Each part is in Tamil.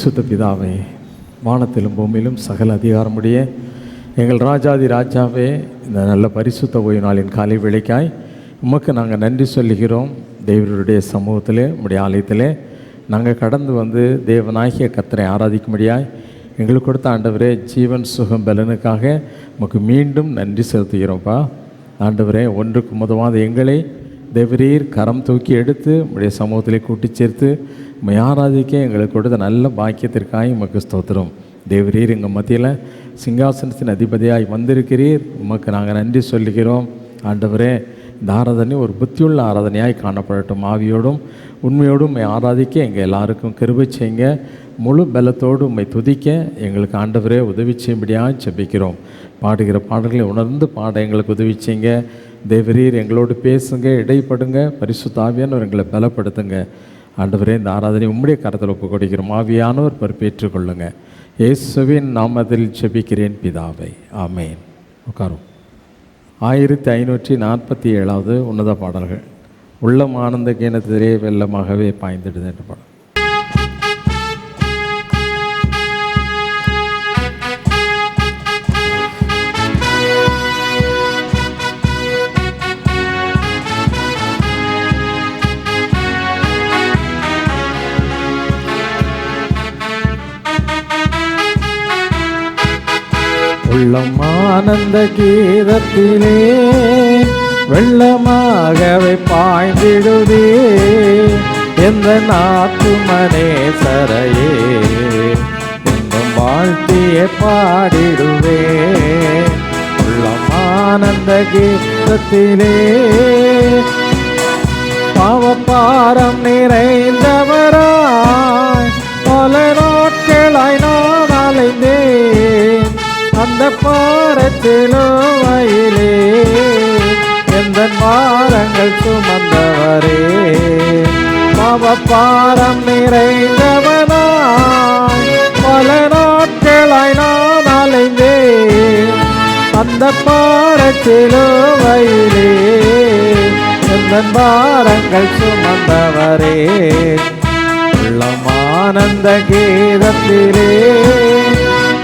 பரிசுத்த பிதாவே, வானத்திலும் பூமியிலும் சகல அதிகாரமுடைய எங்கள் ராஜாதி ராஜாவே, இந்த நல்ல பரிசுத்த ஓய்வு நாளின் காலை வேளைக்காய் உமக்கு நாங்கள் நன்றி சொல்லுகிறோம். தேவருடைய சமூகத்திலே உம்முடைய ஆலயத்திலே நாங்கள் கடந்து வந்து தேவனாகிய கர்த்தரை ஆராதிக்கும்படியாய் எங்களுக்கு கொடுத்த ஆண்டவரே ஜீவன் சுகம் பலனுக்காக உமக்கு மீண்டும் நன்றி செலுத்துகிறோம்ப்பா. ஆண்டவரே, ஒன்றுக்கு முதவாத எங்களை தேவரீர் கரம் தூக்கி எடுத்து உம்முடைய சமூகத்திலே கூட்டி சேர்த்து உம்மை ஆராதிக்க எங்களுக்கு கொடுத்த நல்ல பாக்கியத்திற்காக உமக்கு ஸ்தோத்திரம். தேவரீர் எங்கள் மத்தியில் சிங்காசனத்தின் அதிபதியாய் வந்திருக்கிறீர், உமக்கு நாங்கள் நன்றி சொல்லுகிறோம். ஆண்டவரே, இந்த ஆராதனை ஒரு புத்தியுள்ள ஆராதனையாய் காணப்படட்டும். ஆவியோடும் உண்மையோடும் உம்மை ஆராதிக்க எங்கள் எல்லாருக்கும் கிருபை செய்யுங்க. முழு பலத்தோடு உம்மை துதிக்க எங்களுக்கு ஆண்டவரே உதவி செய்யும்படியாக ஜெபிக்கிறோம். பாடுகிற பாடல்களை உணர்ந்து பாட எங்களுக்கு உதவி செய்யுங்க. தேவரீர் எங்களோடு பேசுங்க, இடைப்படுங்க. பரிசுத்த ஆவியானவர் எங்களை பலப்படுத்துங்க. ஆண்டவரே, இந்த ஆராதனை உம்முடைய கரத்தில் ஒப்புக் கொடுக்கிறோம். ஆவியானவர் பொறுப்பேற்றுக் கொள்ளுங்க. இயேசுவின் நாமத்தில் ஜெபிக்கிறேன் பிதாவை, ஆமேன். உட்காரும். 1547 உன்னத பாடல்கள். உள்ளம் ஆனந்த கீனத்திலே வெள்ளமாகவே பாய்ந்திடுது என்ற பாடல். உள்ளம் ஆனந்த கீதத்திலே வெள்ளமாகவே பாய்ந்திடுதே, எந்த நாத்துமனே சரையே எங்கும் வாழ்த்திய பாடிடுவே. உள்ளம் ஆனந்த கீதத்திலே பாவப்பாரம் நிறைந்தவராய் பல நாட்களாய் நான் அலைந்தேன். அந்த பாரத்திலும் வயலே எந்த பாரங்கள் சுமந்தவரே, பாவப்பாரம் நிறைந்தவனாய் பல நாட்களாய் நான் அலைந்தேன். அந்த பாரத்திலும் வயலே எந்த பாரங்கள் சுமந்தவரே. உள்ளம் ஆனந்த கீதத்திலே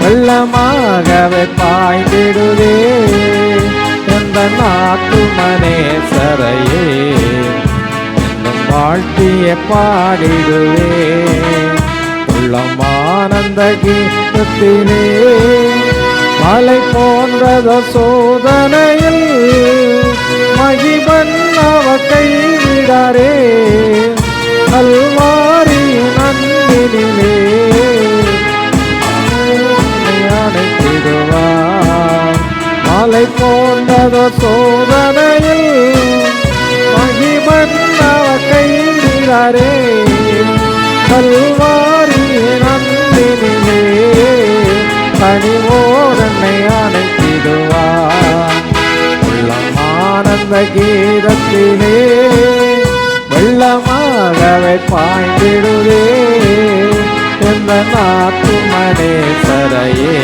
வெள்ளமாகவே பாய்ந்திடுதே, எந்த நாத்துமனே சரையே என்னும் வாழ்த்திய பாடிடுவே. உள்ளம் ஆனந்த கீதத்திலே மலை போன்றத சோதனையில் மகிபன் அவ கைவிடாரே. கல்வாரி நன்பினிலே அணைத்திடுவார். மலை போன்றத சோதனையில் மகிமன் அவ கைவிடாரே. கல்வாரி நன்பினிலே கனிவோடனை அணைத்திடுவார். உள்ளம் ஆனந்த கீதத்திலே வெள்ளமாகவே பாய்ந்திடுதே, எந்த நாத்துமனே சரையே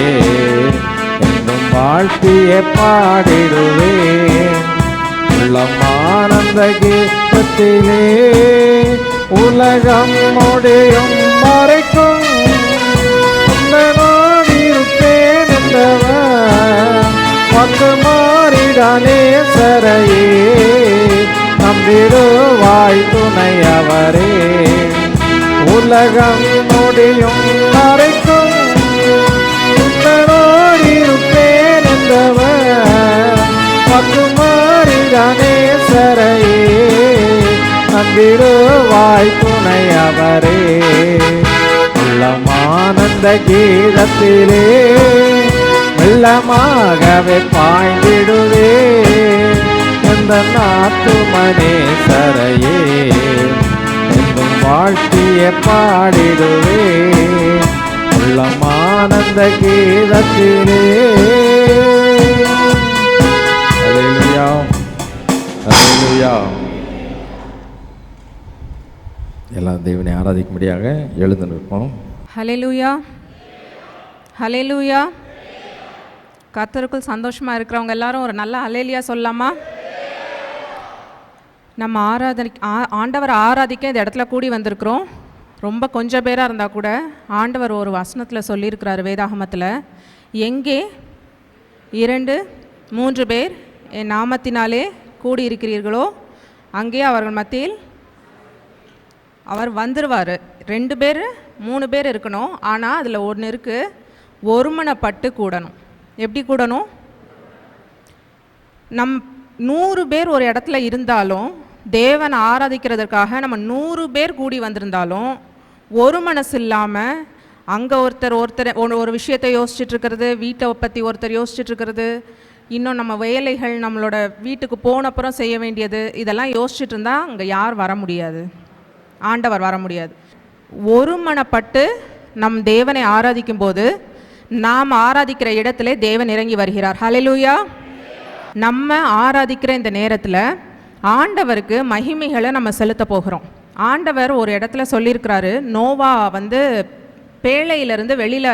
என்னும் வாழ்த்திய பாடிடுவே. உள்ளம் ஆனந்த கீதத்திலே உலகம் முடியும் மறைக்கும் அந்த நான் இருப்பேன் என்றவர் வந்து மாறிடானே சரையே நம்பிடுவாய் துணையவரே. உலகம் முடியும் மறைக்கும் இருப்பேன் என்றவர் வந்து மாறிடானே சரையே நம்பிடுவாய் துணையவரே. உள்ளம் ஆனந்த கீதத்திலே வெள்ளமாகவே பாய்ந்திடுவே, எந்த நாத்துமனே சரையே என்னும் வாழ்த்திய பாடிடுவே. உள்ளம் ஆனந்த கீதத்திலே. அல்லேலூயா, அல்லேலூயா. எல்லாம் தேவனை ஆராதிக்கும்படியாக எழுந்து நிற்போம். ஹல்லேலூயா, ஹல்லேலூயா. கர்த்தருக்குள் சந்தோஷமாக இருக்கிறவங்க எல்லாரும் ஒரு நல்ல ஹல்லேலூயா சொல்லலாமா? நம்ம ஆண்டவரை ஆராதிக்க இந்த இடத்துல கூடி வந்திருக்கிறோம். ரொம்ப கொஞ்சம் பேராக இருந்தால் கூட ஆண்டவர் ஒரு வசனத்தில் சொல்லியிருக்கிறாரு வேதாகமத்தில், எங்கே 2-3 பேர் என் நாமத்தினாலே கூடியிருக்கிறீர்களோ அங்கே அவர்கள் மத்தியில் அவர் வந்துடுவார். 2 பேர் 3 பேர் இருக்கணும், ஆனால் அதில் ஒன்று இருக்குது, ஒருமனப்பட்டு கூடணும். எப்படி கூடணும்? 100 பேர் ஒரு இடத்துல இருந்தாலும், தேவனை ஆராதிக்கிறதுக்காக நம்ம 100 பேர் கூடி வந்திருந்தாலும், ஒரு மனசு இல்லாமல் அங்கே ஒருத்தர் ஒரு விஷயத்தை யோசிச்சுட்டு இருக்கிறது, வீட்டை பற்றி ஒருத்தர் யோசிச்சுட்டு இருக்கிறது, இன்னும் நம்ம வேலைகள் நம்மளோட வீட்டுக்கு போனப்புறம் செய்ய வேண்டியது, இதெல்லாம் யோசிச்சுட்டு இருந்தால் அங்கே யார் வர முடியாது, ஆண்டவர் வர முடியாது. ஒருமனப்பட்டு நம் தேவனை ஆராதிக்கும் போது நாம் ஆராதிக்கிற இடத்துல தேவன் இறங்கி வருகிறார். ஹல்லேலூயா. நம்ம ஆராதிக்கிற இந்த நேரத்தில் ஆண்டவருக்கு மகிமைகளை நம்ம செலுத்த போகிறோம். ஆண்டவர் ஒரு இடத்துல சொல்லியிருக்கிறாரு, நோவா பேழையிலேருந்து வெளியில்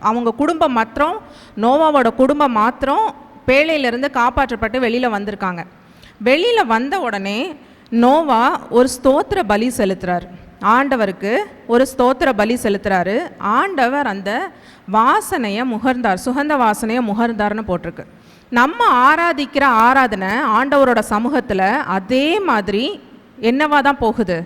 அவங்க குடும்பம் மாத்திரம், நோவாவோட குடும்பம் மாத்திரம் பேழையிலேருந்து காப்பாற்றப்பட்டு வெளியில் வந்திருக்காங்க. வெளியில் வந்த உடனே நோவா ஒரு ஸ்தோத்திர பலி செலுத்துகிறார், ஆண்டவருக்கு ஒரு ஸ்தோத்திர பலி செலுத்துகிறாரு. ஆண்டவர் அந்த வாசனையை முகர்ந்தார், சுகந்த வாசனையை முகர்ந்தார்னு போட்டிருக்கு. நம்ம ஆராதிக்கிற ஆராதனை ஆண்டவரோட சமூகத்தில் அதே மாதிரி என்னவா தான் போகுது,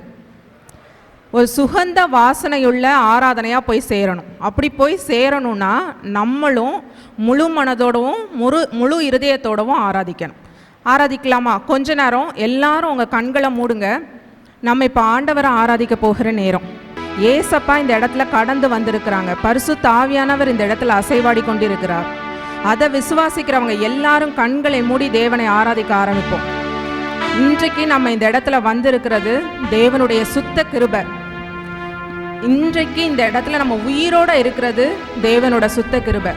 ஒரு சுகந்த வாசனையுள்ள ஆராதனையாக போய் சேரணும். அப்படி போய் சேரணும்னா நம்மளும் முழு மனதோடவும் முழு இருதயத்தோடவும் ஆராதிக்கணும். ஆராதிக்கலாமா? கொஞ்ச நேரம் எல்லாரும் உங்கள் கண்களை மூடுங்க. நம்ம இப்போ ஆண்டவரை ஆராதிக்க போகிற நேரம். ஏசப்பா இந்த இடத்துல கடந்து வந்திருக்கிறாங்க, பரிசுத்த ஆவியானவர் இந்த இடத்துல அசைவாடி கொண்டிருக்கிறார். அதை விசுவாசிக்கிறவங்க எல்லாரும் கண்களை மூடி தேவனை ஆராதிக்க ஆரம்பிப்போம். இன்றைக்கு நம்ம இந்த இடத்துல வந்திருக்கிறது தேவனுடைய சுத்த கிருபை. இன்றைக்கு இந்த இடத்துல நம்ம உயிரோட இருக்கிறது தேவனோட சுத்த கிருபை.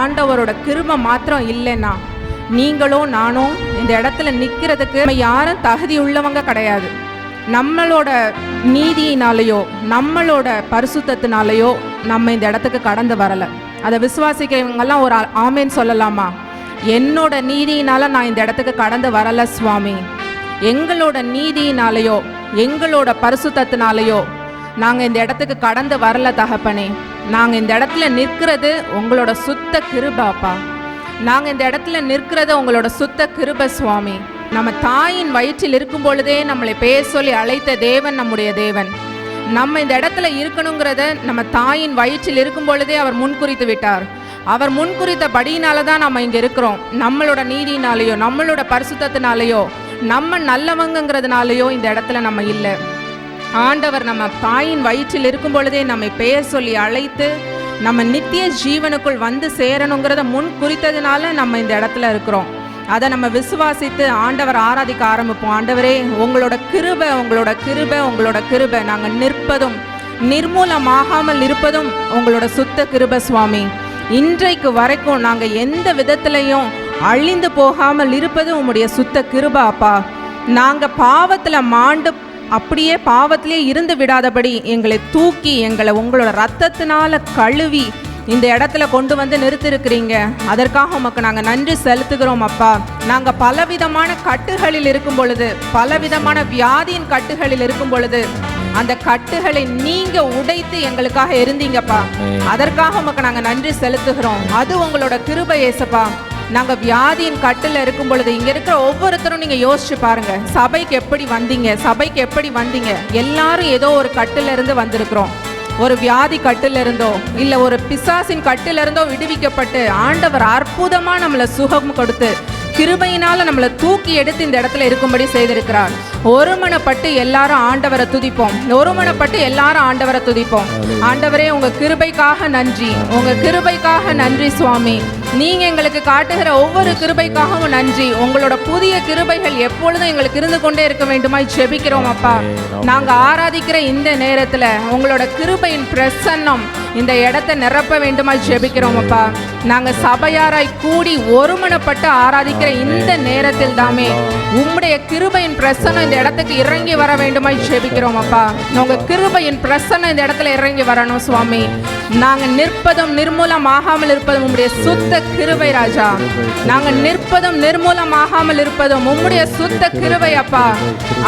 ஆண்டவரோட கிருபை மாத்திரம் இல்லைன்னா நீங்களும் நானும் இந்த இடத்துல நிற்கிறதுக்கு நம்ம யாரும் தகுதி உள்ளவங்க கிடையாது. நம்மளோட நீதியினாலேயோ நம்மளோட பரிசுத்தத்தினாலேயோ நம்ம இந்த இடத்துக்கு கடந்து வரலை. அதை விசுவாசிக்கிறவங்கெல்லாம் ஒரு ஆமேன்னு சொல்லலாமா? என்னோட நீதியினால நான் இந்த இடத்துக்கு கடந்து வரலை சுவாமி, எங்களோட நீதியினாலேயோ எங்களோட பரிசுத்தத்தினாலேயோ நாங்கள் இந்த இடத்துக்கு கடந்து வரல தகப்பனே. நாங்கள் இந்த இடத்துல நிற்கிறது உங்களோட சுத்த கிருபாப்பா. நாங்கள் இந்த இடத்துல நிற்கிறது உங்களோட சுத்த கிருப சுவாமி. நம்ம தாயின் வயிற்றில் இருக்கும் பொழுதே நம்மளை பேர் சொல்லி அழைத்த தேவன் நம்முடைய தேவன். நம்ம இந்த இடத்துல இருக்கணுங்கிறத நம்ம தாயின் வயிற்றில் இருக்கும் பொழுதே அவர் முன்குறித்து விட்டார். அவர் முன்குறித்த படியினால தான் நம்ம இங்கே இருக்கிறோம். நம்மளோட நீதினாலேயோ நம்மளோட பரிசுத்தத்தினாலேயோ நம்ம நல்லவங்கிறதுனாலேயோ இந்த இடத்துல நம்ம இல்லை. ஆண்டவர் நம்ம தாயின் வயிற்றில் இருக்கும் பொழுதே நம்மை பெயர் சொல்லி அழைத்து நம்ம நித்திய ஜீவனுக்குள் வந்து சேரணுங்கிறத முன் குறித்ததுனால நம்ம இந்த இடத்துல இருக்கிறோம். அதை நம்ம விசுவாசித்து ஆண்டவர் ஆராதிக்க ஆரம்பிப்போம். ஆண்டவரே, உங்களோட கிருபை, உங்களோட கிருபை, உங்களோட கிருபை. நாங்கள் நிற்பதும் நிர்மூலமாகாமல் இருப்பதும் உங்களோட சுத்த கிருபை சுவாமி. இன்றைக்கு வரைக்கும் நாங்கள் எந்த விதத்திலையும் அழிந்து போகாமல் இருப்பது உங்களுடைய சுத்த கிருபை அப்பா. நாங்கள் பாவத்தில் மாண்டு அப்படியே பாவத்திலே இருந்து விடாதபடி எங்களை தூக்கி எங்களை உங்களோட ரத்தத்தினால கழுவி இந்த இடத்துல கொண்டு வந்து நிறுத்திருக்கிறீங்க. அதற்காக உமக்கு நாங்கள் நன்றி செலுத்துகிறோம் அப்பா. நாங்கள் பலவிதமான கட்டுகளில் இருக்கும் பொழுது, பலவிதமான வியாதியின் கட்டுகளில் இருக்கும் பொழுது அந்த கட்டுகளை நீங்க உடைத்து எங்களுக்காக இருந்தீங்கப்பா. அதற்காக உமக்கு நாங்கள் நன்றி செலுத்துகிறோம். அது உங்களோட கிருபை ஏசப்பா. நாங்கள் வியாதியின் கட்டில் இருக்கும் பொழுது இங்கே இருக்கிற ஒவ்வொருத்தரும் நீங்கள் யோசிச்சு பாருங்க, சபைக்கு எப்படி வந்தீங்க, சபைக்கு எப்படி வந்தீங்க? எல்லாரும் ஏதோ ஒரு கட்டிலிருந்து வந்திருக்கிறோம். ஒரு வியாதி கட்டிலிருந்தோ இல்லை ஒரு பிசாசின் கட்டிலிருந்தோ விடுவிக்கப்பட்டு ஆண்டவர் அற்புதமாக நம்மளை சுகம் கொடுத்து கிருபையினால் நம்மளை தூக்கி எடுத்து இந்த இடத்துல இருக்கும்படி செய்திருக்கிறார். ஒருமனப்பட்டு எல்லாரும் ஆண்டவரை துதிப்போம். ஒருமனப்பட்டு எல்லாரும் ஆண்டவரை துதிப்போம். ஆண்டவரே, உங்கள் கிருபைக்காக நன்றி, உங்கள் கிருபைக்காக நன்றி சுவாமி. நீங்கள் எங்களுக்கு காட்டுகிற ஒவ்வொரு கிருபைக்காகவும் நன்றி. உங்களோட புதிய கிருபைகள் எப்பொழுதும் எங்களுக்கு இருந்து கொண்டே இருக்க வேண்டுமாய் ஜெபிக்கிறோம் அப்பா. நாங்கள் ஆராதிக்கிற இந்த நேரத்தில் உங்களோட கிருபையின் பிரசன்னம் இந்த இடத்தை நிரப்ப வேண்டுமாய் ஜெபிக்கிறோம் அப்பா. நாங்கள் சபையாராய் கூடி ஒருமனப்பட்டு ஆராதிக்கிற இந்த நேரத்தில் தாமே உம்முடைய கிருபையின் பிரசன்னம் இந்த இடத்துக்கு இறங்கி வர வேண்டுமாய் ஜெபிக்கிறோம் அப்பா. உங்க கிருபையின் பிரசன்னம் இந்த இடத்துல இறங்கி வரணும் சுவாமி. நாங்கள் நிற்பதும் நிர்மூலமாகாமல் இருப்பதும் உம்முடைய சுத்த கிருபை ராஜா. நாங்கள் நிற்பதும் நிர்மூலமாகாமல் இருப்பதும் உம்முடைய சுத்த கிருபை அப்பா.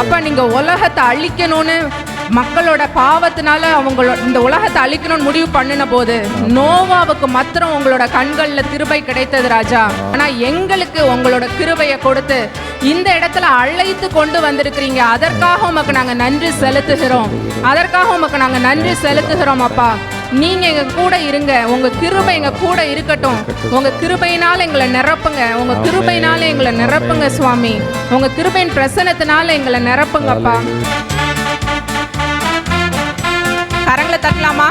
அப்பா, நீங்க உலகத்தை அழிக்கணும்னு மக்களோட பாவத்தினால அவங்களோட இந்த உலகத்தை அழிக்கணும்னு முடிவு பண்ணின போது நோவாவுக்கு மாத்திரம் உங்களோட கண்கள்ல கிருபை கிடைத்தது ராஜா. ஆனா எங்களுக்கு உங்களோட கிருபையை கொடுத்து இந்த இடத்துல அழைத்து கொண்டு வந்திருக்கிறீங்க. அதற்காக உமக்கு நாங்க நன்றி செலுத்துகிறோம். அதற்காக உமக்கு நாங்க நன்றி செலுத்துகிறோம் அப்பா. நீங்க எங்க கூட இருங்க. உங்க கிருபை எங்க கூட இருக்கட்டும். உங்க கிருபையினால எங்களை நிரப்புங்க. உங்க கிருபையினால எங்களை நிரப்புங்க சுவாமி. உங்க கிருபையின் பிரசன்னத்தினால எங்களை நிரப்புங்க அப்பா. கரங்களை தட்டலாமா?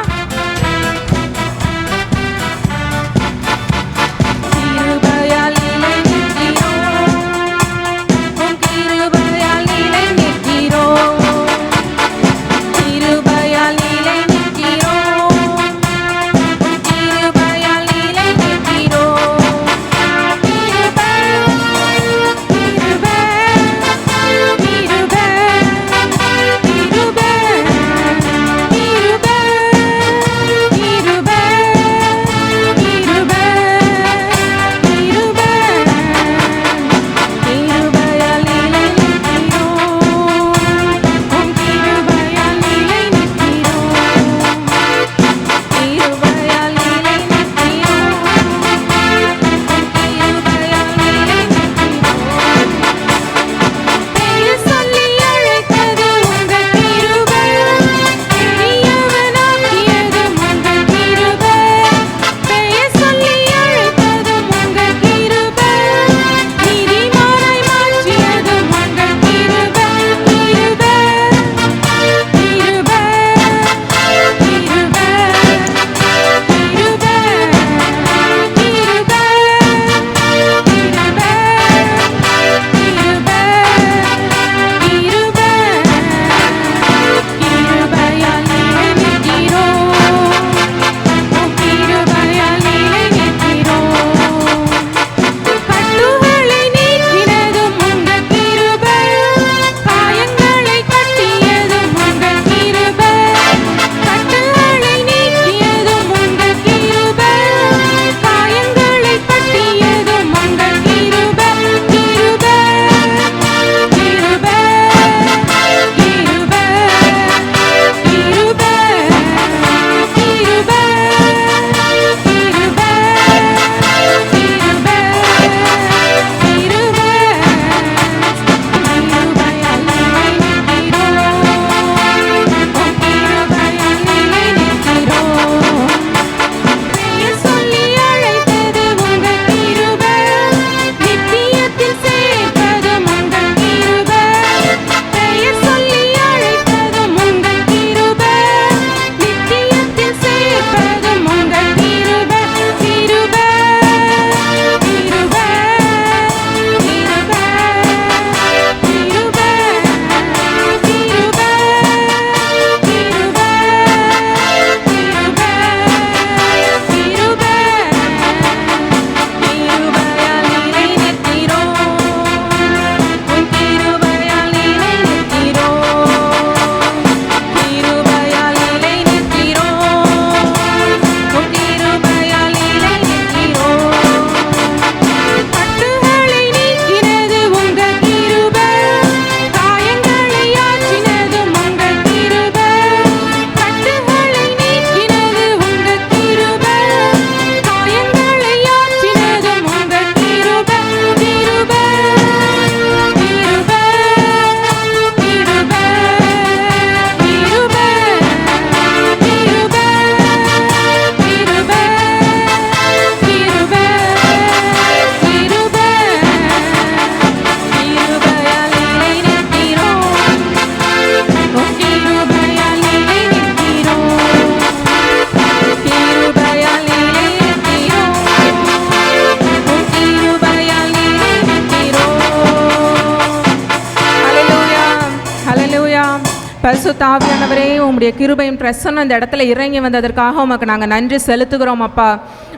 பரிசுத்த ஆவியானவரே, உம்முடைய கிருபையின் பிரசன்னம் இந்த இடத்துல இறங்கி வந்ததற்காக உமக்கு நாங்கள் நன்றி செலுத்துகிறோம் அப்பா.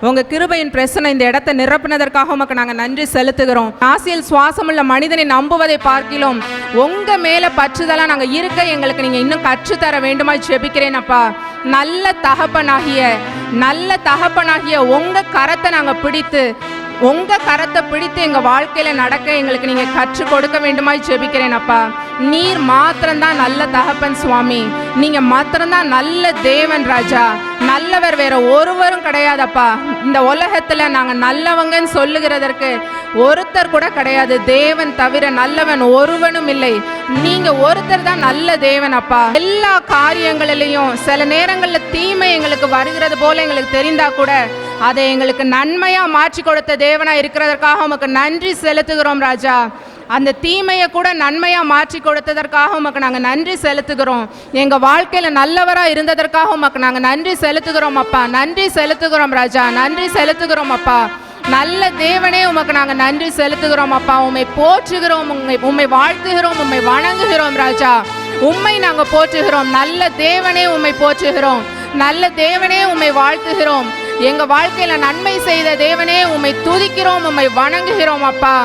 உங்கள் கிருபையின் பிரசன்னம் இந்த இடத்தை நிரப்பினதற்காக உமக்கு நாங்கள் நன்றி செலுத்துகிறோம். ஆசியில் சுவாசமுள்ள மனிதனை நம்புவதை பார்க்கிலும் உங்கள் மேலே பற்றுதலாக நாங்கள் இருக்க எங்களுக்கு நீங்கள் இன்னும் கற்றுத்தர வேண்டுமா ஜெபிக்கிறேன் அப்பா. நல்ல தகப்பனாகிய உங்கள் கரத்தை நாங்கள் பிடித்து உங்கள் கரத்தை பிடித்து எங்கள் வாழ்க்கையில் நடக்க எங்களுக்கு நீங்கள் கற்றுக் கொடுக்க வேண்டுமாய் ஜெபிக்கிறேன் அப்பா. நீர் மாத்திரம்தான் நல்ல தகப்பன் சுவாமி. நீங்க மாத்திரம்தான் நல்ல தேவன் ராஜா. நல்லவர் வேற ஒருவரும் கிடையாதப்பா. இந்த உலகத்துல நாங்க நல்லவங்கன்னு சொல்லுகிறதற்கு ஒருத்தர் கூட கிடையாது. தேவன் தவிர நல்லவன் ஒருவனும் இல்லை. நீங்க ஒருத்தர் தான் நல்ல தேவன் அப்பா. எல்லா காரியங்களிலையும் சில நேரங்கள்ல தீமை எங்களுக்கு வருகிறது போல எங்களுக்கு தெரிந்தா கூட அதை எங்களுக்கு நன்மையா மாற்றி கொடுத்த தேவனா இருக்கிறதற்காக உமக்கு நன்றி செலுத்துகிறோம் ராஜா. அந்த தீமையை கூட நன்மையா மாற்றி கொடுத்ததற்காக உமக்கு நாங்கள் நன்றி செலுத்துகிறோம். எங்க வாழ்க்கையில நல்லவரா இருந்ததற்காக உமக்கு நாங்கள் நன்றி செலுத்துகிறோம் அப்பா. நன்றி செலுத்துகிறோம் ராஜா. நன்றி செலுத்துகிறோம் அப்பா. நல்ல தேவனே உமக்கு நாங்கள் நன்றி செலுத்துகிறோம் அப்பா. உம்மை போற்றுகிறோம், உம்மை வாழ்த்துகிறோம், உம்மை வணங்குகிறோம் ராஜா. உம்மை நாங்கள் போற்றுகிறோம். நல்ல தேவனே உம்மை போற்றுகிறோம். நல்ல தேவனே உம்மை வாழ்த்துகிறோம். எங்க வாழ்க்கையில நன்மை செய்த தேவனே உம்மை துதிக்கிறோம், உம்மை வணங்குகிறோம் அப்பா.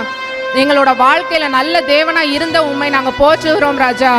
எங்களோட வாழ்க்கையில நல்ல தேவனா இருந்த உம்மை நாங்க போற்றுகிறோம் ராஜா.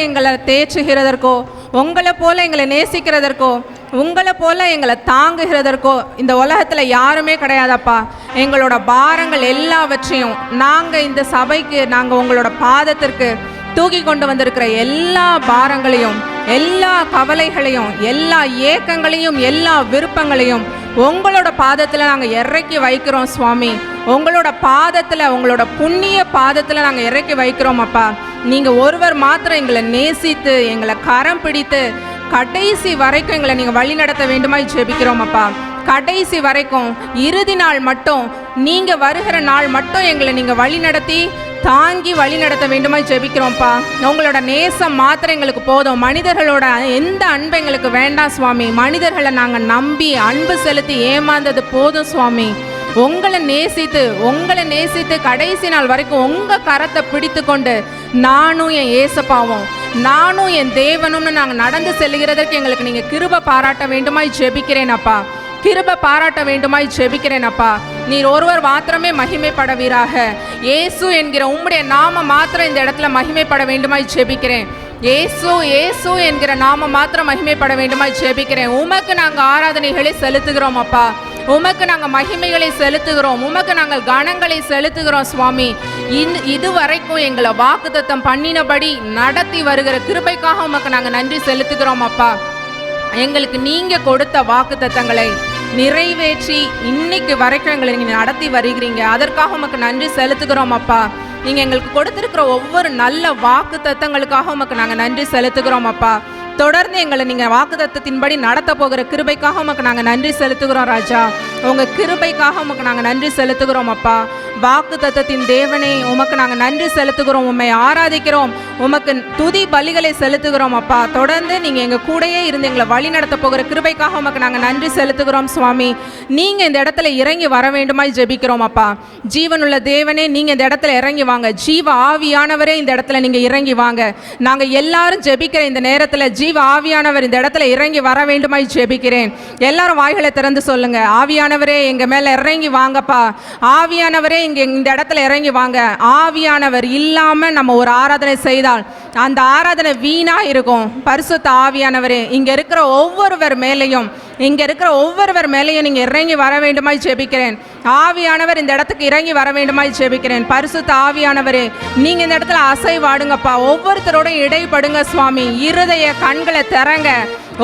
எங்களை தேற்றுகிறதற்கோ, உங்களை போல எங்களை நேசிக்கிறதற்கோ, உங்களை போல எங்களை தாங்குகிறதற்கோ இந்த உலகத்தில் யாருமே கிடையாதப்பா. எங்களோட பாரங்கள் எல்லாவற்றையும் நாங்கள் இந்த சபைக்கு, நாங்கள் உங்களோட பாதத்திற்கு தூக்கி கொண்டு வந்திருக்கிற எல்லா பாரங்களையும், எல்லா கவலைகளையும், எல்லா ஏக்கங்களையும், எல்லா விருப்பங்களையும் உங்களோட பாதத்தில் நாங்கள் இறக்கி வைக்கிறோம் சுவாமி. உங்களோட பாதத்தில், உங்களோட புண்ணிய பாதத்தில் நாங்கள் இறக்கி வைக்கிறோம் அப்பா. நீங்கள் ஒருவர் மாத்திரம் எங்களை நேசித்து, எங்களை கரம் பிடித்து கடைசி வரைக்கும் எங்களை நீங்கள் வழி நடத்த வேண்டுமாய் ஜெபிக்கிறோம் அப்பா. கடைசி வரைக்கும், இறுதி நாள் மட்டும், நீங்கள் வருகிற நாள் மட்டும் எங்களை நீங்கள் வழி நடத்தி தாங்கி வழி நடத்த வேண்டுமாய் ஜெபிக்கிறோம்ப்பா. உங்களோட நேசம் மாத்திரம் எங்களுக்கு போதும். மனிதர்களோட எந்த அன்பு எங்களுக்கு வேண்டாம் சுவாமி. மனிதர்களை நாங்கள் நம்பி அன்பு செலுத்தி ஏமாந்தது போதும் சுவாமி. உங்களை நேசித்து கடைசி நாள் வரைக்கும் உங்கள் கரத்தை பிடித்து கொண்டு நானும் என் ஏசப்பாவும், நானும் என் தேவனும்னு நாங்கள் நடந்து செல்கிறதற்கு எங்களுக்கு நீங்கள் கிருபை பாராட்ட வேண்டுமாய் ஜெபிக்கிறேன் அப்பா. கிருபை பாராட்ட வேண்டுமாய் ஜெபிக்கிறேன் அப்பா. நீர் ஒருவர் மாத்திரமே மகிமைப்படவீராக. இயேசு என்கிற உம்முடைய நாம மாத்திரம் இந்த இடத்துல மகிமைப்பட வேண்டுமாய் ஜெபிக்கிறேன். இயேசு என்கிற நாம மாத்திரம் மகிமைப்பட வேண்டுமாய் ஜெபிக்கிறேன். உமக்கு நாங்கள் ஆராதனைகளை செலுத்துகிறோம் அப்பா. உமக்கு நாங்கள் மகிமைகளை செலுத்துகிறோம். உமக்கு நாங்கள் கணங்களை செலுத்துகிறோம் சுவாமி. இதுவரைக்கும் எங்களை வாக்குத்தத்தம் பண்ணினபடி நடத்தி வருகிற கிருபைக்காக உமக்கு நாங்கள் நன்றி செலுத்துகிறோம் அப்பா. எங்களுக்கு நீங்கள் கொடுத்த வாக்குத்தத்தங்களை நிறைவேற்றி இன்னைக்கு வரைக்கும் எங்களை நீங்கள் நடத்தி வருகிறீங்க. அதற்காக உமக்கு நன்றி செலுத்துகிறோம் அப்பா. நீங்கள் எங்களுக்கு கொடுத்துருக்கிற ஒவ்வொரு நல்ல வாக்குத்தத்தங்களுக்காக உமக்கு நாங்கள் நன்றி செலுத்துகிறோம் அப்பா. தொடர்ந்து எங்களை நீங்கள் வாக்குத்தத்தத்தின்படி நடத்த போகிற கிருபைக்காக உமக்கு நாங்கள் நன்றி செலுத்துகிறோம் ராஜா. உங்கள் கிருபைக்காக உமக்கு நாங்கள் நன்றி செலுத்துகிறோம் அப்பா. வாக்குத்தத்தத்தின் தேவனே உமக்கு நாங்கள் நன்றி செலுத்துகிறோம், உம்மை ஆராதிக்கிறோம், உமக்கு துதி பலிகளை செலுத்துகிறோம் அப்பா. தொடர்ந்து நீங்கள் எங்கள் கூடயே இருந்து எங்களை வழி நடத்த போகிற கிருபைக்காக உமக்கு நாங்கள் நன்றி செலுத்துகிறோம் சுவாமி. நீங்கள் இந்த இடத்துல இறங்கி வர வேண்டுமாய் ஜெபிக்கிறோம் அப்பா. ஜீவனுள்ள தேவனே நீங்கள் இந்த இடத்துல இறங்கி வாங்க. ஜீவ ஆவியானவரே இந்த இடத்துல நீங்கள் இறங்கி வாங்க. நாங்கள் எல்லாரும் ஜெபிக்கிற இந்த நேரத்தில் ஜீவ ஆவியானவர் இந்த இடத்துல இறங்கி வர வேண்டுமாய் ஜெபிக்கிறேன். எல்லாரும் வாய்களை திறந்து சொல்லுங்க, ஆவியானவரே எங்கள் மேலே இறங்கி வாங்கப்பா. ஆவியானவரே இங்கே இந்த இடத்துல இறங்கி வாங்க. ஆவியானவர் இல்லாமல் நம்ம ஒரு ஆராதனை செய்தால் அந்த ஆராதனை வீணா இருக்கும். பரிசுத்த ஆவியானவரே இங்கே இருக்கிற ஒவ்வொருவர் மேலேயும் நீங்கள் இறங்கி வர வேண்டுமாய் ஜெபிக்கிறேன். ஆவியானவர் இந்த இடத்துக்கு இறங்கி வர வேண்டுமாய் ஜெபிக்கிறேன். பரிசுத்த ஆவியானவரே நீங்கள் இந்த இடத்துல அசைவாடுங்கப்பா. ஒவ்வொருத்தரோட இடைப்படுங்க சுவாமி. இருதய கண்களை திறங்க.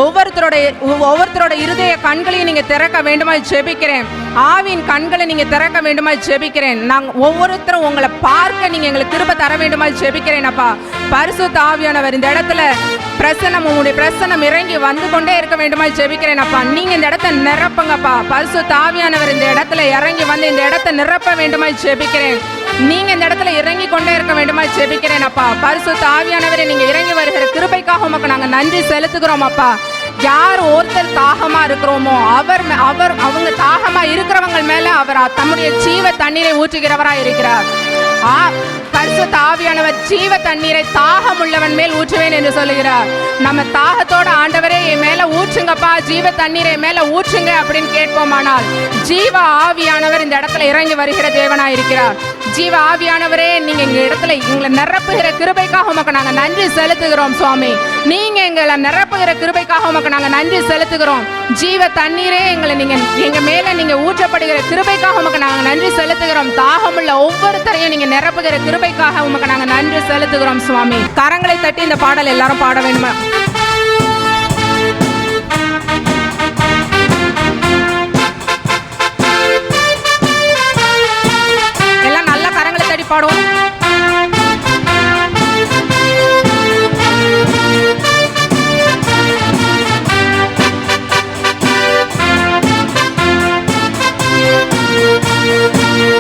ஒவ்வொருத்தரோட இருதய கண்களையும் நீங்கள் திறக்க வேண்டுமாய் ஜெபிக்கிறேன். ஆவியின் கண்களை நீங்கள் திறக்க வேண்டுமாய் ஜெபிக்கிறேன். நாங்கள் ஒவ்வொருத்தரும் உங்களை பார்க்க நீங்கள் எங்களுக்கு திரும்ப தர வேண்டுமாய் ஜெபிக்கிறேன் அப்பா. பரிசுத்த ஆவியானவர் இந்த இடத்துல உங்களுடைய பிரசனம் இறங்கி வந்து கொண்டே இருக்க வேண்டுமாய் ஜெபிக்கிறேன் அப்பா. நீங்கள் இந்த இடத்த நிரப்புங்கப்பா. பரிசுத்த ஆவியானவர் இந்த இடத்துல இறங்கி வந்து இந்த இடத்த நிரப்ப வேண்டுமாய் ஜெபிக்கிறேன். நீங்கள் இந்த இடத்துல இறங்கி கொண்டே இருக்க வேண்டுமாய் ஜெபிக்கிறேன் அப்பா. பரிசுத்த ஆவியானவரை நீங்கள் இறங்கி வருகிற கிருபைக்காக உமக்கு நாங்கள் நன்றி செலுத்துகிறோம் அப்பா. யார் ஒருத்தர் தாகமா இருக்கிறோமோ அவங்க தாகமா இருக்கிறவங்க மேல அவர் தம்முடைய ஜீவ தண்ணீரை ஊற்றுகிறவராய் இருக்கிறார். பரிசுத்த ஆவியானவர் ஜீவ தண்ணீரை தாகம் உள்ளவன் மேல் ஊற்றுவேன் என்று சொல்லுகிறார். நம்ம தாகத்தோட ஆண்டவரே என் மேல ஊற்றுங்கப்பா, ஜீவ தண்ணீரை மேல ஊற்றுங்க அப்படின்னு கேட்போமானால் ஜீவ ஆவியானவர் இந்த இடத்துல இறங்கி வருகிற தேவனாய் இருக்கிறார். ஜீவ ஆவியானவரே நீங்க எங்க இடத்துல எங்களை நிரப்புகிற கிருபைக்காக உமக்கு நாங்க நன்றி செலுத்துகிறோம் சுவாமி. நீங்க எங்களை நிரப்புகிற கிருபைக்காக உமக்கு நாங்க நன்றி செலுத்துகிறோம். ஜீவ தண்ணீரே நீங்க எங்க மேல நீங்க ஊற்றப்படுகிற கிருபைக்காக உமக்கு நாங்க நன்றி செலுத்துகிறோம். தாகமுள்ள ஒவ்வொருத்தரையும் நீங்க நிரப்புகிற கிருபைக்காக உமக்கு நாங்க நன்றி செலுத்துகிறோம் சுவாமி. கரங்களை தட்டி இந்த பாடல் எல்லாரும் பாட வேண்டுமா? எல்லாம் நல்ல கரங்களை தட்டி பாடுவோம்.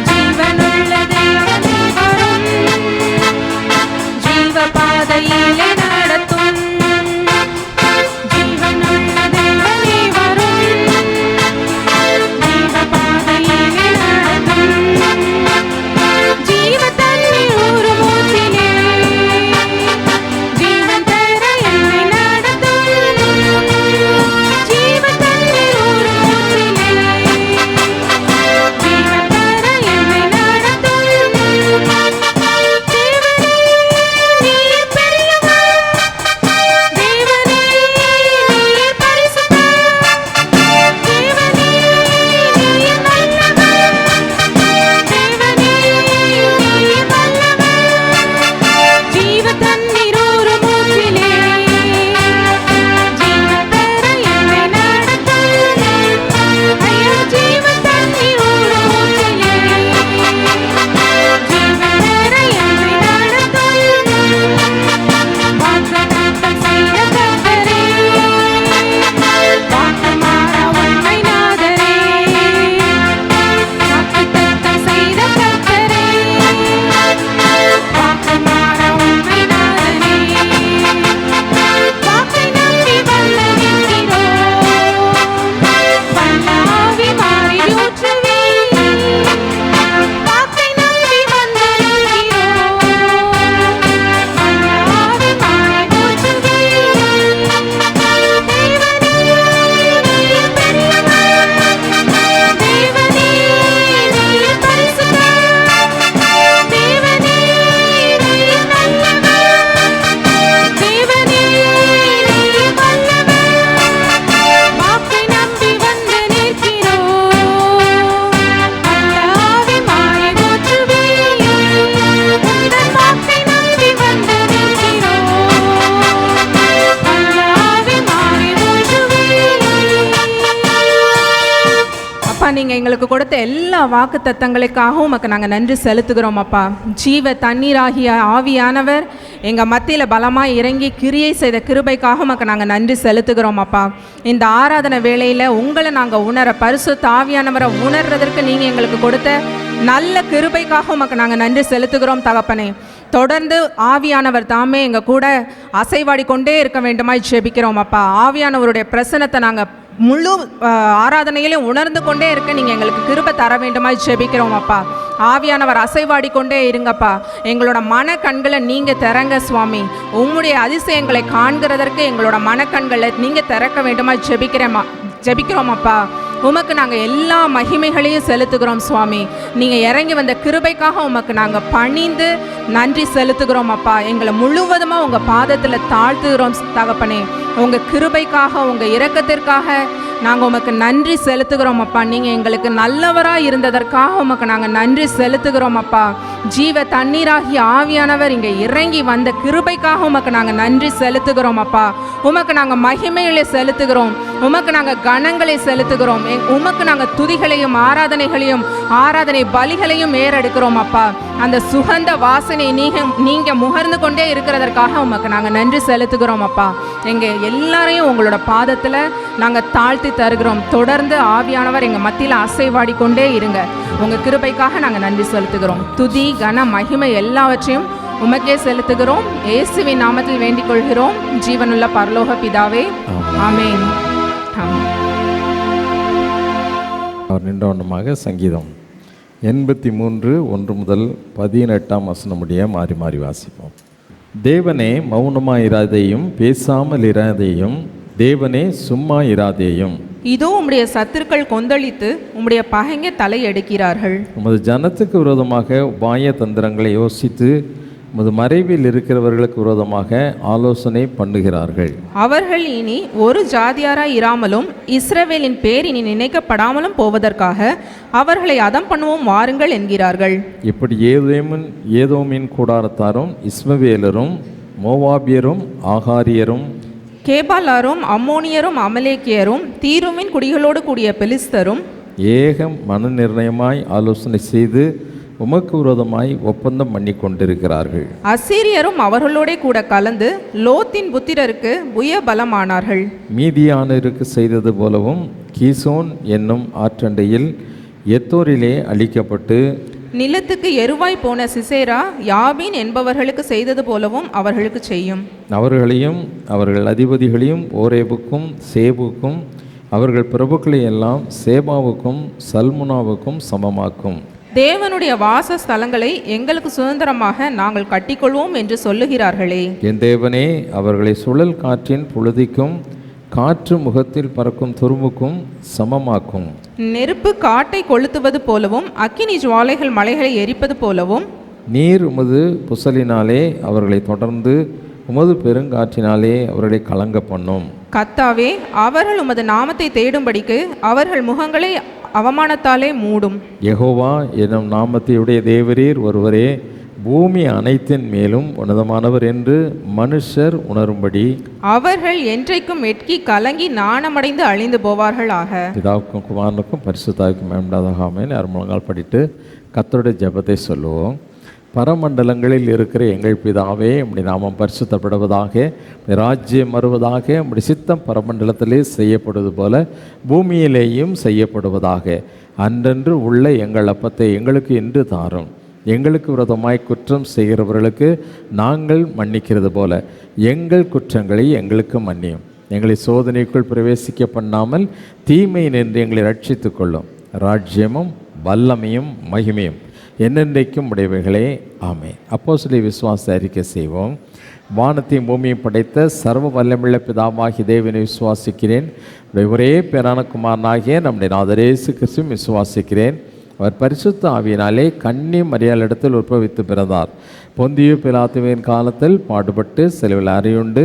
ஜீவனுள்ள தேவனே வரும், ஜீவ பாதையிலே நடத்தும். ஜீவனுள்ள தேவனே வரும், ஜீவ பாதையிலே நடத்தும். ஜீவ நீங்கள் எங்களுக்கு கொடுத்த எல்லா வாக்கு தத்தங்களுக்காகவும் உமக்கு நாங்கள் நன்றி செலுத்துகிறோம் அப்பா. ஜீவ தண்ணீராகிய ஆவியானவர் எங்கள் மத்தியில் பலமாக இறங்கி கிரியை செய்த கிருபைக்காக உமக்கு நாங்கள் நன்றி செலுத்துகிறோம் அப்பா. இந்த ஆராதனை வேளையில் உங்களை நாங்கள் பரிசுத்த ஆவியானவரை உணர்றதற்கு நீங்கள் எங்களுக்கு கொடுத்த நல்ல கிருபைக்காக உமக்கு நாங்கள் நன்றி செலுத்துகிறோம் தகப்பனே. தொடர்ந்து ஆவியானவர் தாமே எங்கள் கூட அசைவாடி கொண்டே இருக்க வேண்டுமாய் ஜெபிக்கிறோம் அப்பா. ஆவியானவருடைய பிரசன்னத்தை நாங்கள் முழு ஆராதனையிலும் உணர்ந்து கொண்டே இருக்க நீங்கள் எங்களுக்கு கிருபை தர வேண்டுமாய் ஜெபிக்கிறோம் அப்பா. ஆவியானவர் அசைவாடி கொண்டே இருங்கப்பா. எங்களோட மன கண்களை நீங்கள் திறங்க சுவாமி. உம்முடைய அதிசயங்களை காண்கிறதற்கு எங்களோட மனக்கண்களை நீங்கள் திறக்க வேண்டுமாய் ஜெபிக்கிறோம் அப்பா. உமக்கு நாங்கள் எல்லா மகிமைகளையும் செலுத்துகிறோம் சுவாமி. நீங்கள் இறங்கி வந்த கிருபைக்காக உமக்கு நாங்கள் பணிந்து நன்றி செலுத்துகிறோம் அப்பா. எங்களை முழுவதுமாக உங்கள் பாதத்தில் தாழ்த்துகிறோம் தகப்பனே. உங்கள் கிருபைக்காக உங்கள் இரக்கத்திற்காக நாங்கள் உமக்கு நன்றி செலுத்துகிறோம் அப்பா. நீங்கள் எங்களுக்கு நல்லவராக இருந்ததற்காக உமக்கு நாங்கள் நன்றி செலுத்துகிறோம் அப்பா. ஜீவ தண்ணீராகிய ஆவியானவர் இங்கே இறங்கி வந்த கிருபைக்காக உமக்கு நாங்கள் நன்றி செலுத்துகிறோம் அப்பா. உமக்கு நாங்கள் மகிமைகளை செலுத்துகிறோம். உமக்கு நாங்கள் கணங்களை செலுத்துகிறோம். உமக்கு நாங்கள் துதிகளையும் ஆராதனை பலிகளையும் ஏறெடுக்கிறோம் அப்பா. அந்த சுகந்த வாசனை நீங்கள் முகர்ந்து கொண்டே இருக்கிறதற்காக உமக்கு நாங்கள் நன்றி செலுத்துகிறோம் அப்பா. எங்கள் எல்லாரையும் உங்களோட பாதத்தில் நாங்கள் தாழ்த்தி தருகிறோம். தொடர்ந்து ஆவியானவர் எங்கள் மத்தியில் அசைவாடி கொண்டே இருங்க. உங்கள் கிருபைக்காக நாங்கள் நன்றி செலுத்துகிறோம். துதி கன மகிமை எல்லாவற்றையும் உமக்கே செலுத்துகிறோம். இயேசுவின் நாமத்தில் வேண்டிக் கொள்கிறோம் ஜீவனுள்ள பரலோக பிதாவே, ஆமென். அவர் நின்றவண்ணமாக சங்கீதம் 83 1 முதல் 18 வசனம் முடிய மாறி மாறி வாசிப்போம். தேவனே மௌனமாயிராதேயும், பேசாமல் இராதேயும், தேவனே சும்மா இராதேயும். இதோ உம்முடைய சத்துருக்கள் கொந்தளித்து உம்முடைய பகைங்க தலை எடுக்கிறார்கள். உமது ஜனத்துக்கு விரோதமாக உபாய தந்திரங்களை யோசித்து உமது மறைவில் இருக்கிறவர்களுக்கு விரோதமாக ஆலோசனை பண்ணுகிறார்கள். அவர்கள் இனி ஒரு ஜாதியாராய் இராமலும் இஸ்ரவேலின் பேர் இனி நினைக்கப்படாமலும் போவதற்காக அவர்களை அதம் பண்ணுவோம் வாருங்கள் என்கிறார்கள். இப்படி ஏதோமின் கூடாரத்தாரும் இஸ்மவேலரும் மோவாபியரும் ஆகாரியரும் கேபாலாரும் அம்மோனியரும் அமலேக்கியரும் தீருவின் குடிகளோடு கூடிய பெலிஸ்தரும் ஏகம் மன நிர்ணயமாய் ஆலோசனை செய்து உமக்கு விரோதமாய் ஒப்பந்தம் பண்ணி கொண்டிருக்கிறார்கள். அசீரியரும் அவர்களோட கூட கலந்து லோத்தின் புத்திரருக்கு புய பலமானார்கள். மீதியானருக்கு செய்தது போலவும் கீசோன் என்னும் ஆற்றண்டையில் எத்தோரிலே அழிக்கப்பட்டு நிலத்துக்கு எருவாய் போன சிசேரா யாபீன் என்பவர்களுக்கு செய்தது போலவும் அவர்களுக்கு செய்யும். அவர்களையும் அவர்கள் அதிபதிகளையும் ஓரேபுக்கும் சேபுக்கும் அவர்கள் பிரபுக்களை எல்லாம் சேபாவுக்கும் சல்முனாவுக்கும் சமமாக்கும். தேவனுடைய வாசஸ்தலங்களை எங்களுக்கு சுதந்திரமாக நாங்கள் கட்டிக்கொள்வோம் என்று சொல்லுகிறார்களே. என் தேவனே, அவர்களை சுழல் காற்றின் புழுதிக்கும் காற்று முகத்தில் பறக்கும் துரும்புக்கும் சமமாக்கும். நெருப்பு காட்டை கொளுத்துவது போலவும் அக்கினி ஜுவாலைகள் மலைகளை எரிப்பது போலவும் நீர் உமது புசலினாலே அவர்களை தொடர்ந்து உமது பெருங்காற்றினாலே அவர்களை கலங்க பண்ணும். கர்த்தாவே, அவர்கள் உமது நாமத்தை தேடும்படிக்கு அவர்கள் முகங்களை அவமானத்தாலே மூடும். யெகோவா என்னும் நாமத்தையுடைய தேவரீர் ஒருவரே பூமி அனைத்தின் மேலும் உன்னதமானவர் என்று மனுஷர் உணரும்படி அவர்கள் என்றைக்கும் வெட்கி கலங்கி நாணமடைந்து அழிந்து போவார்களாக. பிதாவுக்கும் குமாரனுக்கும் பரிசுத்தாவுக்கும் மேம்படாதாக ஆமென். அருமுழங்கால் படிட்டு கர்த்தருடைய ஜெபத்தை சொல்லுவோம். பரமண்டலங்களில் இருக்கிற எங்கள் பிதாவே, உம்முடைய நாமம் பரிசுத்தப்படுவதாக, ராஜ்யம் வருவதாக, உம்முடைய சித்தம் பரமண்டலத்திலே செய்யப்படுவது போல பூமியிலேயும் செய்யப்படுவதாக. அன்றன்று உள்ள எங்கள் அப்பத்தை எங்களுக்கு இன்று தாரும். எங்களுக்கு விரோதமாய் குற்றம் செய்கிறவர்களுக்கு நாங்கள் மன்னிக்கிறது போல எங்கள் குற்றங்களை எங்களுக்கு மன்னியும். எங்களை சோதனைக்குள் பிரவேசிக்க பண்ணாமல் தீமை நின்று எங்களை ரட்சித்து கொள்ளும். ராஜ்யமும் வல்லமையும் மகிமையும் என்னென்றைக்கும் உடையவைகளே, ஆமென். அப்போஸ்தலர் விசுவாச அறிக்கை செய்வோம். வானத்தையும் பூமியும் படைத்த சர்வ வல்லமுள்ள பிதாவாகிய தேவனை விசுவாசிக்கிறேன். ஒரே பேரான குமாரனாகிய நம்முடைய நாதர் இயேசு கிறிஸ்துவையும் விசுவாசிக்கிறேன். அவர் பரிசுத்த ஆவியினாலே கன்னி மரியாளிடத்தில் உற்பவித்து பிறந்தார். பொந்தியு பிலாத்துவின் காலத்தில் பாடுபட்டு சிலுவையில் அறையுண்டு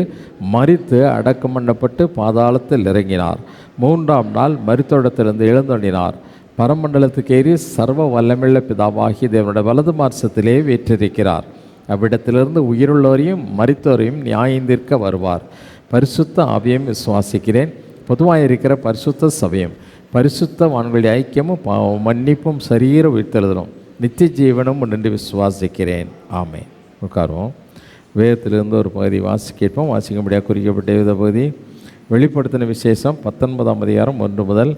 மரித்து அடக்கம் பண்ணப்பட்டு பாதாளத்தில் இறங்கினார். 3ஆம் நாள் மரித்தோடத்திலிருந்து எழுந்தொழினார். பரமண்டலத்துக்கு ஏறி சர்வ வல்லமுள்ள பிதாவாகி தேவனுடைய வலது மார்சத்திலே வீற்றிருக்கிறார். அவ்விடத்திலிருந்து உயிருள்ளவரையும் மரித்தோரையும் நியாயந்தீர்க்க வருவார். பரிசுத்த ஆவியையும் விசுவாசிக்கிறேன். பொதுவாக இருக்கிற பரிசுத்த சபையும் பரிசுத்தவான்களுடைய ஐக்கியமும் பாவம் மன்னிப்பும் சரீர உயிர்த்தெழுதலும் நித்திய ஜீவனும் என்று விசுவாசிக்கிறேன். ஆமென். உட்காருவோம். வேதத்திலிருந்து ஒரு பகுதி கேட்போம். வாசிக்கும்படியாக குறிக்கப்பட்ட வேத பகுதி வெளிப்படுத்தின விசேஷம் 19ஆம் அதிகாரம் 1 முதல்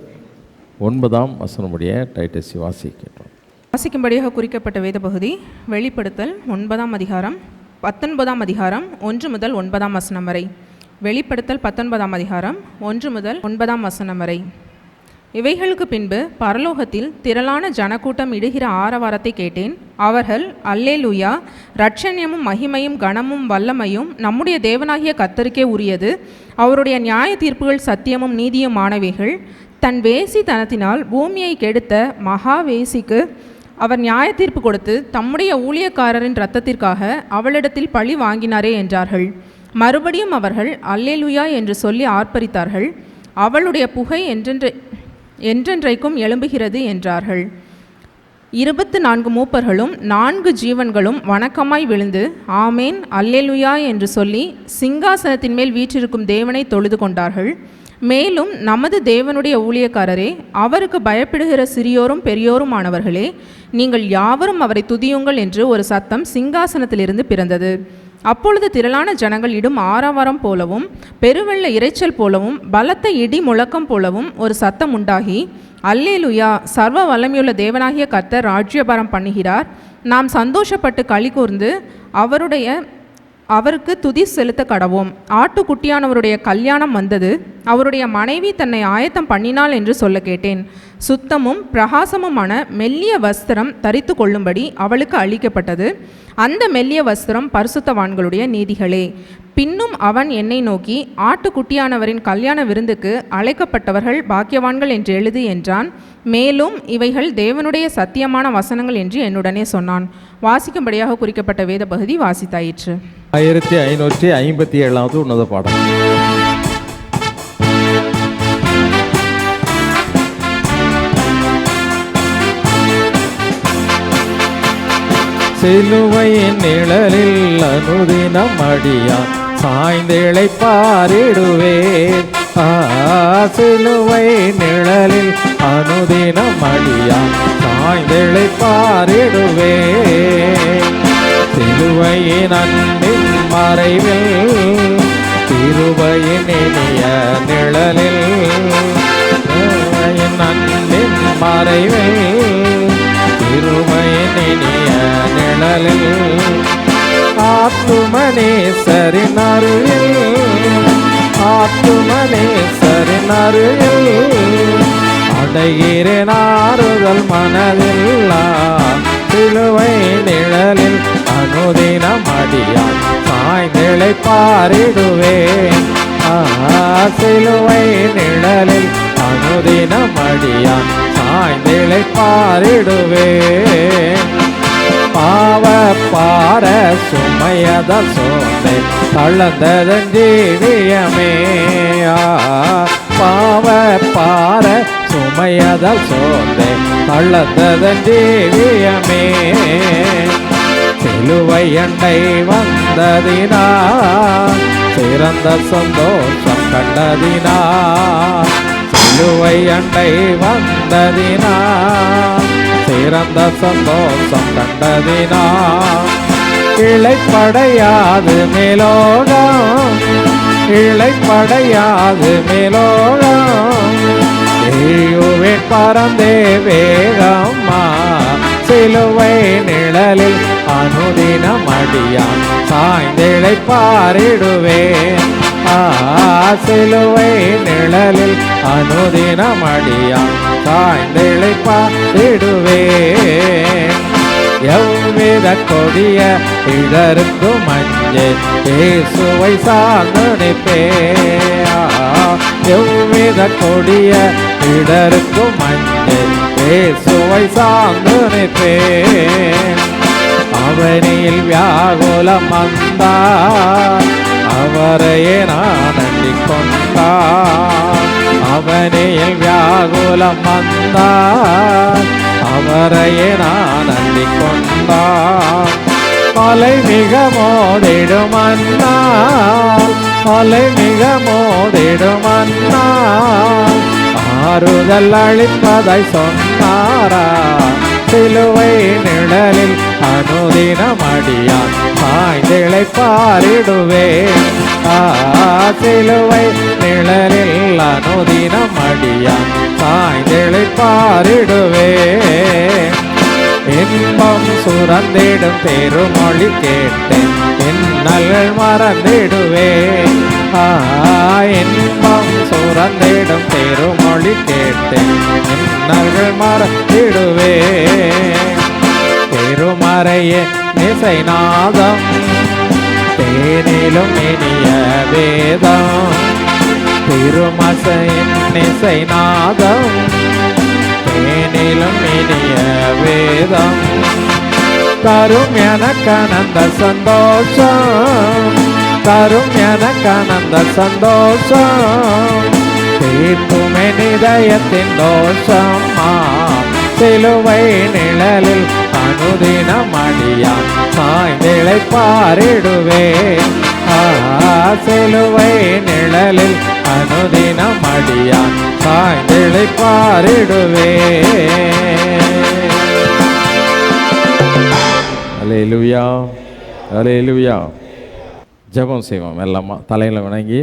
9ஆம் வசனமுடைய டைட்டஸை கேட்போம். வாசிக்கும்படியாக குறிக்கப்பட்ட வேத பகுதி வெளிப்படுத்தல் 9ஆம் அதிகாரம் 19ஆம் அதிகாரம் 1 முதல் 9ஆம் வசனம் வரை. வெளிப்படுத்தல் 19ஆம் அதிகாரம் 1 முதல் 9ஆம் வசனம் வரை. இவைகளுக்கு பின்பு பரலோகத்தில் திரளான ஜனக்கூட்டம் இடுகிற ஆரவாரத்தை கேட்டேன். அவர்கள் அல்லேலூயா, இரட்சண்யமும் மகிமையும் கனமும் வல்லமையும் நம்முடைய தேவனாகிய கர்த்தருக்கே உரியது. அவருடைய நியாய தீர்ப்புகள் சத்தியமும் நீதியுமானவைகள். தன் வேசித்தனத்தினால் பூமியை கெடுத்த மகா வேசிக்கு அவர் நியாய தீர்ப்பு கொடுத்து தம்முடைய ஊழியக்காரரின் இரத்தத்திற்காக அவளிடத்தில் பழி வாங்கினாரே என்றார்கள். மறுபடியும் அவர்கள் அல்லேலூயா என்று சொல்லி ஆர்ப்பரித்தார்கள். அவளுடைய புகை என்றென்றைக்கும் எழும்புகிறது என்றார்கள். 24 மூப்பர்களும் 4 ஜீவன்களும் வணக்கமாய் விழுந்து ஆமேன் அல்லேலூயா என்று சொல்லி சிங்காசனத்தின் மேல் வீற்றிருக்கும் தேவனை தொழுது கொண்டார்கள். மேலும் நமது தேவனுடைய ஊழியக்காரரே, அவருக்கு பயப்படுகிற சிறியோரும் பெரியோருமானவர்களே, நீங்கள் யாவரும் அவரை துதியுங்கள் என்று ஒரு சத்தம் சிங்காசனத்திலிருந்து பிறந்தது. அப்பொழுது திரளான ஜனங்கள் இடும் ஆரவாரம் போலவும் பெருவெள்ள இரைச்சல் போலவும் பலத்த இடி முழக்கம் போலவும் ஒரு சத்தம் உண்டாகி, அல்லேலூயா, சர்வ வல்லமையுள்ள தேவனாகிய கர்த்தர் ராஜ்யபாரம் பண்ணுகிறார். நாம் சந்தோஷப்பட்டு களி கூர்ந்து அவருக்கு துதி செலுத்த கடவோம். ஆட்டுக்குட்டியானவருடைய கல்யாணம் வந்தது, அவருடைய மனைவி தன்னை ஆயத்தம் பண்ணினாள் என்று சொல்ல கேட்டேன். சுத்தமும் பிரகாசமுமான மெல்லிய வஸ்திரம் தரித்து கொள்ளும்படி அவளுக்கு அளிக்கப்பட்டது. அந்த மெல்லிய வஸ்திரம் பரிசுத்தவான்களுடைய நீதிகளே. பின்னும் அவன் என்னை நோக்கி, ஆட்டுக்குட்டியானவரின் கல்யாண விருந்துக்கு அழைக்கப்பட்டவர்கள் பாக்கியவான்கள் என்று எழுது என்றான். மேலும் இவைகள் தேவனுடைய சத்தியமான வசனங்கள் என்று என்னுடனே சொன்னான். வாசிக்கும்படியாக குறிக்கப்பட்ட வேத பகுதி வாசித்தாயிற்று. 1557வது உன்னத பாடம். சிலுவையின் நிழலில் அனுதினம் அடியான் சாய்ந்தேளை பாரிடுவேன். சிலுவை நிழலில் அனுதினம் அடியான் சாய்ந்தேளை பாரிடுவேன். சிலுவையின் அன்பின் மறைவில் திருவையின் இனிய நிழலில் அன்பின் மறைவில் திருவையின் இனிய நிழலில் ஆத்துமனேசரின் அருகில் ஆத்துமனேசரின் அருகில் அடைகிறேன் ஆறுதல் மனதில்லா. சிலுவை நிழலில் அனுதினம் அடியான் சாய்ந்தேளை பாரிடுவேன். சிலுவை நிழலில் அனுதினம் அடியான் சாய்ந்தேளை பாரிடுவேன். பாவ பார சுமையத சோர்ந்தே தளர்ந்ததன் ஜீவியமே. பாவ பார சுமையத சோர்ந்தே தளர்ந்ததன் ஜீவியமே. சிலுவை அண்டை வந்ததினா சிறந்த சந்தோஷம் கண்டதினா. சிலுவை அண்டை வந்ததினா சிறந்த சந்தோஷம் கண்டதினா. இளைப்படையாது மேலோகம் இளைப்படையாது மேலோகம் எய்யுவேன் பறந்தே வேகம்மா. சிலுவை நிழலில் அனுதினம் அடியான் சாய்ந்தேளை பாரிடுவேன். சிலுவை நிழலில் அனுதினம் அடியான் சாய்ந்தேளை பாரிடுவேன். எவ்வித கொடிய இடருக்கும் மஞ்சே இயேசுவை சார்ந்து நிற்பேன். எவ்வித கொடிய இடருக்கும் மஞ்சே இயேசுவை சார்ந்து நிற்பேன். அவனில் வியாகுலம் வந்தார், அவரையே நான் அண்டிக் கொண்டான். அவனில் வியாகுலம் வந்தார், அவரையே நான் அண்டிக் கொண்டான். மலை மிக மோதிடுமன்னால் மலை மிக மோதிடுமன்னால் ஆறுதல் அளிப்பதாய் சொன்னாரா, சிலுவை நிழலில் அனுதினம் அடியான் சாய்ந்திழைப்பாரிடுவேன். சிலுவை நிழலில் அனுதினம் அடியான் சாய்ந்திழைப்பாரிடுவேன். இன்பம் சுரந்திடும் திருமொழி கேட்டேன், இன்னல்கள் மறந்திடுவேன். இன்பம் சுரந்திடும் திருமொழி கேட்டேன், இன்னல்கள் மறந்திடுவேன். திருமறையே இசைநாதம், தேனிலும் இனிய வேதம். திருமசையின் இசைநாதம், தேனிலும் இனிய வேதம். தரும் எனக்கனந்த சந்தோஷம், தரும் எனக்கனந்த சந்தோஷம். தீர்க்குமே இதயத்தின் தோஷம். சிலுவை நிழலில் அனுதினம் அடியான் சாய்ந்திழைப்பாரிடுவேன். சிலுவை நிழலில் அனுதினம் அடியான் சாய்ந்திழைப்பாரிடுவேன். அல்லேலூயா, அல்லேலூயா. ஜெபம் செய்வோம் எல்லாமா தலையில் வணங்கி.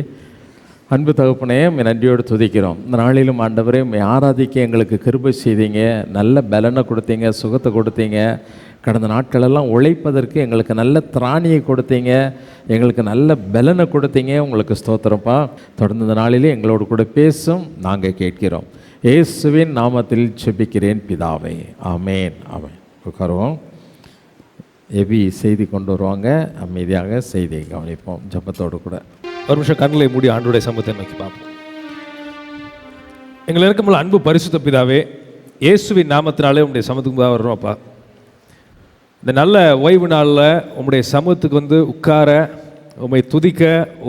அன்பு தகப்பனே, நன்றியோடு துதிக்கிறோம். இந்த நாளிலும் ஆண்டவரே ஆராதிக்க எங்களுக்கு கிருபை செய்தீங்க, நல்ல பலனை கொடுத்தீங்க, சுகத்தை கொடுத்தீங்க. கடந்த நாட்களெல்லாம் உழைப்பதற்கு எங்களுக்கு நல்ல திராணியை கொடுத்தீங்க, எங்களுக்கு நல்ல பலனை கொடுத்தீங்க. உங்களுக்கு ஸ்தோத்திரப்பா. தொடர்ந்து இந்த நாளிலே எங்களோடு கூட பேசும் நாங்கள் கேட்கிறோம். இயேசுவின் நாமத்தில் ஜெபிக்கிறேன் பிதாவே, ஆமேன். ஆமேன். உட்காருவோம். எபி செய்தி கொண்டு வருவாங்க. அமைதியாக செய்தியை கவனிப்போம் ஜபத்தோடு கூட. ஒரு நிமிஷம் கண்களை மூடி ஆண்டோடைய சமூகத்தை நோக்கி பார்ப்போம். எங்களை இருக்கும்போது அன்பு பரிசுத்த பிதாவே, இயேசுவின் நாமத்தினாலே உங்களுடைய சமூகத்துக்கு தான் வர்றோம் அப்பா. இந்த நல்ல ஓய்வு நாளில் உங்களுடைய சமூகத்துக்கு வந்து உட்கார, உண்மை துதிக்க,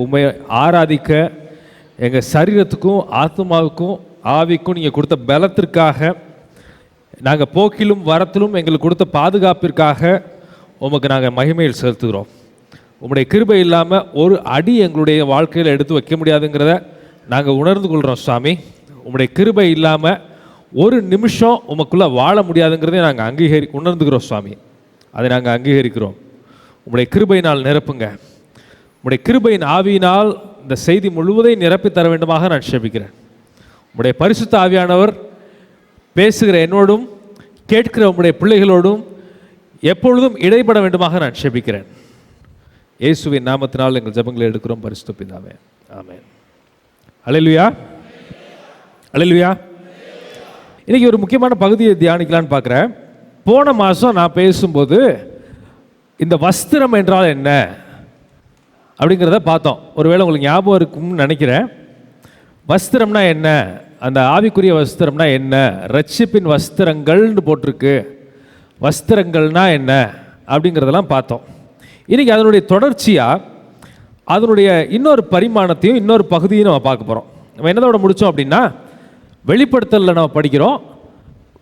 உண்மை ஆராதிக்க, எங்கள் சரீரத்துக்கும் ஆத்மாவுக்கும் ஆவிக்கும் நீங்கள் கொடுத்த பலத்திற்காக, நாங்கள் போக்கிலும் வரத்திலும் எங்களுக்கு கொடுத்த பாதுகாப்பிற்காக உமக்கு நாங்கள் மகிமையில் செலுத்துகிறோம். உங்களுடைய கிருபை இல்லாமல் ஒரு அடி எங்களுடைய வாழ்க்கையில் எடுத்து வைக்க முடியாதுங்கிறத நாங்கள் உணர்ந்து கொள்கிறோம் சுவாமி. உங்களுடைய கிருபை இல்லாமல் ஒரு நிமிஷம் உமக்குள்ளே வாழ முடியாதுங்கிறதே நாங்கள் உணர்ந்துக்கிறோம் சுவாமி. அதை நாங்கள் அங்கீகரிக்கிறோம். உங்களுடைய கிருபையினால் நிரப்புங்க. உங்களுடைய கிருபையின் ஆவியினால் இந்த செய்தி முழுவதையும் நிரப்பி தர வேண்டுமாக நான் செபிக்கிறேன். உங்களுடைய பரிசுத்த ஆவியானவர் பேசுகிற என்னோடும் கேட்கிற உங்களுடைய பிள்ளைகளோடும் எப்பொழுதும் இடைப்பட வேண்டுமாக நான் செபிக்கிறேன். இயேசுவின் நாமத்தினால் எங்கள் ஜெபங்களை எடுக்கிறோம் பரிசுத்த பிதாவே, ஆமென். அல்லேலூயா, அல்லேலூயா. இன்னைக்கு ஒரு முக்கியமான பகுதியை தியானிக்கலான்னு பார்க்குறேன். போன மாதம் நான் பேசும்போது இந்த வஸ்திரம் என்றால் என்ன அப்படிங்கிறத பார்த்தோம். ஒருவேளை உங்களுக்கு ஞாபகம் இருக்கும்னு நினைக்கிறேன். வஸ்திரம்னா என்ன, அந்த ஆவிக்குரிய வஸ்திரம்னா என்ன, ரட்சிப்பின் வஸ்திரங்கள்னு போட்டிருக்கு. வஸ்திரங்கள்னா என்ன அப்படிங்கிறதெல்லாம் பார்த்தோம். இன்றைக்கி அதனுடைய தொடர்ச்சியாக அதனுடைய இன்னொரு பரிமாணத்தையும் இன்னொரு பகுதியும் நம்ம பார்க்க போகிறோம். நம்ம என்னதோட முடித்தோம் அப்படின்னா, வெளிப்படுத்தலில் நம்ம படிக்கிறோம்.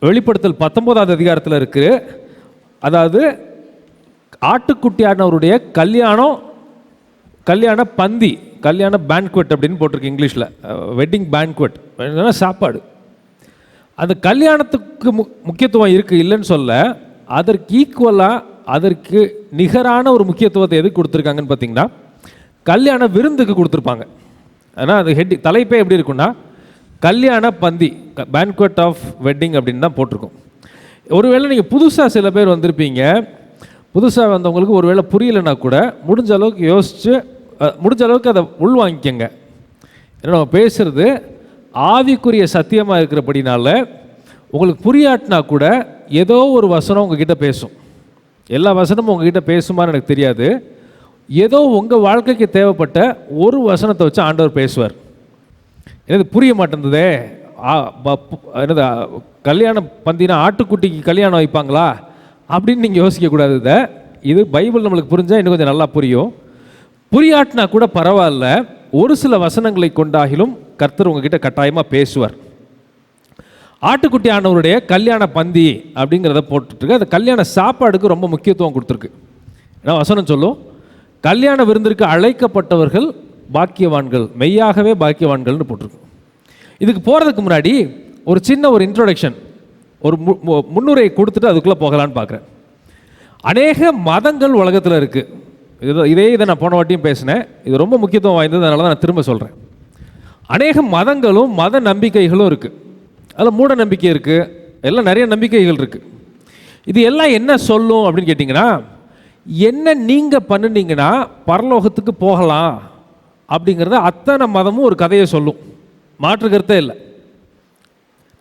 வெளிப்படுத்தல் 19ஆவது அதிகாரத்தில் இருக்குது. அதாவது ஆட்டுக்குட்டியானவருடைய கல்யாண பந்தி, கல்யாண பேன்குவெட் அப்படின்னு போட்டிருக்கு இங்கிலீஷில். வெட்டிங் பேன்குவெட் சாப்பாடு. அந்த கல்யாணத்துக்கு முக்கியத்துவம் இருக்குது இல்லைன்னு சொல்ல, அதற்கு ஈக்குவலாக அதற்கு நிகரான ஒரு முக்கியத்துவத்தை எதுக்கு கொடுத்துருக்காங்கன்னு பார்த்தீங்கன்னா, கல்யாண விருந்துக்கு கொடுத்துருப்பாங்க. ஆனால் அது தலைப்பே எப்படி இருக்குன்னா, கல்யாண பந்தி, பேன்குவெட் ஆஃப் வெட்டிங் அப்படின்னு தான் போட்டிருக்கோம். ஒருவேளை நீங்கள் புதுசாக சில பேர் வந்திருப்பீங்க. புதுசாக வந்தவங்களுக்கு ஒருவேளை புரியலைன்னா கூட முடிஞ்ச அளவுக்கு யோசித்து முடிஞ்ச அளவுக்கு அதை உள்வாங்கிக்கங்க. ஏன்னா நம்ம பேசுகிறது ஆவிக்குரிய சத்தியமாக இருக்கிறபடினால உங்களுக்கு புரியாட்டினா கூட ஏதோ ஒரு வசனம் உங்ககிட்ட பேசும். எல்லா வசனமும் உங்ககிட்ட பேசுமான்னு எனக்கு தெரியாது. ஏதோ உங்கள் வாழ்க்கைக்கு தேவைப்பட்ட ஒரு வசனத்தை வச்சு ஆண்டவர் பேசுவார். எனக்கு புரிய மாட்டேங்குதே, என்னது கல்யாண பந்தினா ஆட்டுக்குட்டிக்கு கல்யாணம் வைப்பாங்களா அப்படின்னு நீங்கள் யோசிக்கக்கூடாது. இது பைபிள் நம்மளுக்கு புரிஞ்சால் இன்னும் கொஞ்சம் நல்லா புரியும். புரியாட்டினா கூட பரவாயில்ல, ஒரு சில வசனங்களை கொண்டாகிலும் கர்த்தர் உங்ககிட்ட கட்டாயமாக பேசுவார். ஆட்டுக்குட்டி ஆனவருடைய கல்யாண பந்தி அப்படிங்கிறத போட்டுருக்கு. அந்த கல்யாண சாப்பாடுக்கு ரொம்ப முக்கியத்துவம் கொடுத்துருக்கு. ஏன்னா வசனம் சொல்லும், கல்யாண விருந்திற்கு அழைக்கப்பட்டவர்கள் பாக்கியவான்கள், மெய்யாகவே பாக்கியவான்கள்னு போட்டிருக்கு. இதுக்கு போகிறதுக்கு முன்னாடி ஒரு சின்ன ஒரு இன்ட்ரோடக்ஷன், ஒரு முன்னுரை கொடுத்துட்டு அதுக்குள்ளே போகலான்னு பார்க்குறேன். அநேக மதங்கள் உலகத்தில் இருக்குது. இதை நான் போன வாட்டியும் பேசினேன். இது ரொம்ப முக்கியத்துவம் வாய்ந்தது, அதனால தான் நான் திரும்ப சொல்கிறேன். அநேக மதங்களும் மத நம்பிக்கைகளும் இருக்குது. அதில் மூட நம்பிக்கை இருக்குது, எல்லாம் நிறைய நம்பிக்கைகள் இருக்குது. இது எல்லாம் என்ன சொல்லும் அப்படின்னு கேட்டிங்கன்னா, என்ன நீங்கள் பண்ணினீங்கன்னா பரலோகத்துக்கு போகலாம் அப்படிங்கிறத அத்தனை மதமும் ஒரு கதையை சொல்லும், மாற்று கருத்தே இல்லை.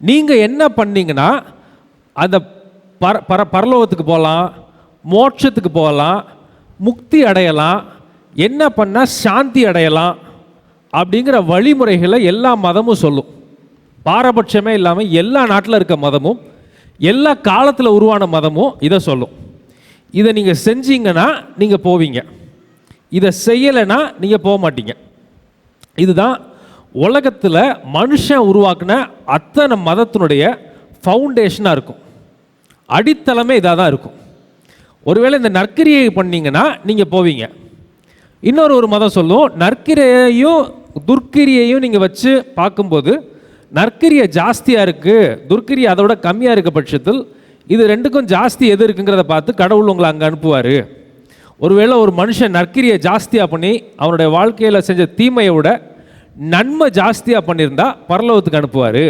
நீங்கள் என்ன பண்ணீங்கன்னா அந்த பரலோகத்துக்கு போகலாம், மோட்சத்துக்கு போகலாம், முக்தி அடையலாம், என்ன பண்ணால் சாந்தி அடையலாம் அப்படிங்கிற வழிமுறைகளை எல்லா மதமும் சொல்லும். பாரபட்சமே இல்லாமல் எல்லா நாட்டில் இருக்க மதமும் எல்லா காலத்தில் உருவான மதமும் இதை சொல்லும். இதை நீங்கள் செஞ்சீங்கன்னா நீங்கள் போவீங்க, இதை செய்யலைன்னா நீங்கள் போக மாட்டீங்க. இதுதான் உலகத்தில் மனுஷன் உருவாக்குன அத்தனை மதத்தினுடைய ஃபவுண்டேஷனாக இருக்கும். அடித்தளமே இதாக தான் இருக்கும். ஒருவேளை இந்த நற்கிரியை பண்ணீங்கன்னா நீங்கள் போவீங்க. இன்னொரு மதம் சொல்லும், நற்கிரியையும் துர்க்கிரியையும் நீங்கள் வச்சு பார்க்கும்போது நற்கிரியை ஜாஸ்தியாக இருக்குது, துர்க்கிரியை அதை விட கம்மியாக இருக்க பட்சத்தில் இது ரெண்டுக்கும் ஜாஸ்தி எது இருக்குங்கிறத பார்த்து கடவுள் உங்களை அங்கே அனுப்புவார். ஒருவேளை ஒரு மனுஷன் நற்கிரியை ஜாஸ்தியாக பண்ணி அவனுடைய வாழ்க்கையில் செஞ்ச தீமையை விட நன்மை ஜாஸ்தியாக பண்ணியிருந்தா பரலோகத்துக்கு அனுப்புவார்.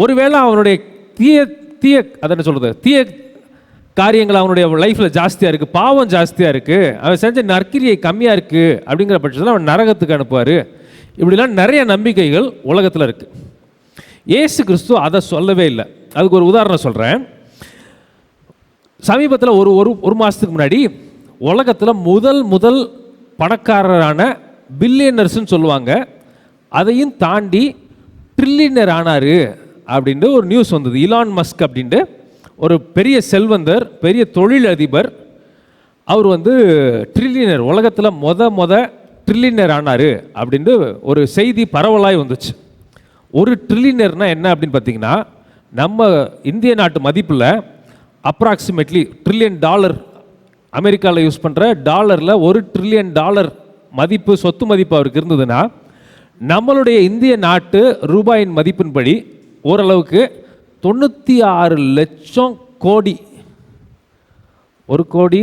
ஒருவேளை அவனுடைய தீய அதென்ன சொல்கிறது, தீய காரியங்கள் அவனுடைய லைஃப்பில் ஜாஸ்தியாக இருக்குது, பாவம் ஜாஸ்தியாக இருக்குது, அவன் செஞ்ச நற்கிரியை கம்மியாக இருக்குது அப்படிங்கிற பட்சத்தில் அவன் நரகத்துக்கு அனுப்புவார். இப்படிலாம் நிறைய நம்பிக்கைகள் உலகத்தில் இருக்குது. இயேசு கிறிஸ்து அதை சொல்லவே இல்லை. அதுக்கு ஒரு உதாரணம் சொல்கிறேன். சமீபத்தில் ஒரு மாதத்துக்கு முன்னாடி உலகத்தில் முதல் பணக்காரரான பில்லியனர்ஸ்ன்னு சொல்லுவாங்க, அதையும் தாண்டி ட்ரில்லியனர் ஆனார் அப்படின்ட்டு ஒரு நியூஸ் வந்தது. இலான் மஸ்க் அப்படின்ட்டு ஒரு பெரிய செல்வந்தர், பெரிய தொழிலதிபர், அவர் ட்ரில்லியனர், உலகத்தில் ட்ரில்லியனர் ஆனார் அப்படின்ட்டு ஒரு செய்தி பரவலாய் வந்துச்சு. ஒரு ட்ரில்லியனர்னால் என்ன அப்படின்னு பார்த்தீங்கன்னா, நம்ம இந்திய நாட்டு மதிப்பில் அப்ராக்சிமேட்லி $1 அமெரிக்காவில் யூஸ் பண்ணுற டாலரில் $1 trillion மதிப்பு, சொத்து மதிப்பு அவருக்கு இருந்ததுன்னா, நம்மளுடைய இந்திய நாட்டு ரூபாயின் மதிப்பின்படி ஓரளவுக்கு 96 லட்சம் கோடி, 1 கோடி,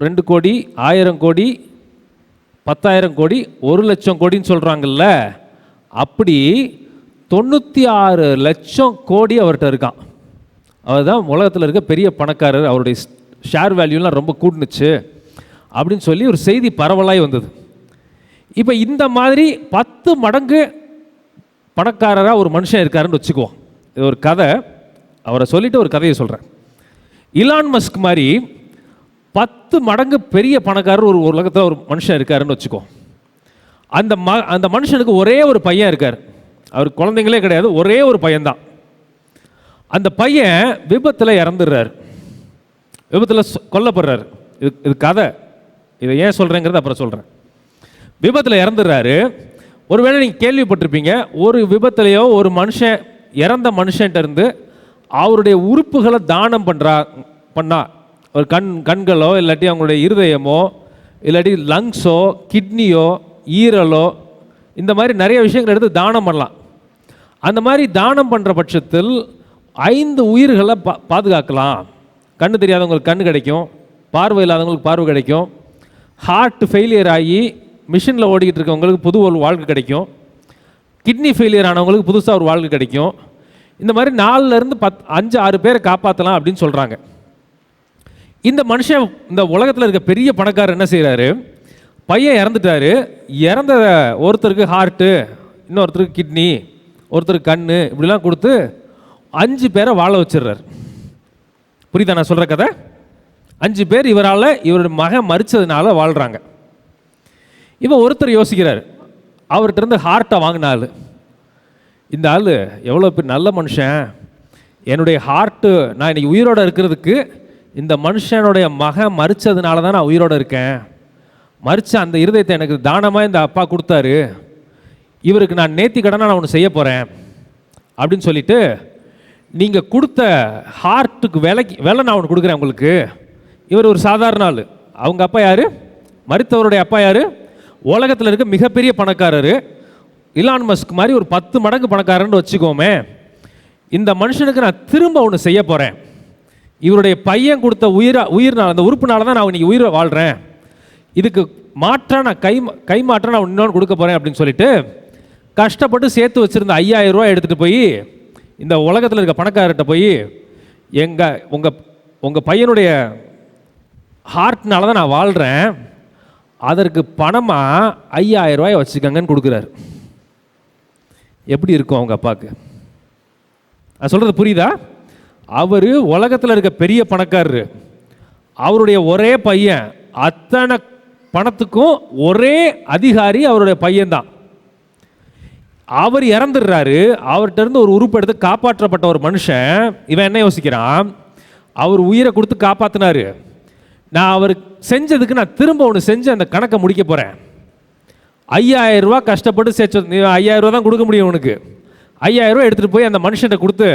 2 கோடி, 1000 கோடி, 10,000 கோடி, 1 லட்சம் கோடின்னு சொல்கிறாங்கல்ல, அப்படி 96 லட்சம் கோடி அவர்கிட்ட இருக்கான். அவர் தான் உலகத்தில் இருக்க பெரிய பணக்காரர், அவருடைய ஷேர் வேல்யூலாம் ரொம்ப கூட்டுனுச்சு அப்படின்னு சொல்லி ஒரு செய்தி பரவலாய் வந்தது. இப்போ இந்த மாதிரி 10 மடங்கு பணக்காரராக ஒரு மனுஷன் இருக்காருன்னு வச்சுக்குவோம். இது ஒரு கதை, அவரை சொல்லிவிட்டு ஒரு கதையை சொல்கிறேன். இலான் மஸ்க் மாதிரி 10 மடங்கு பெரிய பணக்காரர் ஒரு உலகத்தில் ஒரு மனுஷன் இருக்காருன்னு வச்சுக்குவோம். அந்த மனுஷனுக்கு ஒரே ஒரு பையன் இருக்கார். அவர் குழந்தைங்களே கிடையாது, ஒரே ஒரு பையன்தான். அந்த பையன் விபத்தில் இறந்துடுறார், விபத்தில் கொல்லப்படுறாரு. இது கதை, இதை ஏன் சொல்கிறேங்கிறது அப்புறம் சொல்கிறேன். விபத்தில் இறந்துடுறாரு. ஒருவேளை நீங்கள் கேள்விப்பட்டிருப்பீங்க, ஒரு விபத்துலையோ ஒரு மனுஷன் இறந்த மனுஷன்ட்ட இருந்து அவருடைய உறுப்புகளை தானம் பண்ணா, ஒரு கண்களோ இல்லாட்டி அவங்களுடைய இருதயமோ இல்லாட்டி லங்ஸோ கிட்னியோ ஈரலோ இந்த மாதிரி நிறைய விஷயங்கள் எடுத்து தானம் பண்ணலாம். அந்த மாதிரி தானம் பண்ணுற பட்சத்தில் 5 உயிர்களை பாதுகாக்கலாம். கண்ணு தெரியாதவங்களுக்கு கண்ணு கிடைக்கும், பார்வை இல்லாதவங்களுக்கு பார்வை கிடைக்கும், ஹார்ட் ஃபெயிலியர் ஆகி மிஷினில் ஓடிக்கிட்டு இருக்கவங்களுக்கு புது ஒரு வாழ்க்கை கிடைக்கும், கிட்னி ஃபெயிலியர் ஆனவங்களுக்கு புதுசாக ஒரு வாழ்க்கை கிடைக்கும். இந்த மாதிரி 4லேருந்து 5-6 பேரை காப்பாற்றலாம் அப்படின்னு சொல்கிறாங்க. இந்த மனுஷன், இந்த உலகத்தில் இருக்க பெரிய பணக்காரர் என்ன செய்கிறாரு, பையன் இறந்துட்டாரு, இறந்த ஒருத்தருக்கு ஹார்ட்டு, இன்னொருத்தருக்கு கிட்னி, ஒருத்தருக்கு கண்ணு, இப்படிலாம் கொடுத்து 5 பேரை வாழ வச்சிடுறாரு. புரியுதா நான் சொல்கிற கதை? 5 பேர் இவரால், இவருடைய மகன் மரித்ததுனால வாழ்கிறாங்க. இவன் ஒருத்தர் யோசிக்கிறார், அவர்கிட்ட இருந்து ஹார்ட்டை வாங்கின ஆள், இந்த ஆள் எவ்வளோ பேர் நல்ல மனுஷன், என்னுடைய ஹார்ட்டு நான் இன்றைக்கி உயிரோடு இருக்கிறதுக்கு இந்த மனுஷனுடைய மகன் மரித்ததுனால தான் நான் உயிரோடு இருக்கேன், மரித்த அந்த இருதயத்தை எனக்கு தானமாக இந்த அப்பா கொடுத்தாரு, இவருக்கு நான் நேர்த்தி கடனாக நான் ஒன்று செய்ய போகிறேன் அப்படின்னு சொல்லிட்டு, நீங்கள் கொடுத்த ஹார்ட்டுக்கு விலை நான் ஒன்று கொடுக்குறேன் உங்களுக்கு. இவர் ஒரு சாதாரண ஆள். அவங்க அப்பா யார்? மரித்தவருடைய அப்பா யார்? உலகத்தில் இருக்க மிகப்பெரிய பணக்காரர். இலான் மஸ்க் மாதிரி ஒரு 10 மடங்கு பணக்காரன்னு வச்சுக்கோமே, இந்த மனுஷனுக்கு நான் திரும்ப ஒன்று செய்ய போகிறேன். இவருடைய பையன் கொடுத்த உயிர்னால, அந்த உறுப்புனால தான் நான் இன்னைக்கு உயிரை வாழ்கிறேன். இதுக்கு மாற்றாக நான் கைமாற்ற நான் இன்னொன்று கொடுக்க போகிறேன் அப்படின்னு சொல்லிட்டு கஷ்டப்பட்டு சேர்த்து வச்சுருந்த 5000 ரூபா எடுத்துகிட்டு போய் இந்த உலகத்தில் இருக்க பணக்காரர்கிட்ட போய், உங்கள் பையனுடைய ஹார்ட்னால தான் நான் வாழ்கிறேன், அதற்கு பணமாக 5000 ரூபாயை வச்சுக்கங்கன்னு கொடுக்குறாரு. எப்படி இருக்கும் அவங்க அப்பாவுக்கு? அது சொல்கிறது புரியுதா? அவர் உலகத்தில் இருக்க பெரிய பணக்காரரு, அவருடைய ஒரே பையன், அத்தனை பணத்துக்கும் ஒரே அதிகாரி அவருடைய பையன்தான். அவர் இறந்துடுறாரு. அவர்கிட்ட இருந்து ஒரு உறுப்பு எடுத்து காப்பாற்றப்பட்ட ஒரு மனுஷன் இவன் என்ன யோசிக்கிறான், அவர் உயிரை கொடுத்து காப்பாற்றினாரு, நான் அவர் செஞ்சதுக்கு நான் திரும்ப ஒன்று செஞ்சு அந்த கணக்கை முடிக்க போகிறேன். 5000 ரூபா கஷ்டப்பட்டு சேர்த்து 5000 ரூபா தான் கொடுக்க முடியும் உனக்கு. 5000 ரூபா எடுத்துகிட்டு போய் அந்த மனுஷன்கிட்ட கொடுத்து,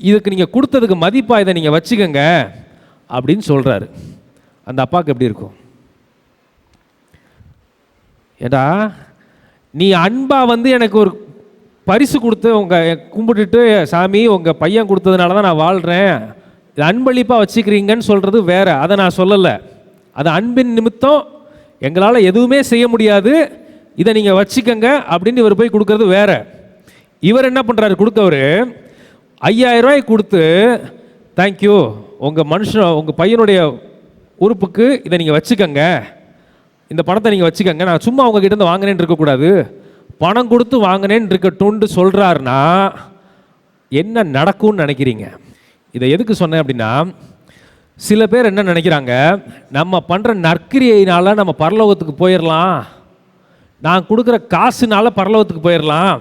இதுக்கு நீங்கள் கொடுத்ததுக்கு மதிப்பாக இதை நீங்கள் வச்சுக்கோங்க அப்படின்னு சொல்கிறாரு. அந்த அப்பாவுக்கு எப்படி இருக்கும்? ஏடா, நீ அன்பா வந்து எனக்கு ஒரு பரிசு கொடுத்து கும்பிட்டுட்டு, சாமி உங்கள் பையன் கொடுத்ததுனால தான் நான் வாழ்கிறேன், இது அன்பளிப்பாக வச்சுக்கிறீங்கன்னு சொல்கிறது வேற. அதை நான் சொல்லலை. அது அன்பின் நிமித்தம் எங்களால் எதுவுமே செய்ய முடியாது, இதை நீங்கள் வச்சுக்கங்க அப்படின்னு இவர் போய் கொடுக்கறது வேற. இவர் என்ன பண்ணுறாரு, கொடுக்கவர் 5000 ரூபாய் கொடுத்து, தேங்க்யூ, உங்கள் பையனுடைய உறுப்புக்கு இதை நீங்கள் வச்சுக்கங்க, இந்த பணத்தை நீங்கள் வச்சுக்கங்க, நான் சும்மா உங்ககிட்ட இருந்து வாங்கினேன்னு இருக்கக்கூடாது, பணம் கொடுத்து வாங்கினேன்னு இருக்கட்டும்னு சொல்கிறாருன்னா என்ன நடக்கும்னு நினைக்கிறீங்க? இதை எதுக்கு சொன்னேன் அப்படின்னா, சில பேர் என்ன நினைக்கிறாங்க, நம்ம பண்ணுற நற்கிரியையினால நம்ம பரலோகத்துக்கு போயிடலாம், நான் கொடுக்குற காசுனால பரலோகத்துக்கு போயிடலாம்,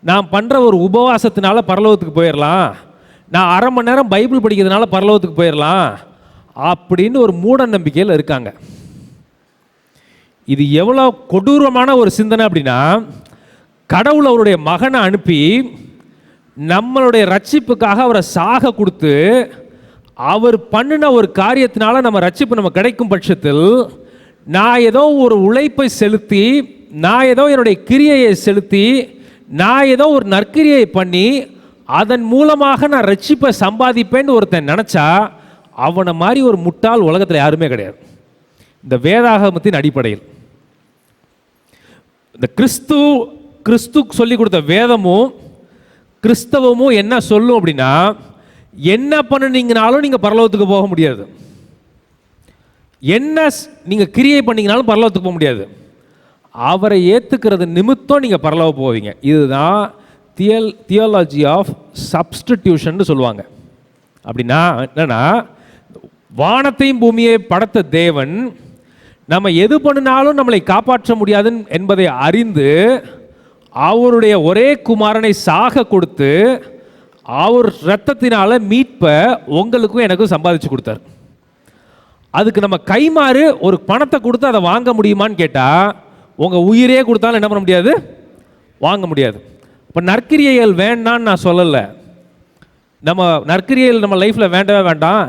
நான் பண்ணுற ஒரு உபவாசத்தினால பரலோகத்துக்கு போயிடலாம், நான் 1/2 மணி நேரம் பைபிள் படிக்கிறதுனால பரலோகத்துக்கு போயிடலாம் அப்படின்னு ஒரு மூட நம்பிக்கையில் இருக்காங்க. இது எவ்வளோ கொடூரமான ஒரு சிந்தனை அப்படின்னா, கடவுள் அவருடைய மகனை அனுப்பி நம்மளுடைய ரட்சிப்புக்காக அவரை சாக கொடுத்து, அவர் பண்ணின ஒரு காரியத்தினால நம்ம ரட்சிப்பு நம்ம கிடைக்கும் பட்சத்தில், நான் ஏதோ ஒரு உழைப்பை செலுத்தி, நான் ஏதோ என்னுடைய கிரியையை செலுத்தி, நான் ஏதோ ஒரு நற்கிரியை பண்ணி அதன் மூலமாக நான் ரட்சிப்பை சம்பாதிப்பேன்னு ஒருத்தன் நினச்சா, அவனை மாதிரி ஒரு முட்டாள் உலகத்தில் யாருமே கிடையாது. இந்த வேதாகமத்தின் அடிப்படையில் இந்த கிறிஸ்து சொல்லி கொடுத்த வேதமும் கிறிஸ்தவமும் என்ன சொல்லும் அப்படின்னா, என்ன பண்ணினீங்கனாலும் நீங்கள் பரலோகத்துக்கு போக முடியாது, என்ன நீங்கள் கிரியை பண்ணீங்கனாலும் பரலோகத்துக்கு போக முடியாது, அவரை ஏற்றுக்கிறது நிமித்தம் நீங்கள் பரலோகம் போவீங்க. இதுதான் தியாலஜி ஆஃப் சப்ஸ்டிடியூஷன் சொல்லுவாங்க. அப்படின்னா என்னன்னா, வானத்தையும் பூமியை படைத்த தேவன் நம்ம எது பண்ணினாலும் நம்மளை காப்பாற்ற முடியாது என்பதை அறிந்து அவருடைய ஒரே குமாரனை சாக கொடுத்து அவர் இரத்தத்தினால மீட்பை உங்களுக்கும் எனக்கும் சம்பாதிச்சு கொடுத்தார். அதுக்கு நம்ம கைமாறு ஒரு பணத்தை கொடுத்து அதை வாங்க முடியுமான்னு கேட்டால், உங்கள் உயிரே கொடுத்தாலும் என்ன பண்ண முடியாது, வாங்க முடியாது. இப்போ நற்கிரியைகள் வேண்டான்னு நான் சொல்லலை. நம்ம நற்கிரியைகள் நம்ம லைஃப்பில் வேண்டவே வேண்டாம்,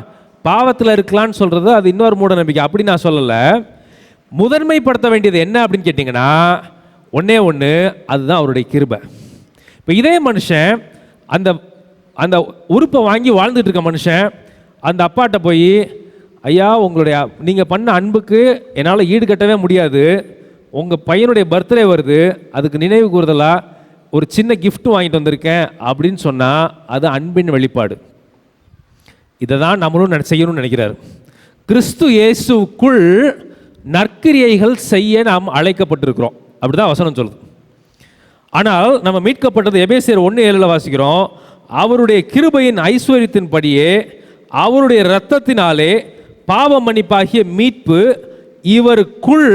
பாவத்தில் இருக்கலான்னு சொல்கிறது அது இன்னொரு மூட நம்பிக்கை, அப்படி நான் சொல்லலை. முதன்மைப்படுத்த வேண்டியது என்ன அப்படின்னு கேட்டிங்கன்னா, ஒன்றே ஒன்று, அதுதான் அவருடைய கிருபை. இப்போ இதே மனுஷன் அந்த அந்த உறுப்பை வாங்கி வாழ்ந்துட்டு இருக்க மனுஷன் அந்த அப்பாட்ட போய், ஐயா உங்களுடைய நீங்கள் பண்ண அன்புக்கு என்னால் ஈடுகட்டவே முடியாது, உங்கள் பையனுடைய பர்த்டே வருது, அதுக்கு நினைவு கூறுதலாக ஒரு சின்ன கிஃப்ட் வாங்கிட்டு வந்திருக்கேன் அப்படின்னு சொன்னால் அது அன்பின் வெளிப்பாடு. இதை தான் நம்மளும் செய்யணும்னு நினைக்கிறார். கிறிஸ்து இயேசுக்குள் நற்கிரியைகள் செய்ய நாம் அழைக்கப்பட்டிருக்கிறோம், அப்படிதான் வசனம் சொல்லுது. ஆனால் நம்ம மீட்கப்பட்டது எபேசியர் 1:7 வாசிக்கிறோம், அவருடைய கிருபையின் ஐஸ்வர்யத்தின்படியே அவருடைய இரத்தத்தினாலே பாவ மன்னிப்பாகிய மீட்பு இவருக்குள்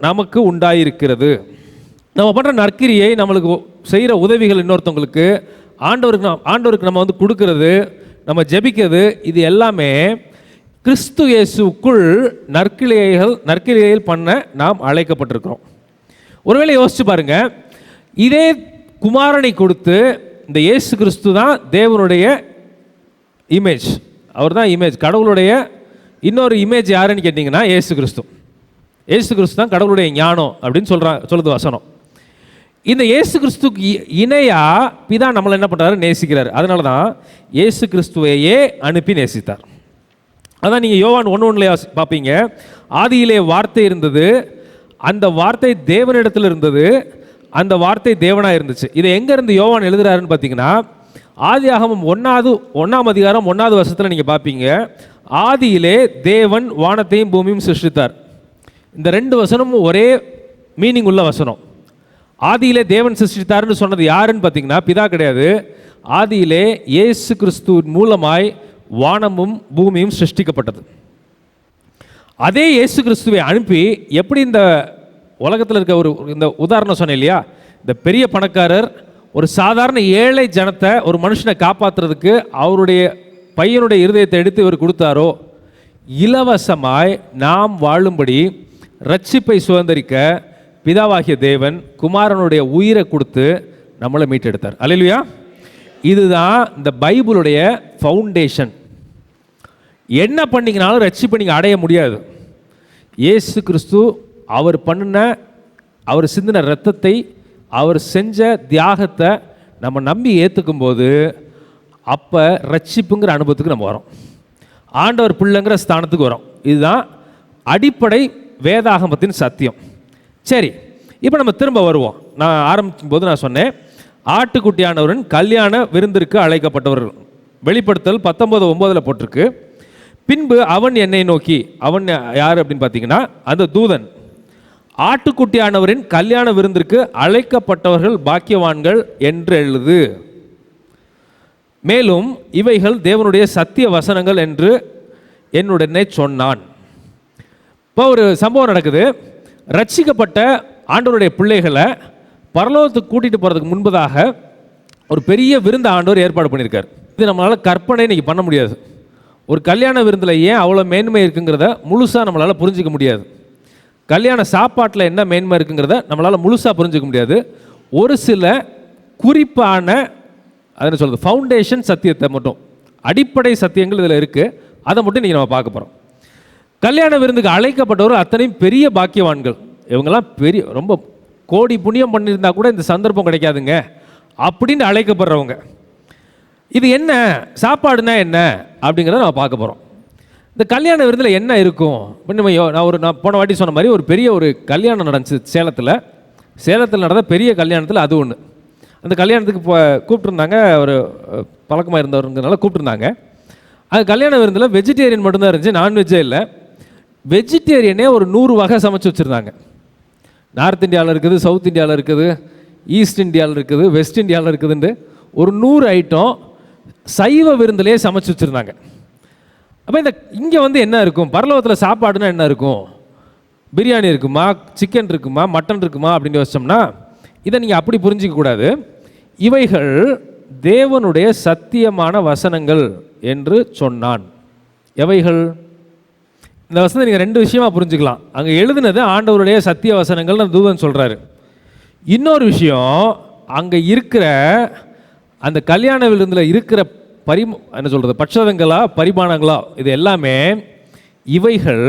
நமக்கு உண்டாயிருக்கிறது. நம்ம பண்ணுற நற்கிரியை, நம்மளுக்கு செய்கிற உதவிகள், இன்னொருத்தவங்களுக்கு ஆண்டவருக்கு நம்ம வந்து கொடுக்கறது, நம்ம ஜெபிக்கிறது, இது எல்லாமே கிறிஸ்து இயேசுக்குள் நற்கிரியைகள் பண்ண நாம் அழைக்கப்பட்டிருக்கிறோம். ஒருவேளை யோசிச்சு பாருங்க, இதே குமாரனை கொடுத்து, இந்த இயேசு கிறிஸ்து தான் தேவனுடைய இமேஜ், அவர் தான் இமேஜ், கடவுளுடைய இன்னொரு இமேஜ் யாருன்னு கேட்டிங்கன்னா இயேசு கிறிஸ்து தான் கடவுளுடைய ஞானம் அப்படின்னு சொல்லுது வசனம். இந்த இயேசு கிறிஸ்துக்கு இணையா பிதா நம்மளை என்ன பண்ணுறாரு? நேசிக்கிறார். அதனால தான் இயேசு கிறிஸ்துவையே அனுப்பி நேசித்தார். அதான் நீங்கள் யோவான் 1:1 பார்ப்பீங்க. ஆதியிலே வார்த்தை இருந்தது, அந்த வார்த்தை தேவனிடத்தில் இருந்தது, அந்த வார்த்தை தேவனாக இருந்துச்சு. இதை எங்கேருந்து யோவான் எழுதுறாருன்னு பார்த்தீங்கன்னா, ஆதியாகமம் 1ஆம் அதிகாரம் 1வது வருஷத்தில் நீங்கள் பார்ப்பீங்க. ஆதியிலே தேவன் வானத்தையும் பூமியும் சிருஷ்டித்தார். இந்த 2 வசனமும் ஒரே மீனிங் உள்ள வசனம். ஆதியிலே தேவன் சிருஷ்டித்தார்னு சொன்னது யாருன்னு பார்த்தீங்கன்னா பிதா கிடையாது. ஆதியிலே இயேசு கிறிஸ்துவின் மூலமாய் வானமும் பூமியும் சிருஷ்டிக்கப்பட்டது. அதே இயேசு கிறிஸ்துவை அனுப்பி எப்படி இந்த உலகத்தில் இருக்க இந்த உதாரணம் சொன்னேன் இல்லையா, இந்த பெரிய பணக்காரர் ஒரு சாதாரண ஏழை ஜனத்தை, ஒரு மனுஷனை காப்பாற்றுறதுக்கு அவருடைய பையனுடைய இருதயத்தை எடுத்து இவர் கொடுத்தாரோ, இலவசமாய் நாம் வாழும்படி ரட்சிப்பை சுதந்திரிக்க பிதாவாகிய தேவன் குமாரனுடைய உயிரை கொடுத்து நம்மளை மீட்டெடுத்தார். அல்லேலூயா. இதுதான் இந்த பைபிளுடைய ஃபவுண்டேஷன். என்ன பண்ணிங்கனாலும் ரட்சிப்பை நீங்கள் அடைய முடியாது. இயேசு கிறிஸ்து அவர் சிந்தின இரத்தத்தை, அவர் செஞ்ச தியாகத்தை நம்ம நம்பி ஏற்றுக்கும் போது அப்போ ரட்சிப்புங்கிற அனுபவத்துக்கு நம்ம வரோம். ஆண்டவர் பிள்ளைங்கிற ஸ்தானத்துக்கு வரோம். இதுதான் அடிப்படை வேதாகமத்தின் சத்தியம். சரி, இப்போ நம்ம திரும்ப வருவோம். நான் ஆரம்பிக்கும் போது நான் சொன்னேன், ஆட்டுக்குட்டியானவரின் கல்யாண விருந்திற்கு அழைக்கப்பட்டவர்கள். வெளிப்படுத்தல் 19:9 போட்டிருக்கு. பின்பு அவன் என்னை நோக்கி, அவன் யார் அப்படின்னு பார்த்தீங்கன்னா அந்த தூதன், ஆட்டுக்குட்டியானவரின் கல்யாண விருந்திற்கு அழைக்கப்பட்டவர்கள் பாக்கியவான்கள் என்று எழுது. மேலும் இவைகள் தேவனுடைய சத்திய வசனங்கள் என்று என்னுடனே சொன்னான். இப்போ ஒரு சம்பவம் நடக்குது. ரட்சிக்கப்பட்ட ஆண்டவருடைய பிள்ளைகளை பரலோகத்துக்கு கூட்டிகிட்டு போகிறதுக்கு முன்பதாக ஒரு பெரிய விருந்து ஆண்டவர் ஏற்பாடு பண்ணியிருக்கார். இது நம்மளால் கற்பனை இன்னைக்கு பண்ண முடியாது. ஒரு கல்யாண விருந்தில் ஏன் அவ்வளோ மேன்மை இருக்குங்கிறத முழுசாக நம்மளால் புரிஞ்சிக்க முடியாது. கல்யாண சாப்பாட்டில் என்ன மேன்மை இருக்குங்கிறத நம்மளால் முழுசாக புரிஞ்சிக்க முடியாது. ஒரு சில குறிப்பான அதை சொல்கிறது ஃபவுண்டேஷன் சத்தியத்தை மட்டும், அடிப்படை சத்தியங்கள் இதில் இருக்குது. அதை மட்டும் இன்றைக்கி நம்ம பார்க்க போகிறோம். கல்யாண விருந்துக்கு அழைக்கப்பட்டவர் அத்தனையும் பெரிய பாக்கியவான்கள். இவங்கெல்லாம் பெரிய ரொம்ப கோடி புண்ணியம் பண்ணியிருந்தா கூட இந்த சந்தர்ப்பம் கிடைக்காதுங்க அப்படின்னு அழைக்கப்படுறவங்க. இது என்ன சாப்பாடுனா என்ன அப்படிங்கிறத நம்ம பார்க்க போகிறோம். இந்த கல்யாண விருந்தில் என்ன இருக்கும்? நான் போன வாட்டி சொன்ன மாதிரி ஒரு பெரிய ஒரு கல்யாணம் நடந்துச்சு சேலத்தில் நடந்த பெரிய கல்யாணத்தில் அது ஒன்று. அந்த கல்யாணத்துக்கு கூப்பிட்டுருந்தாங்க, ஒரு பழக்கமாக இருந்தவருங்கிறனால கூப்பிட்டுருந்தாங்க. அது கல்யாண விருந்தில் வெஜிடேரியன் மட்டும்தான் இருந்துச்சு, நான்வெஜ்ஜே இல்லை. வெஜிடேரியனே ஒரு 100 வகை சமைச்சு வச்சுருந்தாங்க. நார்த் இந்தியாவில் இருக்குது, சவுத் இந்தியாவில் இருக்குது, ஈஸ்ட் இந்தியாவில் இருக்குது, வெஸ்ட் இந்தியாவில் இருக்குதுன்னு ஒரு 100 ஐட்டம் சைவ விருந்திலே சமைச்சு வச்சுருந்தாங்க. அப்போ இங்கே என்ன இருக்கும்? பரலோகத்தில் சாப்பாடுனா என்ன இருக்கும்? பிரியாணி இருக்குமா, சிக்கன் இருக்குமா, மட்டன் இருக்குமா அப்படின்னு யோசிச்சோம்னா இதை நீங்கள் அப்படி புரிஞ்சிக்கக்கூடாது. இவைகள் தேவனுடைய சத்தியமான வசனங்கள் என்று சொன்னான். எவைகள்? இந்த வசனத்தை நீங்கள் 2 விஷயமாக புரிஞ்சுக்கலாம். அங்கே எழுதுனது ஆண்டவருடைய சத்திய வசனங்கள்னு தூதன் சொல்கிறாரு. இன்னொரு விஷயம், அங்கே இருக்கிற அந்த கல்யாண விருந்தில் இருக்கிற என்ன சொல்கிறது, பட்சதங்களா பரிமாணங்களா, இது எல்லாமே இவைகள்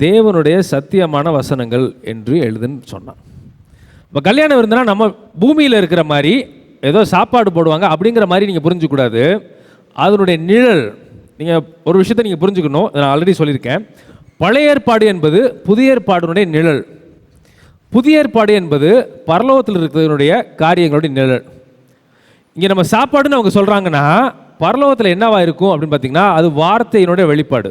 தேவனுடைய சத்தியமான வசனங்கள் என்று எழுதுன்னு சொன்னான். இப்போ கல்யாண விருந்துனா நம்ம பூமியில் இருக்கிற மாதிரி ஏதோ சாப்பாடு போடுவாங்க அப்படிங்கிற மாதிரி நீங்கள் புரிஞ்சுக்கூடாது. அதனுடைய நிழல், நீங்கள் ஒரு விஷயத்தை நீங்கள் புரிஞ்சுக்கணும். நான் ஆல்ரெடி சொல்லியிருக்கேன். பழைய ஏற்பாடு என்பது புதிய ஏற்பாடுனுடைய நிழல், புதிய ஏற்பாடு என்பது பரலோகத்தில் இருக்கிறதுனுடைய காரியங்களுடைய நிழல். இங்கே நம்ம சாப்பாடுன்னு அவங்க சொல்கிறாங்கன்னா பரலோகத்தில் என்னவா இருக்கும் அப்படின்னு பார்த்தீங்கன்னா அது வார்த்தையினுடைய வெளிப்பாடு.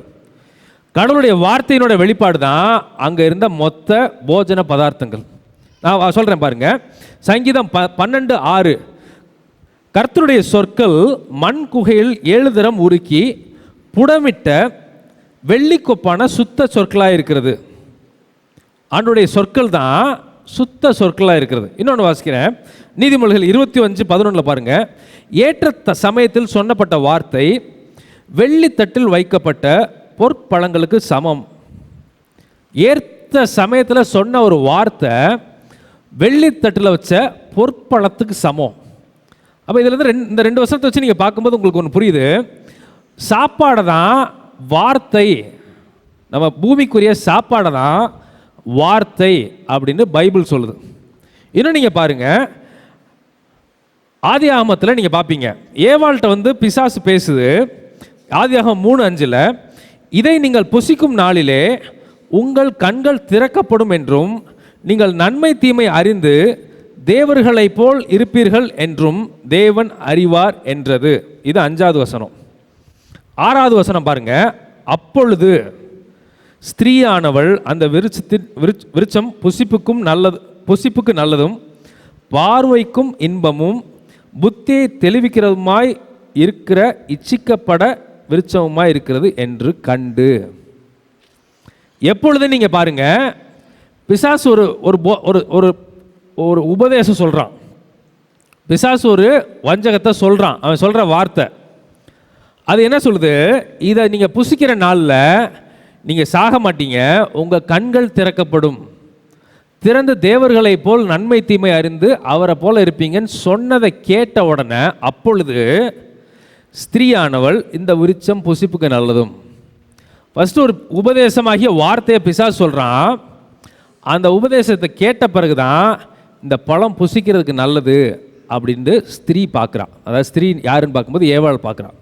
கடவுளுடைய வார்த்தையினுடைய வெளிப்பாடு தான் அங்கே இருந்த மொத்த போஜன பதார்த்தங்கள். நான் சொல்கிறேன் பாருங்க. சங்கீதம் 12:6, கர்த்தருடைய சொற்கள் மண் குகையில் 7 தரம் உருக்கி புடமிட்ட வெள்ளிக்கொப்பான சுத்த சொற்களாக இருக்கிறது. ஆண்டுடைய சொற்கள் தான் சுத்த சொற்களாக இருக்கிறது. இன்னொன்று வாசிக்கிறேன். நீதிமொழிகள் 25:11 பாருங்க. ஏற்ற சமயத்தில் சொன்னப்பட்ட வார்த்தை வெள்ளித்தட்டில் வைக்கப்பட்ட பொற்பழங்களுக்கு சமம். ஏற்ற சமயத்தில் சொன்ன ஒரு வார்த்தை வெள்ளித்தட்டில் வச்ச பொற்பழத்துக்கு சமம். அப்போ இதில் இந்த 2 வசனத்தை வச்சு நீங்கள் பார்க்கும்போது உங்களுக்கு ஒன்று புரியுது. சாப்பாடை தான் வார்த்தை, நம்ம பூமிக்குரிய சாப்பாடை தான் வார்த்தை அப்படின்னு பைபிள் சொல்லுது. இன்னும் நீங்கள் பாருங்கள், ஆதியாகமத்தில் நீங்கள் பார்ப்பீங்க, ஏவாள்கிட்ட வந்து பிசாசு பேசுது. ஆதியாகமம் 3:5, இதை நீங்கள் புசிக்கும் நாளிலே உங்கள் கண்கள் திறக்கப்படும் என்றும் நீங்கள் நன்மை தீமை அறிந்து தேவர்களைப் போல் இருப்பீர்கள் என்றும் தேவன் அறிவார் என்றது. இது 5வது வசனம். 6வது வசனம் பாருங்க, அப்பொழுது ஸ்திரீயானவள் அந்த விருட்சம் புசிப்புக்கு நல்லதும் பார்வைக்கும் இன்பமும் புத்தியை தெளிவிக்கிறதுமாய் இருக்கிற இச்சிக்கப்பட விருட்சமுமாய் இருக்கிறது என்று கண்டு. எப்பொழுது நீங்கள் பாருங்க, பிசாசு ஒரு ஒரு ஒரு ஒரு உபதேசம் சொல்கிறான். பிசாசு ஒரு வஞ்சகத்தை சொல்கிறான். அவன் சொல்கிற வார்த்தை அது என்ன சொல்லுது? இதை நீங்கள் புசிக்கிற நாளில் நீங்கள் சாக மாட்டீங்க, உங்கள் கண்கள் திறக்கப்படும், திறந்த தேவர்களை போல் நன்மை தீமை அறிந்து அவரை போல இருப்பீங்கன்னு சொன்னதை கேட்ட உடனே, அப்பொழுது ஸ்திரீயானவள் இந்த விருட்சம் புசிப்புக்கு நல்லதும். ஃபஸ்ட்டு ஒரு உபதேசமாகிய வார்த்தையை பிசாசு சொல்கிறான். அந்த உபதேசத்தை கேட்ட பிறகு தான் இந்த பழம் புசிக்கிறதுக்கு நல்லது அப்படின்ட்டு ஸ்திரீ பார்க்குறான். அதாவது ஸ்திரீ யாருன்னு பார்க்கும்போது ஏவாள் பார்க்குறான்.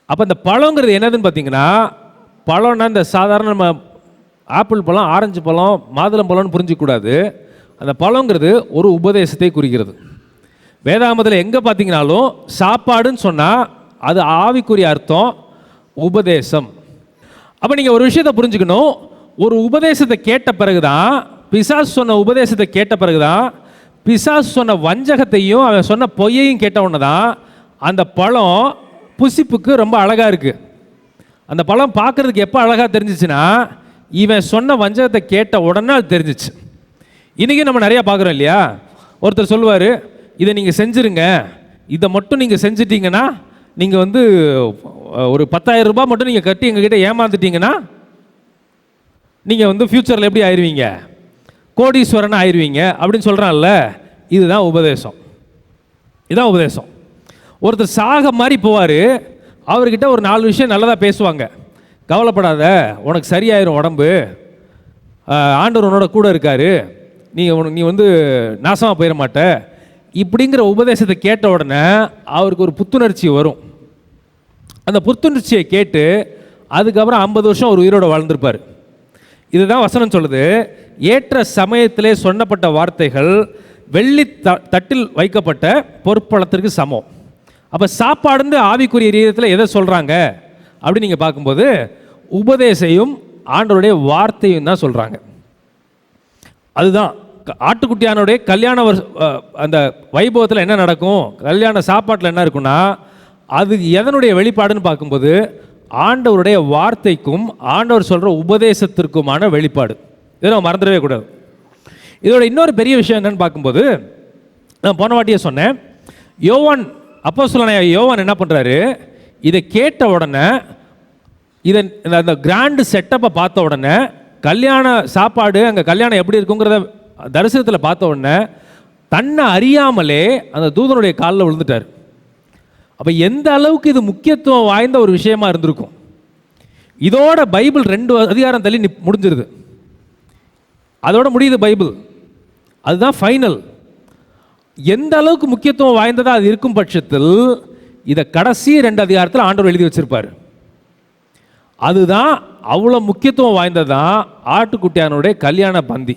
அப்போ இந்த பழங்கிறது என்னதுன்னு பார்த்தீங்கன்னா, பழம்னா இந்த சாதாரண நம்ம ஆப்பிள் பழம், ஆரஞ்சு பழம், மாதுளம் பழம்னு புரிஞ்சிக்கூடாது. அந்த பழங்கிறது ஒரு உபதேசத்தை குறிக்கிறது. வேதாகமத்தில் எங்கே பார்த்தீங்கன்னாலும் சாப்பாடுன்னு சொன்னால் அது ஆவிக்குரிய அர்த்தம் உபதேசம். அப்போ நீங்கள் ஒரு விஷயத்தை புரிஞ்சுக்கணும், ஒரு உபதேசத்தை கேட்ட பிறகு தான், பிசாசு சொன்ன உபதேசத்தை கேட்ட பிறகு தான், பிசாசு சொன்ன வஞ்சகத்தையும் அவன் சொன்ன பொய்யையும் கேட்ட உடனே தான் அந்த பழம் புசிப்புக்கு ரொம்ப அழகாக இருக்குது. அந்த பழம் பார்க்குறதுக்கு எப்போ அழகாக தெரிஞ்சிச்சுன்னா, இவன் சொன்ன வஞ்சகத்தை கேட்ட உடனே அது தெரிஞ்சிச்சு. இன்றைக்கி நம்ம நிறையா பார்க்குறோம் இல்லையா? ஒருத்தர் சொல்லுவார், இதை நீங்கள் செஞ்சுருங்க, இதை மட்டும் நீங்கள் செஞ்சிட்டிங்கன்னா, நீங்கள் வந்து ஒரு 10,000 ரூபாய் மட்டும் நீங்கள் கட்டி எங்ககிட்ட ஏமாந்துட்டீங்கன்னா நீங்கள் வந்து ஃப்யூச்சரில் எப்படி ஆயிடுவீங்க? கோடீஸ்வரன் ஆயிடுவீங்க அப்படின்னு சொல்கிறான்ல. இதுதான் உபதேசம். இதுதான் உபதேசம். ஒருத்தர் சாக மாதிரி போவார், அவர்கிட்ட ஒரு 4 விஷயம் நல்லதாக பேசுவாங்க. கவலைப்படாத, உனக்கு சரியாயிரும் உடம்பு, ஆண்டவர் உன்னோட கூட இருக்கார், நீ வந்து நாசமாக போயிட மாட்ட, இப்படிங்கிற உபதேசத்தை கேட்ட உடனே அவருக்கு ஒரு புத்துணர்ச்சி வரும். அந்த புத்துணர்ச்சியை கேட்டு அதுக்கப்புறம் 50 வருஷம் ஒரு உயிரோடு வாழ்ந்திருப்பார். இதுதான் வசனம் சொல்லுது, ஏற்ற சமயத்திலே சொன்னப்பட்ட வார்த்தைகள் வெள்ளி தட்டில் வைக்கப்பட்ட பொற்பழத்திற்கு சமம். அப்போ சாப்பாடுன்னு ஆவிக்குரிய ரீதியத்தில் எதை சொல்கிறாங்க அப்படின்னு நீங்கள் பார்க்கும்போது உபதேசையும் ஆண்டவருடைய வார்த்தையும் தான் சொல்கிறாங்க. அதுதான் ஆட்டுக்குட்டியானுடைய கல்யாண அந்த வைபவத்தில் என்ன நடக்கும், கல்யாண சாப்பாட்டில் என்ன இருக்குன்னா, அது எதனுடைய வெளிப்பாடுன்னு பார்க்கும்போது ஆண்டவருடைய வார்த்தைக்கும் ஆண்டவர் சொல்கிற உபதேசத்திற்குமான வெளிப்பாடு. இதை நம்ம மறந்துடவே கூடாது. இதோட இன்னொரு பெரிய விஷயம் என்னன்னு பார்க்கும்போது, நான் போன வாட்டியே சொன்னேன், யோவான் அப்போஸ்தலனாகிய யோவான் என்ன பண்ணுறாரு, இதை கேட்ட உடனே, இதை அந்த கிராண்டு செட்டப்பை பார்த்த உடனே, கல்யாண சாப்பாடு அங்கே கல்யாணம் எப்படி இருக்குங்கிறத தரிசனத்தில் பார்த்த உடனே தன்னை அறியாமலே அந்த தூதனுடைய காலில் விழுந்துட்டார். அப்போ எந்த அளவுக்கு இது முக்கியத்துவம் வாய்ந்த ஒரு விஷயமா இருந்திருக்கும். இதோட பைபிள் 2 அதிகாரம் தள்ளி முடிஞ்சிருது. அதோட முடியுது பைபிள். அதுதான் ஃபைனல். எந்த அளவுக்கு முக்கியத்துவம் வாய்ந்ததாக அது இருக்கும் பட்சத்தில் இதை கடைசி 2 அதிகாரத்தில் ஆண்டவர் எழுதி வச்சிருப்பார். அதுதான் அவ்வளோ முக்கியத்துவம் வாய்ந்ததான் ஆட்டுக்குட்டியானுடைய கல்யாண பந்தி.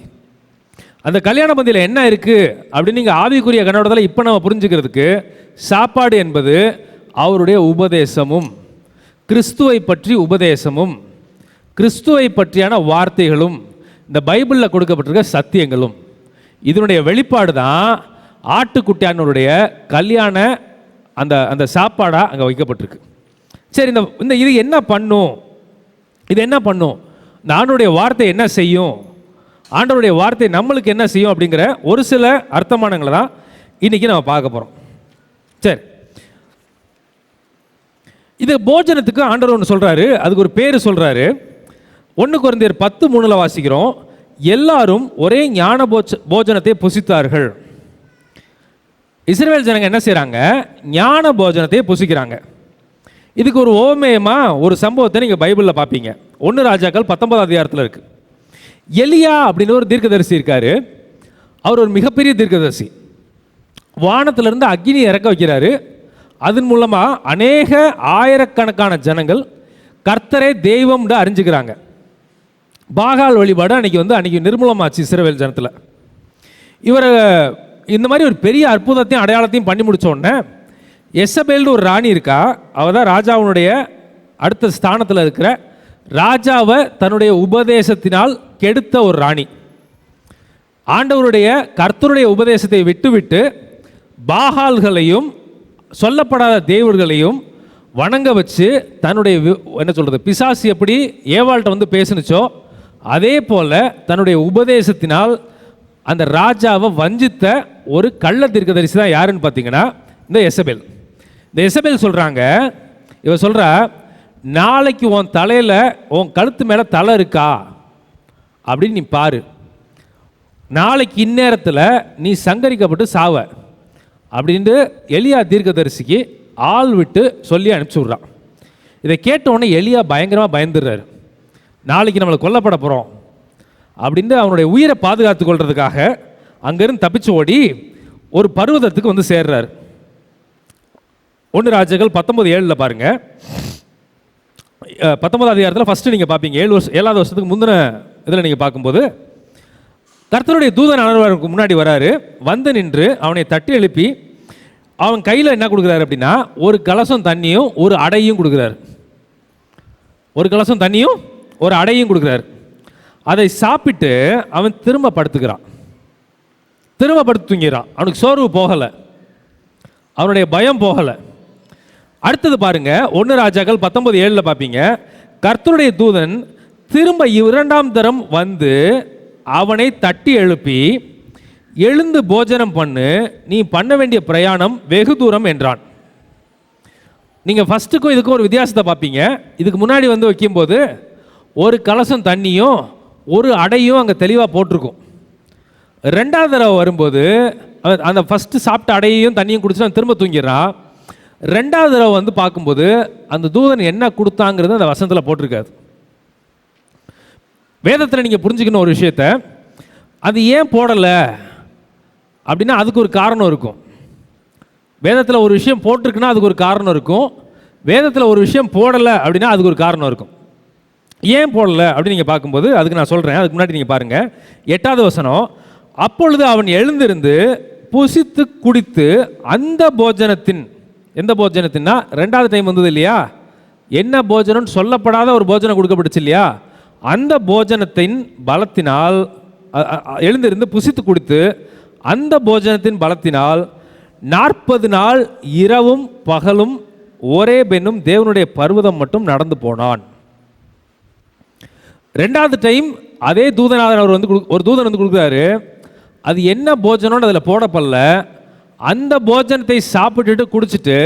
அந்த கல்யாண பந்தியில் என்ன இருக்குது அப்படின்னு நீங்கள் ஆவிக்குரிய கண்ணோட்டத்தில் இப்போ நம்ம புரிஞ்சுக்கிறதுக்கு, சாப்பாடு என்பது அவருடைய உபதேசமும், கிறிஸ்துவை பற்றி உபதேசமும், கிறிஸ்துவை பற்றியான வார்த்தைகளும், இந்த பைபிளில் கொடுக்கப்பட்டிருக்க சத்தியங்களும், இதனுடைய வெளிப்பாடு தான் ஆட்டுக்குட்டியானுடைய கல்யாண அந்த அந்த சாப்பாடாக அங்கே வைக்கப்பட்டிருக்கு. சரி, இந்த இது என்ன பண்ணும், இது என்ன பண்ணும், இந்த ஆண்டவருடைய வார்த்தை என்ன செய்யும், ஆண்டவருடைய வார்த்தை நம்மளுக்கு என்ன செய்யும் அப்படிங்கிற ஒரு சில அர்த்தமானங்களை தான் இன்றைக்கி நம்ம பார்க்க போகிறோம். சரி, இது போஜனத்துக்கு ஆண்டவர் ஒன்று சொல்கிறாரு, அதுக்கு ஒரு பேர் சொல்கிறாரு. 1 கொரிந்தியர் 10:3 வாசிக்கிறோம், எல்லாரும் ஒரே ஞான போஜனத்தை புசித்தார்கள். இஸ்ரவேல் ஜனங்க என்ன செய்கிறாங்க, ஞான போஜனத்தை புசிக்கிறாங்க. இதுக்கு ஒரு ஓமேயமாக ஒரு சம்பவத்தை நீங்கள் பைபிளில் பார்ப்பீங்க. 1 ராஜாக்கள் 19 அதிகாரத்தில் இருக்குது. எலியா அப்படின்னு ஒரு தீர்க்கதரிசி இருக்கார். அவர் ஒரு மிகப்பெரிய தீர்க்கதரிசி. வானத்திலிருந்து அக்னி இறக்க வைக்கிறாரு. அதன் மூலமாக அநேக ஆயிரக்கணக்கான ஜனங்கள் கர்த்தரே தெய்வம்னு அறிஞ்சுக்கிறாங்க. பாகால் வழிபாடு அன்னைக்கு நிர்மூலமாச்சு இஸ்ரவேல் ஜனத்தில். இவர் இந்த மாதிரி ஒரு பெரிய அற்புதத்தையும் அடையாளத்தையும் பண்ணி முடிச்ச உடனே எசபேல்னு ஒரு ராணி இருக்கா. அவள் தான் ராஜாவுடைய அடுத்த ஸ்தானத்தில் இருக்கிற, ராஜாவை தன்னுடைய உபதேசத்தினால் கெடுத்த ஒரு ராணி. ஆண்டவருடைய கர்த்தருடைய உபதேசத்தை விட்டுவிட்டு பாகால்களையும் சொல்லப்படாத தேவர்களையும் வணங்க வச்சு தன்னுடைய என்ன சொல்கிறது, பிசாசு எப்படி ஏவாள்கிட்ட வந்து பேசுனுச்சோ அதே போல் தன்னுடைய உபதேசத்தினால் அந்த ராஜாவை வஞ்சித்த ஒரு கள்ள தீர்க்கதரிசி தான் யாருன்னு பார்த்தீங்கன்னா இந்த எசபேல். இந்த எசபேல் சொல்கிறாங்க, இவ சொல்கிறா, நாளைக்கு உன் தலையில் உன் கழுத்து மேலே தலை இருக்கா அப்படின்னு நீ பாரு, நாளைக்கு இந்நேரத்தில் நீ சங்கரிக்கப்பட்டு சாவ அப்படின்ட்டு எலியா தீர்க்கதரிசிக்கு ஆள் விட்டு சொல்லி அனுப்பிச்சி விட்றான். இதை கேட்டவுடனே எலியா பயங்கரமாக பயந்துடுறாரு. நாளைக்கு நம்மளை கொல்லப்பட போகிறோம் அப்படின்ட்டு அவனுடைய உயிரை பாதுகாத்து கொள்றதுக்காக அங்கேருந்து தப்பிச்சு ஓடி ஒரு பர்வதத்துக்கு வந்து சேர்றாரு. 1 ராஜாக்கள் 19:7 பாருங்க. 19ஆம் அதிகாரத்தில் ஃபஸ்ட்டு நீங்கள் பார்ப்பீங்க. 7வது வருஷத்துக்கு முந்தின இதில் நீங்கள் பார்க்கும்போது கர்த்தருடைய தூதன் அனுபவருக்கு முன்னாடி வராரு. வந்து நின்று அவனை தட்டி எழுப்பி அவன் கையில் என்ன கொடுக்குறாரு அப்படின்னா ஒரு கலசம் தண்ணியும் ஒரு அடையும் கொடுக்குறாரு. ஒரு கலசம் தண்ணியும் ஒரு அடையும் கொடுக்குறாரு. அதை சாப்பிட்டு அவன் திரும்ப படுத்துக்கிறான். திரும்ப படுத்து தூங்கிறான். அவனுக்கு சோர்வு போகலை, அவனுடைய பயம் போகலை. அடுத்தது பாருங்க, 1 ராஜாக்கள் 19:7 பார்ப்பீங்க. கர்த்தருடைய தூதன் திரும்ப 2ஆம் தரம் வந்து அவனை தட்டி எழுப்பி எழுந்து போஜனம் பண்ணு, நீ பண்ண வேண்டிய பிரயாணம் வெகு தூரம் என்றான். நீங்கள் ஃபஸ்ட்டுக்கும் இதுக்கும் ஒரு வித்தியாசத்தை பார்ப்பீங்க. இதுக்கு முன்னாடி வந்து வைக்கும்போது ஒரு கலசம் தண்ணியும் ஒரு அடையும் அங்கே தெளிவாக போட்டிருக்கும். 2ஆவது தடவை வரும்போது அந்த ஃபஸ்ட்டு சாப்பிட்ட அடையையும் தண்ணியும் குடிச்சு திரும்ப தூங்கிடுறான். 2ஆவது தடவை வந்து பார்க்கும்போது அந்த தூதன் என்ன கொடுத்தாங்கிறது அந்த வசனத்தில் போட்டிருக்காது. வேதத்தில் நீங்கள் புரிஞ்சுக்கணும் ஒரு விஷயத்தை, அது ஏன் போடலை அப்படின்னா அதுக்கு ஒரு காரணம் இருக்கும். வேதத்தில் ஒரு விஷயம் போட்டிருக்குன்னா அதுக்கு ஒரு காரணம் இருக்கும். வேதத்தில் ஒரு விஷயம் போடலை அப்படின்னா அதுக்கு ஒரு காரணம் இருக்கும். ஏன் போடலை அப்படின்னு நீங்கள் பார்க்கும்போது அதுக்கு நான் சொல்கிறேன். அதுக்கு முன்னாடி நீங்கள் பாருங்கள் 8வது வசனம். அப்பொழுது அவன் எழுந்திருந்து புசித்து குடித்து அந்த போஜனத்தின், எந்த போஜனத்தின்னா 2வது டைம் வந்தது இல்லையா, என்ன போஜனம்னு சொல்லப்படாத ஒரு போஜனம் கொடுக்கப்பட்டுச்சு இல்லையா, அந்த போஜனத்தின் பலத்தினால் எழுந்திருந்து புசித்து குடித்து அந்த போஜனத்தின் பலத்தினால் 40 நாள் இரவும் பகலும் ஒரே பெண்ணும் தேவனுடைய பர்வதம் மட்டும் நடந்து போனான். 2வது டைம் அதே தூதநாதன் அவர் வந்து ஒரு தூதன் வந்து கொடுக்குறாரு. அது என்ன போஜனம்னு அதில் போடப்படல. அந்த போஜனத்தை சாப்பிட்டுட்டு குடிச்சிட்டு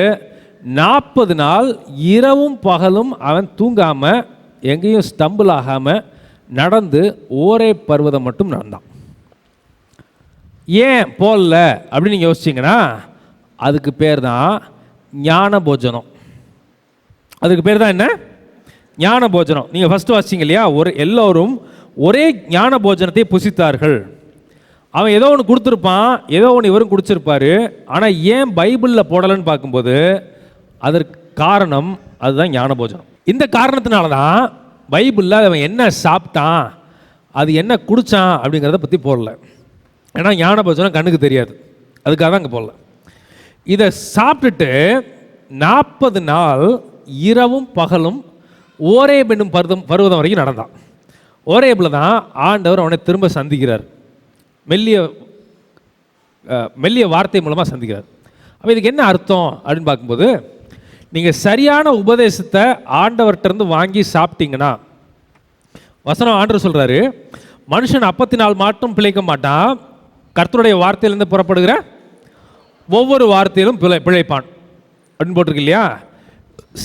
40 நாள் இரவும் பகலும் அவன் தூங்காமல் எங்கேயும் ஸ்டம்பிள் ஆகாமல் நடந்து ஓரே பர்வதம் மட்டும் நடந்தான். ஏன் போடல அப்படின்னு நீங்கள் யோசிச்சிங்கன்னா அதுக்கு பேர் தான் ஞான போஜனம். அதுக்கு பேர் தான் என்ன? ஞான போஜனம். நீங்கள் ஃபஸ்ட்டு வாசிச்சிங்க இல்லையா, எல்லோரும் ஒரே ஞான போஜனத்தை புசித்தார்கள். அவன் ஏதோ ஒன்று கொடுத்துருப்பான், ஏதோ ஒன்று இவரும் குடிச்சிருப்பார். ஆனால் ஏன் பைபிளில் போடலைன்னு பார்க்கும்போது அதற்கு காரணம் அதுதான் ஞான போஜனம். இந்த காரணத்தினால தான் பைபிளில் அவன் என்ன சாப்பிட்டான், அது என்ன குடித்தான் அப்படிங்கிறத பற்றி போடல. ஏன்னா ஞான போஜனம் கண்ணுக்கு தெரியாது, அதுக்காக தான் அங்கே போடல. இதை சாப்பிட்டுட்டு 40 நாள் இரவும் பகலும் ஓரேபென்னும் பர்வதம் வரைக்கும் நடந்தான். ஓரேபில் தான் ஆண்டவர் அவனை திரும்ப சந்திக்கிறார், மெல்லிய வார்த்தை மூலமாக சந்திக்கிறார். அப்போ இதுக்கு என்ன அர்த்தம் அப்படின்னு பார்க்கும்போது, நீங்கள் சரியான உபதேசத்தை ஆண்டவர்கிட்டருந்து வாங்கி சாப்பிட்டீங்கன்னா, வசனம் ஆண்டவர் சொல்கிறாரு, மனுஷன் அப்பத்தினால் மட்டும் பிழைக்க மாட்டான், கர்த்தருடைய வார்த்தையிலேருந்து புறப்படுகிற ஒவ்வொரு வார்த்தையிலும் பிழைப்பான் அப்படின்னு போட்டிருக்கு இல்லையா.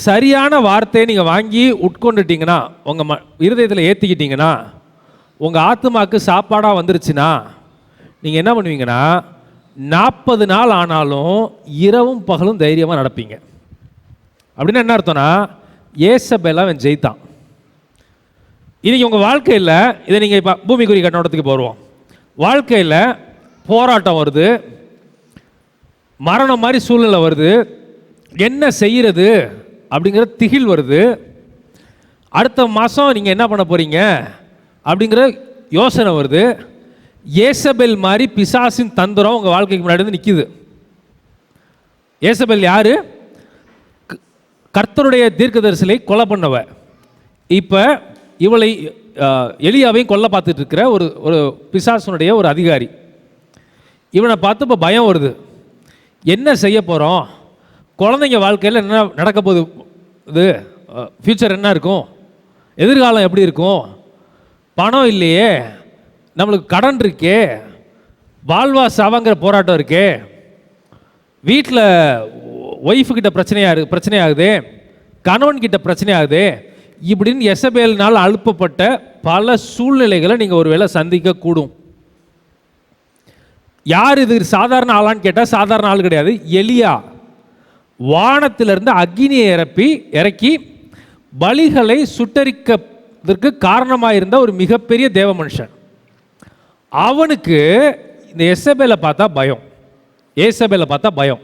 சரியான வார்த்தையை நீங்கள் வாங்கி உட்கொண்டுட்டீங்கன்னா, உங்கள் இருதயத்தில் ஏற்றிக்கிட்டீங்கன்னா, உங்கள் ஆத்மாவுக்கு சாப்பாடாக வந்துருச்சுன்னா நீங்கள் என்ன பண்ணுவீங்கன்னா 40 நாள் ஆனாலும் இரவும் பகலும் தைரியமாக நடப்பீங்க. அப்படின்னா என்ன அர்த்தம்னா, ஏசபேலை அவன் ஜெயித்தான். இன்றைக்கி உங்கள் வாழ்க்கையில் இதை நீங்கள் இப்போ பூமிக்குரிய கண்ணோட்டத்துக்கு போடுவோம். வாழ்க்கையில் போராட்டம் வருது, மரணம் மாதிரி சூழ்நிலை வருது, என்ன செய்கிறது அப்படிங்கிற திகில் வருது. அடுத்த மாதம் நீங்கள் என்ன பண்ண போகிறீங்க அப்படிங்கிற யோசனை வருது. ஏசபெல் மாதிரி பிசாசின் தந்திரம் உங்கள் வாழ்க்கைக்கு முன்னாடி வந்து நிற்கிது. ஏசபெல் யார்? கர்த்தருடைய தீர்க்கதரிசியை கொலை பண்ணவ. இப்போ இவளை எலியாவையும் கொல்ல பார்த்துட்டு இருக்கிற ஒரு பிசாசனுடைய ஒரு அதிகாரி. இவனை பார்த்து இப்போ பயம் வருது. என்ன செய்ய போகிறோம்? குழந்தைங்க வாழ்க்கையில் என்ன நடக்க போகுது? இது ஃப்யூச்சர் என்ன இருக்கும்? எதிர்காலம் எப்படி இருக்கும்? பணம் இல்லையே, நம்மளுக்கு கடன் இருக்கே, வாழ்வா சாவாங்கிற போராட்டம் இருக்கே, வீட்டில் ஒய்ஃபுக்கிட்ட பிரச்சனையாகுது, கணவன்கிட்ட பிரச்சனையாகுது, இப்படின்னு எசபேலினால் அழுப்பப்பட்ட பல சூழ்நிலைகளை நீங்கள் ஒருவேளை சந்திக்கக்கூடும். யார் இது சாதாரண ஆளான்னு கேட்டால் சாதாரண ஆள் கிடையாது. எலியா வானத்திலிருந்து அக்னியை இறக்கி பலிகளை சுட்டரிக்கிறதுக்கு காரணமாக இருந்த ஒரு மிகப்பெரிய தேவ மனுஷன். அவனுக்கு இந்த எசபேலை பார்த்தா பயம். ஏசபேலை பார்த்தா பயம்,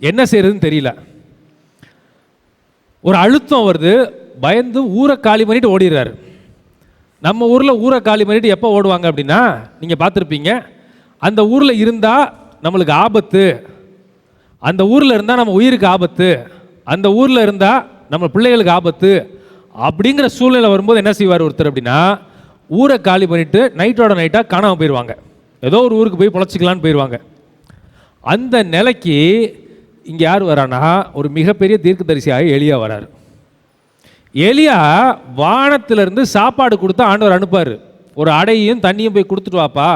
என்ன செய்யறதுன்னு தெரியல. ஒரு அழுத்தம் வருது, பயந்து ஊரை காலி பண்ணிட்டு ஓடிடுறாரு. நம்ம ஊரில் ஊரை காலி பண்ணிட்டு எப்போ ஓடுவாங்க அப்படின்னா, நீங்கள் பார்த்துருப்பீங்க, அந்த ஊரில் இருந்தால் நம்மளுக்கு ஆபத்து, அந்த ஊரில் இருந்தால் நம்ம உயிருக்கு ஆபத்து, அந்த ஊரில் இருந்தால் நம்ம பிள்ளைகளுக்கு ஆபத்து அப்படிங்கிற சூழ்நிலை வரும்போது என்ன செய்வார் ஒருத்தர் அப்படின்னா, ஊரை காலி பண்ணிவிட்டு நைட்டோட நைட்டாக காணாமல் போயிடுவாங்க. ஏதோ ஒரு ஊருக்கு போய் பொழைச்சிக்கலான்னு போயிடுவாங்க. அந்த நிலைக்கு இங்கே யார் வரானா, ஒரு மிகப்பெரிய தீர்க்கதரிசியாக எலியா வரார். எலியா வானத்திலிருந்து சாப்பாடு கொடுத்து ஆண்டவர் அனுப்பார். ஒரு அடையும் தண்ணியும் போய் கொடுத்துட்டு வாப்பா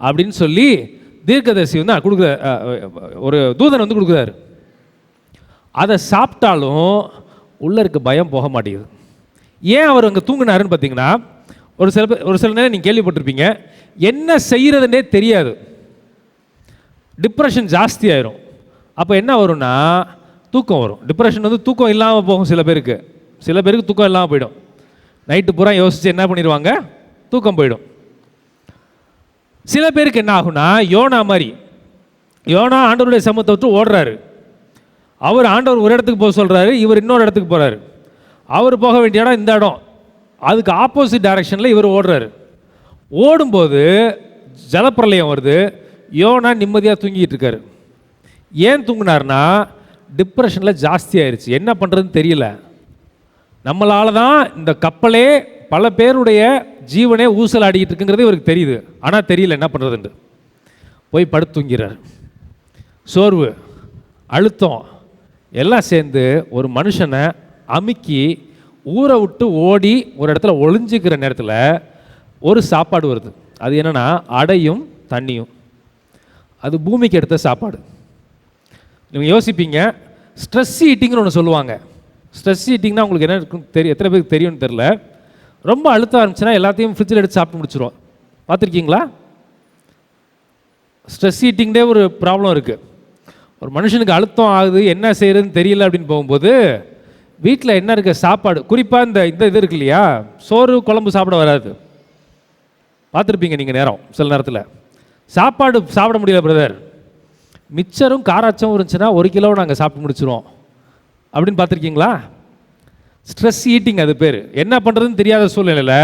அப்படின்னு சொல்லி தீர்க்கதரிசி வந்து கொடுக்குற ஒரு தூதன் வந்து கொடுக்குறாரு. அதை சாப்பிட்டாலும் உள்ளே இருக்க பயம் போக மாட்டேங்குது. ஏன் அவர் அங்கே தூங்கினாருன்னு பார்த்தீங்கன்னா, ஒரு சில நேரம் நீங்கள் கேள்விப்பட்டிருப்பீங்க, என்ன செய்கிறதுனே தெரியாது, டிப்ரெஷன் ஜாஸ்தி ஆயிரும். அப்போ என்ன வரும்னா தூக்கம் வரும். டிப்ரெஷன் வந்து தூக்கம் இல்லாமல் போகும். சில பேருக்கு தூக்கம் இல்லாமல் போயிடும். நைட்டு பூரா யோசித்து என்ன பண்ணிடுவாங்க, தூக்கம் போயிடும். சில பேருக்கு என்ன ஆகுனா, யோனா மாதிரி, யோனா ஆண்டவருடைய சமூகத்தை விட்டு ஓடுறாரு. அவர் ஆண்டவர் ஒரு இடத்துக்கு போக சொல்கிறாரு, இவர் இன்னொரு இடத்துக்கு போகிறாரு. அவர் போக வேண்டிய இடம் இந்த இடம், அதுக்கு ஆப்போசிட் டைரக்ஷனில் இவர் ஓடுறாரு. ஓடும்போது ஜலப்பிரளயம் வருது. யோனா நிம்மதியாக தூங்கிட்டு இருக்காரு. ஏன் தூங்கினார்னா, டிப்ரெஷனில் ஜாஸ்தி ஆயிடுச்சு. என்ன பண்ணுறதுன்னு தெரியல. நம்மளால தான் இந்த கப்பலே பல பேருடைய ஜீவனே ஊசல் ஆடிக்கிட்டு இருக்குங்கிறது இவருக்கு தெரியுது. ஆனால் தெரியல என்ன பண்ணுறதுன்னு. போய் படுத்து தூங்கிறார். சோர்வு, அழுத்தம் எல்லாம் சேர்ந்து ஒரு மனுஷனை அமுக்கி ஊரை விட்டு ஓடி ஒரு இடத்துல ஒளிஞ்சிக்கிற நேரத்தில் ஒரு சாப்பாடு வருது. அது என்னென்னா அடையும் தண்ணியும். அது பூமிக்கு எடுத்த சாப்பாடு. நீங்கள் யோசிப்பீங்க, ஸ்ட்ரெஸ் ஈட்டிங்னு ஒன்று சொல்லுவாங்க. ஸ்ட்ரெஸ் ஈட்டிங்னா உங்களுக்கு என்ன இருக்குன்னு தெரியும், எத்தனை பேருக்கு தெரியும்னு தெரில. ரொம்ப அழுத்த ஆரம்பிச்சுன்னா எல்லாத்தையும் ஃப்ரிட்ஜில் எடுத்து சாப்பிட்டு முடிச்சிடும். பார்த்துருக்கீங்களா? ஸ்ட்ரெஸ் ஈட்டிங்டே ஒரு ப்ராப்ளம் இருக்குது. ஒரு மனுஷனுக்கு அழுத்தம் ஆகுது, என்ன செய்யறதுன்னு தெரியல அப்படின்னு போகும்போது வீட்டில் என்ன இருக்க சாப்பாடு, குறிப்பாக இந்த இது இருக்கு இல்லையா, சோறு குழம்பு சாப்பிட வராது. பார்த்துருப்பீங்க நீங்கள் நேரம். சில நேரத்தில் சாப்பாடு சாப்பிட முடியல பிரதர், மிச்சரும் காராச்சவும் இருந்துச்சுன்னா 1 கிலோ நாங்கள் சாப்பிட்டு முடிச்சிருவோம் அப்படின்னு பார்த்துருக்கீங்களா? ஸ்ட்ரெஸ் ஈட்டிங் அது பேர். என்ன பண்ணுறதுன்னு தெரியாத சூழ்நிலையில்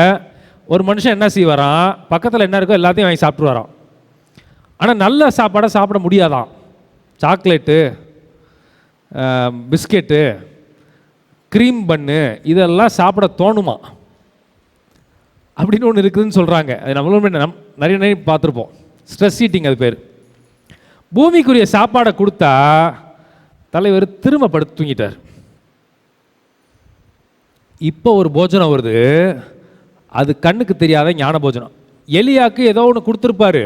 ஒரு மனுஷன் என்ன செய்வாரான், பக்கத்தில் என்ன இருக்கோ எல்லாத்தையும் வாங்கி சாப்பிட்டு வரான். ஆனால் நல்ல சாப்பாடை சாப்பிட முடியாதான். சாக்லேட்டு, பிஸ்கெட்டு, க்ரீம் பன்னு இதெல்லாம் சாப்பிட தோணுமா அப்படின்னு ஒன்று இருக்குதுன்னு சொல்கிறாங்க. அது நம்மளும் நிறைய பார்த்துருப்போம். ஸ்ட்ரெஸ் ஈட்டிங் அது பேர். பூமிக்குரிய சாப்பாடை கொடுத்தா தலைவர் திரும்ப படுத்து தூங்கிட்டார். இப்போ ஒரு போஜனம் வருது, அது கண்ணுக்கு தெரியாத ஞான போஜனம். எலியாவுக்கு ஏதோ ஒன்று கொடுத்துருப்பாரு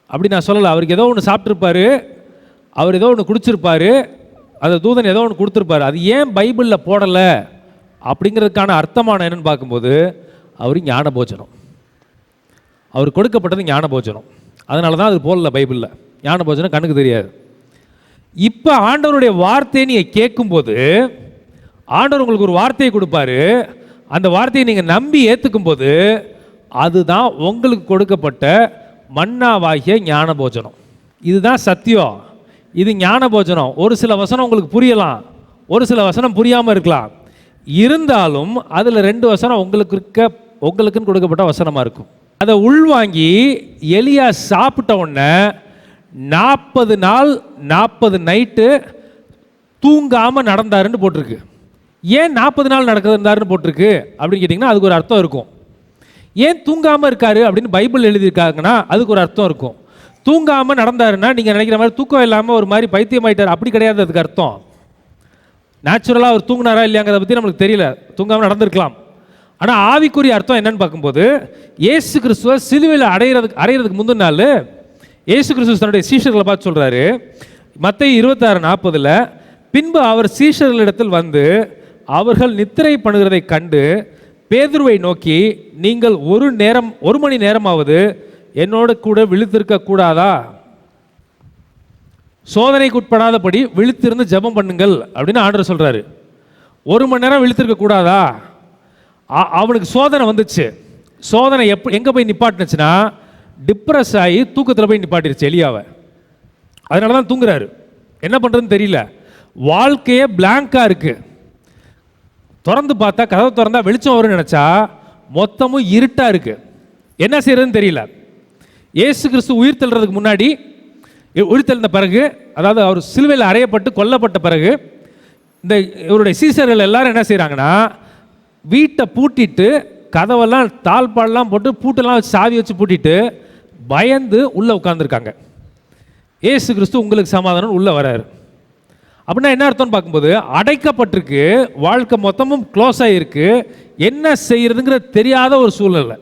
அப்படி நான் சொல்லலை. அவருக்கு ஏதோ ஒன்று சாப்பிட்ருப்பாரு, அவர் ஏதோ ஒன்று குடிச்சிருப்பாரு, அந்த தூதன் ஏதோ ஒன்று கொடுத்துருப்பாரு. அது ஏன் பைபிளில் போடலை அப்படிங்கிறதுக்கான அர்த்தமான என்னன்னு பார்க்கும்போது, அவர் ஞான போஜனம், அவர் கொடுக்கப்பட்டது ஞான போஜனம். அதனால தான் அது போடல பைபிளில். ஞான போஜனம் கண்ணுக்கு தெரியாது. இப்போ ஆண்டவருடைய வார்த்தையை நீங்கள் கேட்கும்போது, ஆண்டவர் உங்களுக்கு ஒரு வார்த்தையை கொடுப்பாரு. அந்த வார்த்தையை நீங்கள் நம்பி ஏற்றுக்கும் போது, அதுதான் உங்களுக்கு கொடுக்கப்பட்ட மன்னாவாகிய ஞான போஜனம். இதுதான் சத்தியம், இது ஞான போஜனம். ஒரு சில வசனம் உங்களுக்கு புரியலாம், ஒரு சில வசனம் புரியாமல் இருக்கலாம். இருந்தாலும் அதில் 2 வசனம் உங்களுக்குன்னு கொடுக்கப்பட்ட வசனமாக இருக்கும். அதை உள்வாங்கி எலியா சாப்பிட்ட உடனே 40 நாள் 40 நைட்டு தூங்காமல் நடந்தாருன்னு போட்டிருக்கு. ஏன் 40 நாள் நடந்தாருன்னு போட்டிருக்கு அப்படின்னு கேட்டிங்கன்னா அதுக்கு ஒரு அர்த்தம் இருக்கும். ஏன் தூங்காமல் இருக்காரு அப்படின்னு பைபிள் எழுதியிருக்காங்கன்னா அதுக்கு ஒரு அர்த்தம் இருக்கும். தூங்காமல் நடந்தாருன்னா நீங்கள் நினைக்கிற மாதிரி தூக்கம் இல்லாமல் ஒரு மாதிரி பைத்தியமாயிட்டார் அப்படி கிடையாது அதுக்கு அர்த்தம். நேச்சுரலாக அவர் தூங்கினாரா இல்லையாங்கிறத பற்றி நம்மளுக்கு தெரியல, தூங்காமல் நடந்திருக்கலாம். ஆனால் ஆவிக்குரிய அர்த்தம் என்னன்னு பார்க்கும்போது இயேசு கிறிஸ்துவ சிலுவையில் அடையிறதுக்கு முந்தின நாள் இயேசு கிறிஸ்துவ தன்னுடைய சீஷர்களை பார்த்து சொல்கிறாரு, மத்தேயு 26:40, பின்பு அவர் சீஷர்களிடத்தில் வந்து அவர்கள் நித்திரை பண்ணுகிறதை கண்டு பேதுருவை நோக்கி, நீங்கள் ஒரு மணி நேரமாவது என்னோட கூட விழித்திருக்க கூடாதா? சோதனைக்கு உட்படாதபடி விழித்திருந்து ஜெபம் பண்ணுங்கள் அப்படின்னு ஆண்டவர் சொல்கிறாரு. 1 மணி நேரம் விழித்திருக்க கூடாதா? அவனுக்கு சோதனை வந்துச்சு. சோதனை எங்கே போய் நிப்பாட்டுச்சுன்னா டிப்ரெஸ் ஆகி தூக்கத்தில் போய் நிப்பாட்டிருச்சு எலியாவை. அதனால தான் தூங்குறாரு. என்ன பண்ணுறதுன்னு தெரியல, வாழ்க்கையே பிளாங்காக இருக்குது. திறந்து பார்த்தா, கதவை திறந்தா வெளிச்சம் வரும்னு நினச்சா மொத்தமும் இருட்டாக இருக்குது. என்ன செய்யறதுன்னு தெரியல. இயேசு கிறிஸ்து உயிர் தெழுறதுக்கு முன்னாடி, உயிர் தெழுந்த பிறகு, அதாவது அவர் சிலுவையில் அறையப்பட்டு கொல்லப்பட்ட பிறகு இந்த இவருடைய சீசர்கள் எல்லாரும் என்ன செய்கிறாங்கன்னா வீட்டை பூட்டிட்டு கதவெல்லாம் தாழ்பாடெல்லாம் போட்டு பூட்டெல்லாம் வச்சு சாவி வச்சு பூட்டிட்டு பயந்து உள்ளே உட்காந்துருக்காங்க. இயேசு கிறிஸ்து உங்களுக்கு சமாதானம் உள்ளே வராரு. அப்படின்னா என்ன அர்த்தம்னு பார்க்கும்போது அடைக்கப்பட்டிருக்கு, வாழ்க்கை மொத்தமும் க்ளோஸ் ஆகிருக்கு, என்ன செய்யறதுங்கிற தெரியாத ஒரு சூழ்நிலை.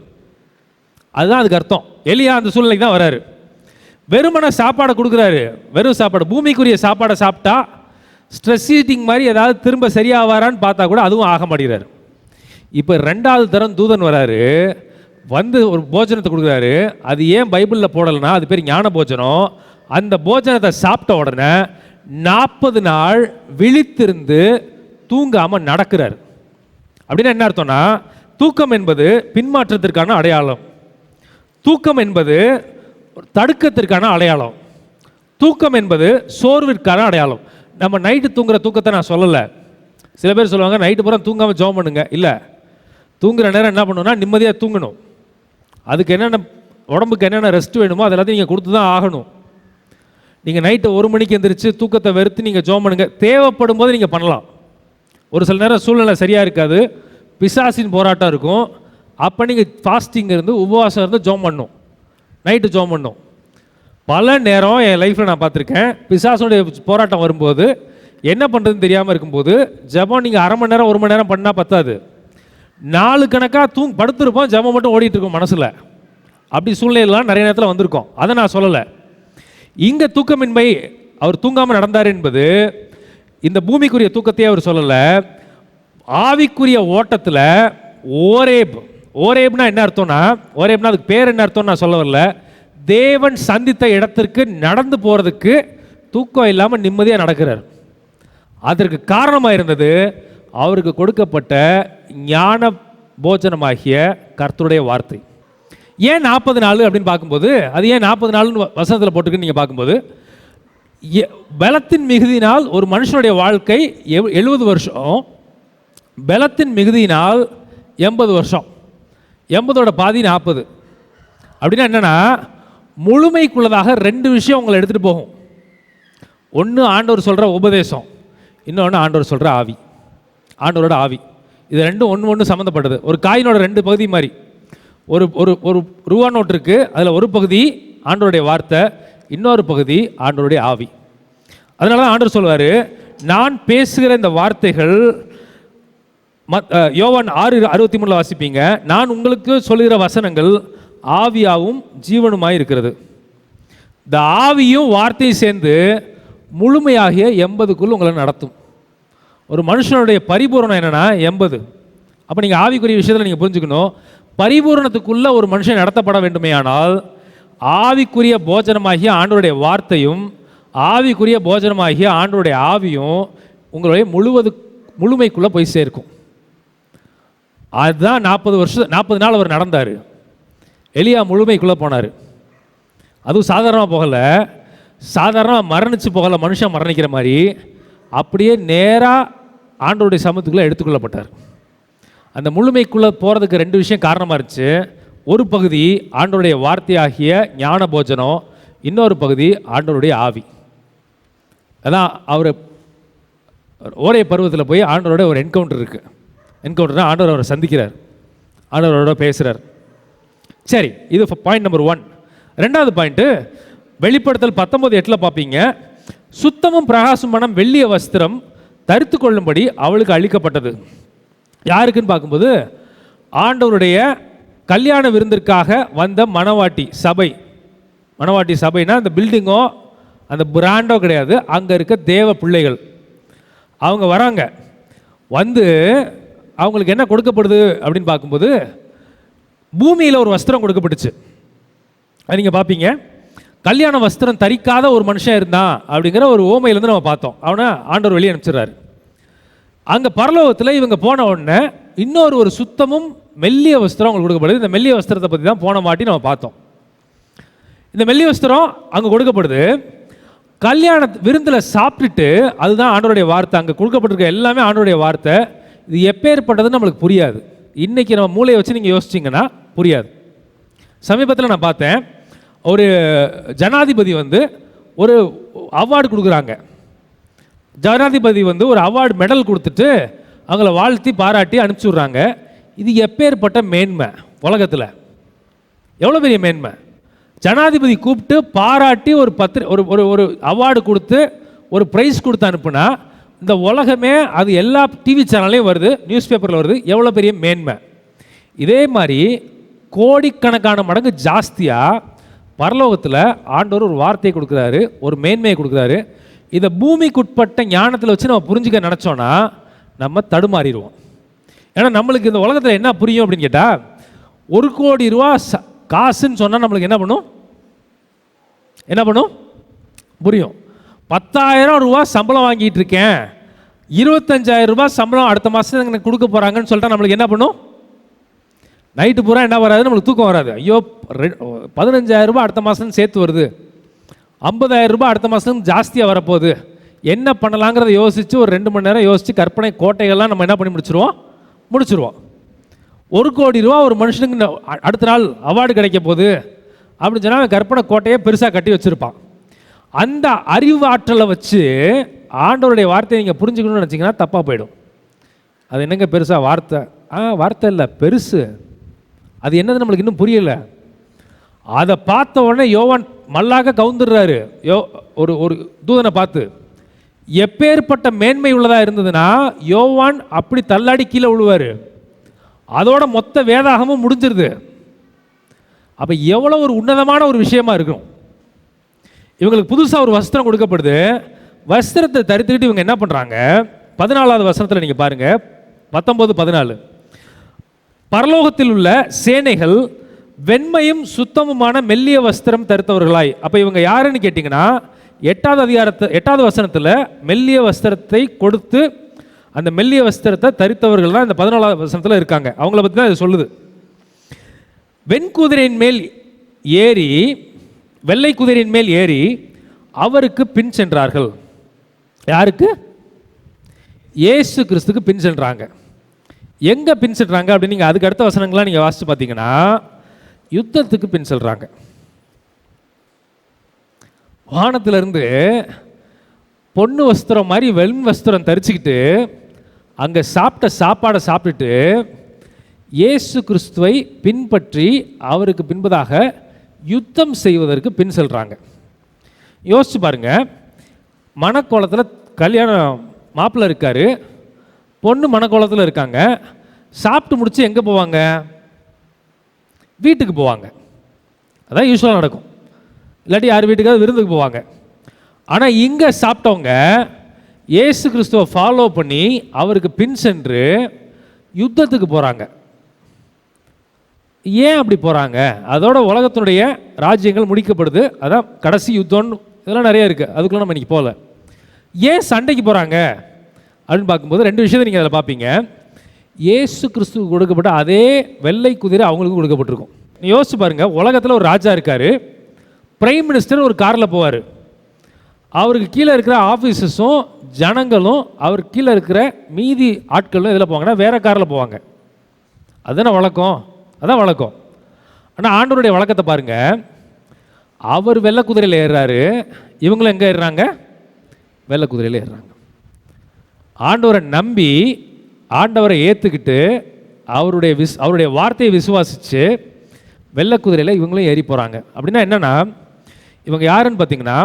அதுதான் அதுக்கு அர்த்தம். எலியா அந்த சூழ்நிலைக்கு தான் வராரு. வெறுமனை சாப்பாடை கொடுக்குறாரு, வெறும் சாப்பாடு, பூமிக்குரிய சாப்பாடை சாப்பிட்டா ஸ்ட்ரெஸ் ஈட்டிங் மாதிரி ஏதாவது திரும்ப சரியாவாரான்னு பார்த்தா கூட அதுவும் ஆக மாட்டேங்கிறாரு. இப்போ 2வது தரம் தூதன் வராரு, வந்து ஒரு போஜனத்தை கொடுக்குறாரு. அது ஏன் பைபிளில் போடலைன்னா அது பேர் ஞான போஜனம். அந்த போஜனத்தை சாப்பிட்ட உடனே 40 நாள் விழித்திருந்து தூங்காமல் நடக்கிறார். அப்படின்னா என்ன அர்த்தம்னா, தூக்கம் என்பது பின்மாற்றத்திற்கான அடையாளம், தூக்கம் என்பது தடுக்கத்திற்கான அடையாளம், தூக்கம் என்பது சோர்விற்கான அடையாளம். நம்ம நைட்டு தூங்குற தூக்கத்தை நான் சொல்லலை. சில பேர் சொல்லுவாங்க நைட்டு பூரா தூங்காமல் ஜெபம் பண்ணுங்க. இல்லை, தூங்குற நேரம் என்ன பண்ணணும்னா நிம்மதியாக தூங்கணும். அதுக்கு என்னென்ன உடம்புக்கு என்னென்ன ரெஸ்ட் வேணுமோ அது எல்லாத்தையும் நீங்கள் கொடுத்து தான் ஆகணும். நீங்கள் நைட்டு 1 மணிக்கு எந்திரிச்சு தூக்கத்தை வெறுத்து நீங்கள் ஜெபம் பண்ணுங்க. தேவைப்படும் போது நீங்கள் பண்ணலாம். ஒரு சில நேரம் சூழ்நிலை சரியாக இருக்காது, பிசாசின் போராட்டம் இருக்கும், அப்போ நீங்கள் ஃபாஸ்டிங் இருந்து உபவாசம் இருந்து ஜெபம் பண்ணணும், நைட்டு ஜெபம் பண்ணணும். பல நேரம் என் லைஃப்பில் நான் பார்த்துருக்கேன், பிசாசுடைய போராட்டம் வரும்போது என்ன பண்ணுறதுன்னு தெரியாமல் இருக்கும்போது ஜெபம் நீங்கள் அரை மணி நேரம் 1 மணி நேரம் பண்ணால் பத்தாது, 4 கணக்காக படுத்துருப்போம், ஜெபம் மட்டும் ஓடிட்டு இருக்கும் மனசில். அப்படி சூழ்நிலையெல்லாம் நிறைய நேரத்தில் வந்திருக்கோம். அதை நான் சொல்லலை. இங்கே தூக்கமின்மை, அவர் தூங்காமல் நடந்தார் என்பது இந்த பூமிக்குரிய தூக்கத்தையே அவர் சொல்லலை. ஆவிக்குரிய ஓட்டத்தில் ஓரேப்னா என்ன அர்த்தம்னா, ஓரேப்னா அதுக்கு பேர் என்ன அர்த்தம்னு நான் சொல்ல வரல. தேவன் சந்தித்த இடத்திற்கு நடந்து போகிறதுக்கு தூக்கம் இல்லாமல் நிம்மதியாக நடக்கிறார். அதற்கு காரணமாக இருந்தது அவருக்கு கொடுக்கப்பட்ட ஞான போஜனமாகிய கர்த்தருடைய வார்த்தை. ஏன் 40 நாள் அப்படின்னு பார்க்கும்போது, அது ஏன் 40 நாள்னு வசனத்தில் போட்டுருக்குன்னு நீங்கள் பார்க்கும்போது, பலத்தின் மிகுதியினால் ஒரு மனுஷனுடைய வாழ்க்கை 70 வருஷம், பலத்தின் மிகுதியினால் 80 வருஷம், 80ஓட பாதி 40. அப்படின்னா என்னென்னா, முழுமைக்குள்ளதாக 2 விஷயம் உங்களை எடுத்துகிட்டு போகும். ஒன்று ஆண்டவர் சொல்கிற உபதேசம், இன்னொன்று ஆண்டவர் சொல்கிற ஆவி, ஆண்டவரோட ஆவி. இது ரெண்டும் ஒன்று சம்மந்தப்பட்டது. ஒரு காயினோட 2 பகுதி மாதிரி. ஒரு ஒரு ஒரு ரூபா நோட்டு இருக்குது, அதில் ஒரு பகுதி ஆண்டவருடைய வார்த்தை, இன்னொரு பகுதி ஆண்டவருடைய ஆவி. அதனால தான் ஆண்டவர் சொல்வார், நான் பேசுகிற இந்த வார்த்தைகள், யோவான் 6:63 வாசிப்பீங்க, நான் உங்களுக்கு சொல்லுகிற வசனங்கள் ஆவியாவும் ஜீவனுமாய் இருக்கிறது. இந்த ஆவியும் வார்த்தையும் சேர்ந்து முழுமையாகிய 80க்குள் உங்களை நடத்தும். ஒரு மனுஷனுடைய பரிபூரணம் என்னென்னா 80. அப்போ நீங்கள் ஆவிக்குரிய விஷயத்தில் நீங்கள் புரிஞ்சுக்கணும், பரிபூரணத்துக்குள்ளே ஒரு மனுஷன் நடத்தப்பட வேண்டுமே ஆனால் ஆவிக்குரிய போஜனமாகிய ஆண்டவருடைய வார்த்தையும் ஆவிக்குரிய போஜனமாகிய ஆண்டவருடைய ஆவியும் உங்களுடைய முழுமைக்குள்ளே போய் சேர்க்கும். அதுதான் 40 நாள் அவர் நடந்தார். எலியா முழுமைக்குள்ளே போனார். அதுவும் சாதாரணமாக போகலை, சாதாரணமாக மரணித்து போகலை, மனுஷன் மரணிக்கிற மாதிரி அப்படியே நேராக ஆண்டவருடைய சமூகத்துக்குள்ளே எடுத்துக்கொள்ளப்பட்டார். அந்த முழுமைக்குள்ளே போகிறதுக்கு 2 விஷயம் காரணமாக இருந்துச்சு. ஒரு பகுதி ஆண்டவருடைய வார்த்தையாகிய ஞான போஜனம், இன்னொரு பகுதி ஆண்டவருடைய ஆவி. அதான் அவர் ஓரே பருவத்தில் போய் ஆண்டவரோட ஒரு என்கவுண்டர் இருக்குது. என்கவுண்டர்னா ஆண்டவர் அவரை சந்திக்கிறார், ஆண்டவரோட பேசுகிறார். சரி, இது பாயிண்ட் நம்பர் 1. 2வது பாயிண்ட்டு வெளிப்படுத்தல் 19:8 பார்ப்பீங்க. சுத்தமும் பிரகாசமான வெள்ளிய வஸ்திரம் தரித்து கொள்ளும்படி அவளுக்கு அளிக்கப்பட்டது. யாருக்குன்னு பார்க்கும்போது ஆண்டவருடைய கல்யாண விருந்திற்காக வந்த மணவாட்டி சபை. மணவாட்டி சபைனா அந்த பில்டிங்கோ அந்த பிராண்டோ கிடையாது, அங்கே இருக்க தேவ பிள்ளைகள். அவங்க வராங்க, வந்து அவங்களுக்கு என்ன கொடுக்கப்படுது அப்படின்னு பார்க்கும்போது பூமியில் ஒரு வஸ்திரம் கொடுக்கப்பட்டுச்சு. அது நீங்கள் பார்ப்பீங்க. கல்யாண வஸ்திரம் தரிக்காத ஒரு மனுஷன் இருந்தான் அப்படிங்கிற ஒரு ஓமையிலேருந்து நம்ம பார்த்தோம். அவனை ஆண்டவர் வெளியே அனுப்பிச்சிடுறாரு. அங்கே பரலோகத்தில் இவங்க போன உடனே இன்னொரு ஒரு சுத்தமும் மெல்லிய வஸ்திரம் அவங்களுக்கு கொடுக்கப்படுது. இந்த மெல்லிய வஸ்திரத்தை பற்றி தான் போன மாட்டி நம்ம பார்த்தோம். இந்த மெல்லிய வஸ்திரம் அங்கே கொடுக்கப்படுது. கல்யாண விருந்தில் சாப்பிட்டுட்டு, அதுதான் ஆண்டவருடைய வார்த்தை, அங்கே கொடுக்கப்பட்டிருக்க எல்லாமே ஆண்டவருடைய வார்த்தை. இது எப்பேற்பட்டதுன்னு நம்மளுக்கு புரியாது. இன்றைக்கி நம்ம மூளையை வச்சு நீங்கள் யோசிச்சிங்கன்னா புரியாது. சமீபத்தில் நான் பார்த்தேன், ஒரு ஜனாதிபதி ஒரு அவார்டு கொடுக்குறாங்க. ஜனாதிபதி ஒரு அவார்டு மெடல் கொடுத்துட்டு அவங்கள வாழ்த்தி பாராட்டி அனுப்பிச்சி விட்றாங்க. இது எப்பேற்பட்ட மேன்மை உலகத்தில், எவ்வளோ பெரிய மேன்மை. ஜனாதிபதி கூப்பிட்டு பாராட்டி ஒரு அவார்டு கொடுத்து ஒரு ப்ரைஸ் கொடுத்து அனுப்புனா இந்த உலகமே, அது எல்லா டிவி சேனல்லையும் வருது, நியூஸ் பேப்பரில் வருது. எவ்வளோ பெரிய மேன்மை. இதே மாதிரி கோடிக்கணக்கான மடங்கு ஜாஸ்தியாக பரலோகத்தில் ஆண்டவர் ஒரு வார்த்தையை கொடுக்குறாரு, ஒரு மேன்மையை கொடுக்குறாரு. இதை பூமிக்குட்பட்ட ஞானத்தில் வச்சு நம்ம புரிஞ்சுக்க நினச்சோன்னா நம்ம தடுமாறிடுவோம். ஏன்னா நம்மளுக்கு இந்த உலகத்தில் என்ன புரியும் அப்படின்னு கேட்டால், 1 கோடி ரூபா காசுன்னு சொன்னால் நம்மளுக்கு என்ன பண்ணும் புரியும். 10,000 ரூபா சம்பளம் வாங்கிட்டு இருக்கேன், 25,000 ரூபாய் சம்பளம் அடுத்த மாதம் எனக்கு கொடுக்க போகிறாங்கன்னு சொல்லிட்டா நம்மளுக்கு என்ன பண்ணும்? நைட்டு பூரா என்ன வராது, நம்மளுக்கு தூக்கம் வராது. ஐயோ 15,000 ரூபாய் அடுத்த மாதம் சேர்த்து வருது, 50,000 ரூபாய் அடுத்த மாதம் ஜாஸ்தியாக வரப்போகுது, என்ன பண்ணலாங்கிறத யோசித்து ஒரு 2 மணி நேரம் யோசித்து கற்பனை கோட்டைகள்லாம் நம்ம என்ன பண்ணி முடிச்சிருவோம். 1 கோடி ரூபா ஒரு மனுஷனுக்கு அடுத்த நாள் அவார்டு கிடைக்க போகுது அப்படின்னு சொன்னால் கற்பனை கோட்டையை பெருசாக கட்டி வச்சுருப்பான். அந்த அறிவு ஆற்றலை வச்சு ஆண்டவருடைய வார்த்தையை நீங்கள் புரிஞ்சுக்கணும்னு நினச்சிங்கன்னா தப்பாக போயிடும். அது என்னங்க பெருசாக வார்த்தை இல்லை, பெருசு. அது என்னது நம்மளுக்கு இன்னும் புரியலை. அதை பார்த்த உடனே யோவான் மல்லாக கவுந்துடுறாரு. ஒரு தூதனை பார்த்து எப்பேற்பட்ட மேன்மை உள்ளதாக இருந்ததுன்னா யோவான் அப்படி தள்ளாடி கீழே விழுவார். அதோட மொத்த வேதாகமும் முடிஞ்சிருது. அப்போ எவ்வளோ ஒரு உன்னதமான ஒரு விஷயமா இருக்கும். இவங்களுக்கு புதுசாக ஒரு வஸ்திரம் கொடுக்கப்படுது. வஸ்திரத்தை தரித்துக்கிட்டு இவங்க என்ன பண்ணுறாங்க? 14வது வசனத்தில் நீங்கள் பாருங்கள், 19-14. பரலோகத்தில் உள்ள சேனைகள் வெண்மையும் சுத்தமுமான மெல்லிய வஸ்திரம் தரித்தவர்களாய். அப்போ இவங்க யாருன்னு கேட்டிங்கன்னா 8வது வசனத்தில் மெல்லிய வஸ்திரத்தை கொடுத்து அந்த மெல்லிய வஸ்திரத்தை தரித்தவர்கள் தான் இந்த 14வது வசனத்தில் இருக்காங்க. அவங்கள பற்றி தான் இது சொல்லுது. வெண்குதிரையின் மேல் ஏறி, வெள்ளை குதிரையின் மேல் ஏறி அவருக்கு பின் சென்றார்கள். யாருக்கு? இயேசு கிறிஸ்துக்கு பின் சென்றாங்க. எங்கே பின் சென்றாங்க அப்படின்னு நீங்கள் அதுக்கு அடுத்த வசனங்கள்லாம் நீங்கள் வாசித்து பார்த்தீங்கன்னா யுத்தத்துக்கு பின் செல்றாங்க. வானத்திலிருந்து பொண்ணு வஸ்திரம் மாதிரி வெண் வஸ்திரம் தரிச்சுக்கிட்டு அங்கே சாப்பிட்ட சாப்பாடை சாப்பிட்டுட்டு இயேசு கிறிஸ்துவை பின்பற்றி அவருக்கு பின்பதாக யுத்தம் செய்வதற்கு பின் செல்றாங்க. யோசிச்சு பாருங்க, மணக்கோலத்தில் கல்யாணம் மாப்பிள்ளை இருக்காரு, பொண்ணு மணக்கோலத்தில் இருக்காங்க. சாப்பிட்டு முடிச்சு எங்கே போவாங்க? வீட்டுக்கு போவாங்க. அதான் யூஸ்வலாக நடக்கும். இல்லாட்டி யார் வீட்டுக்காவது விருந்துக்கு போவாங்க. ஆனால் இங்கே சாப்பிட்டவங்க இயேசு கிறிஸ்துவை ஃபாலோ பண்ணி அவருக்கு பின் சென்று யுத்தத்துக்கு போகிறாங்க. ஏன் அப்படி போகிறாங்க? அதோட உலகத்தினுடைய ராஜ்யங்கள் முடிக்கப்படுது. அதான் கடைசி யுத்தம்னு இதெல்லாம் நிறைய இருக்குது, அதுக்குள்ள நம்ம இன்றைக்கி போகல. ஏன் சண்டைக்கு போகிறாங்க அப்படின்னு பார்க்கும்போது 2 விஷயத்தை நீங்கள் அதில் பார்ப்பீங்க. இயேசு கிறிஸ்துவுக்கு கொடுக்கப்பட்ட அதே வெள்ளை குதிரை அவங்களுக்கும் கொடுக்கப்பட்டிருக்கும். நீ யோசிச்சு பாருங்கள், உலகத்தில் ஒரு ராஜா இருக்கார், பிரைம் மினிஸ்டர் ஒரு காரில் போவார். அவருக்கு கீழே இருக்கிற ஆஃபீஸஸும் ஜனங்களும் அவர் கீழே இருக்கிற மீதி ஆட்களும் இதில் போவாங்கன்னா வேறு காரில் போவாங்க. அதுதானே வழக்கம், அதான் வழக்கம். ஆனால் ஆண்டவருடைய வழக்கத்தை பாருங்கள். அவர் வெள்ளை குதிரையில் ஏறுறாரு, இவங்களும் எங்கே ஏறுறாங்க? வெள்ளை குதிரையில் ஏறுறாங்க. ஆண்டவரை நம்பி ஆண்டவரை ஏற்றுக்கிட்டு அவருடைய வார்த்தையை விசுவாசித்து வெள்ளை குதிரையில் இவங்களும் ஏறி போகிறாங்க. அப்படின்னா என்னென்னா, இவங்க யாருன்னு பார்த்தீங்கன்னா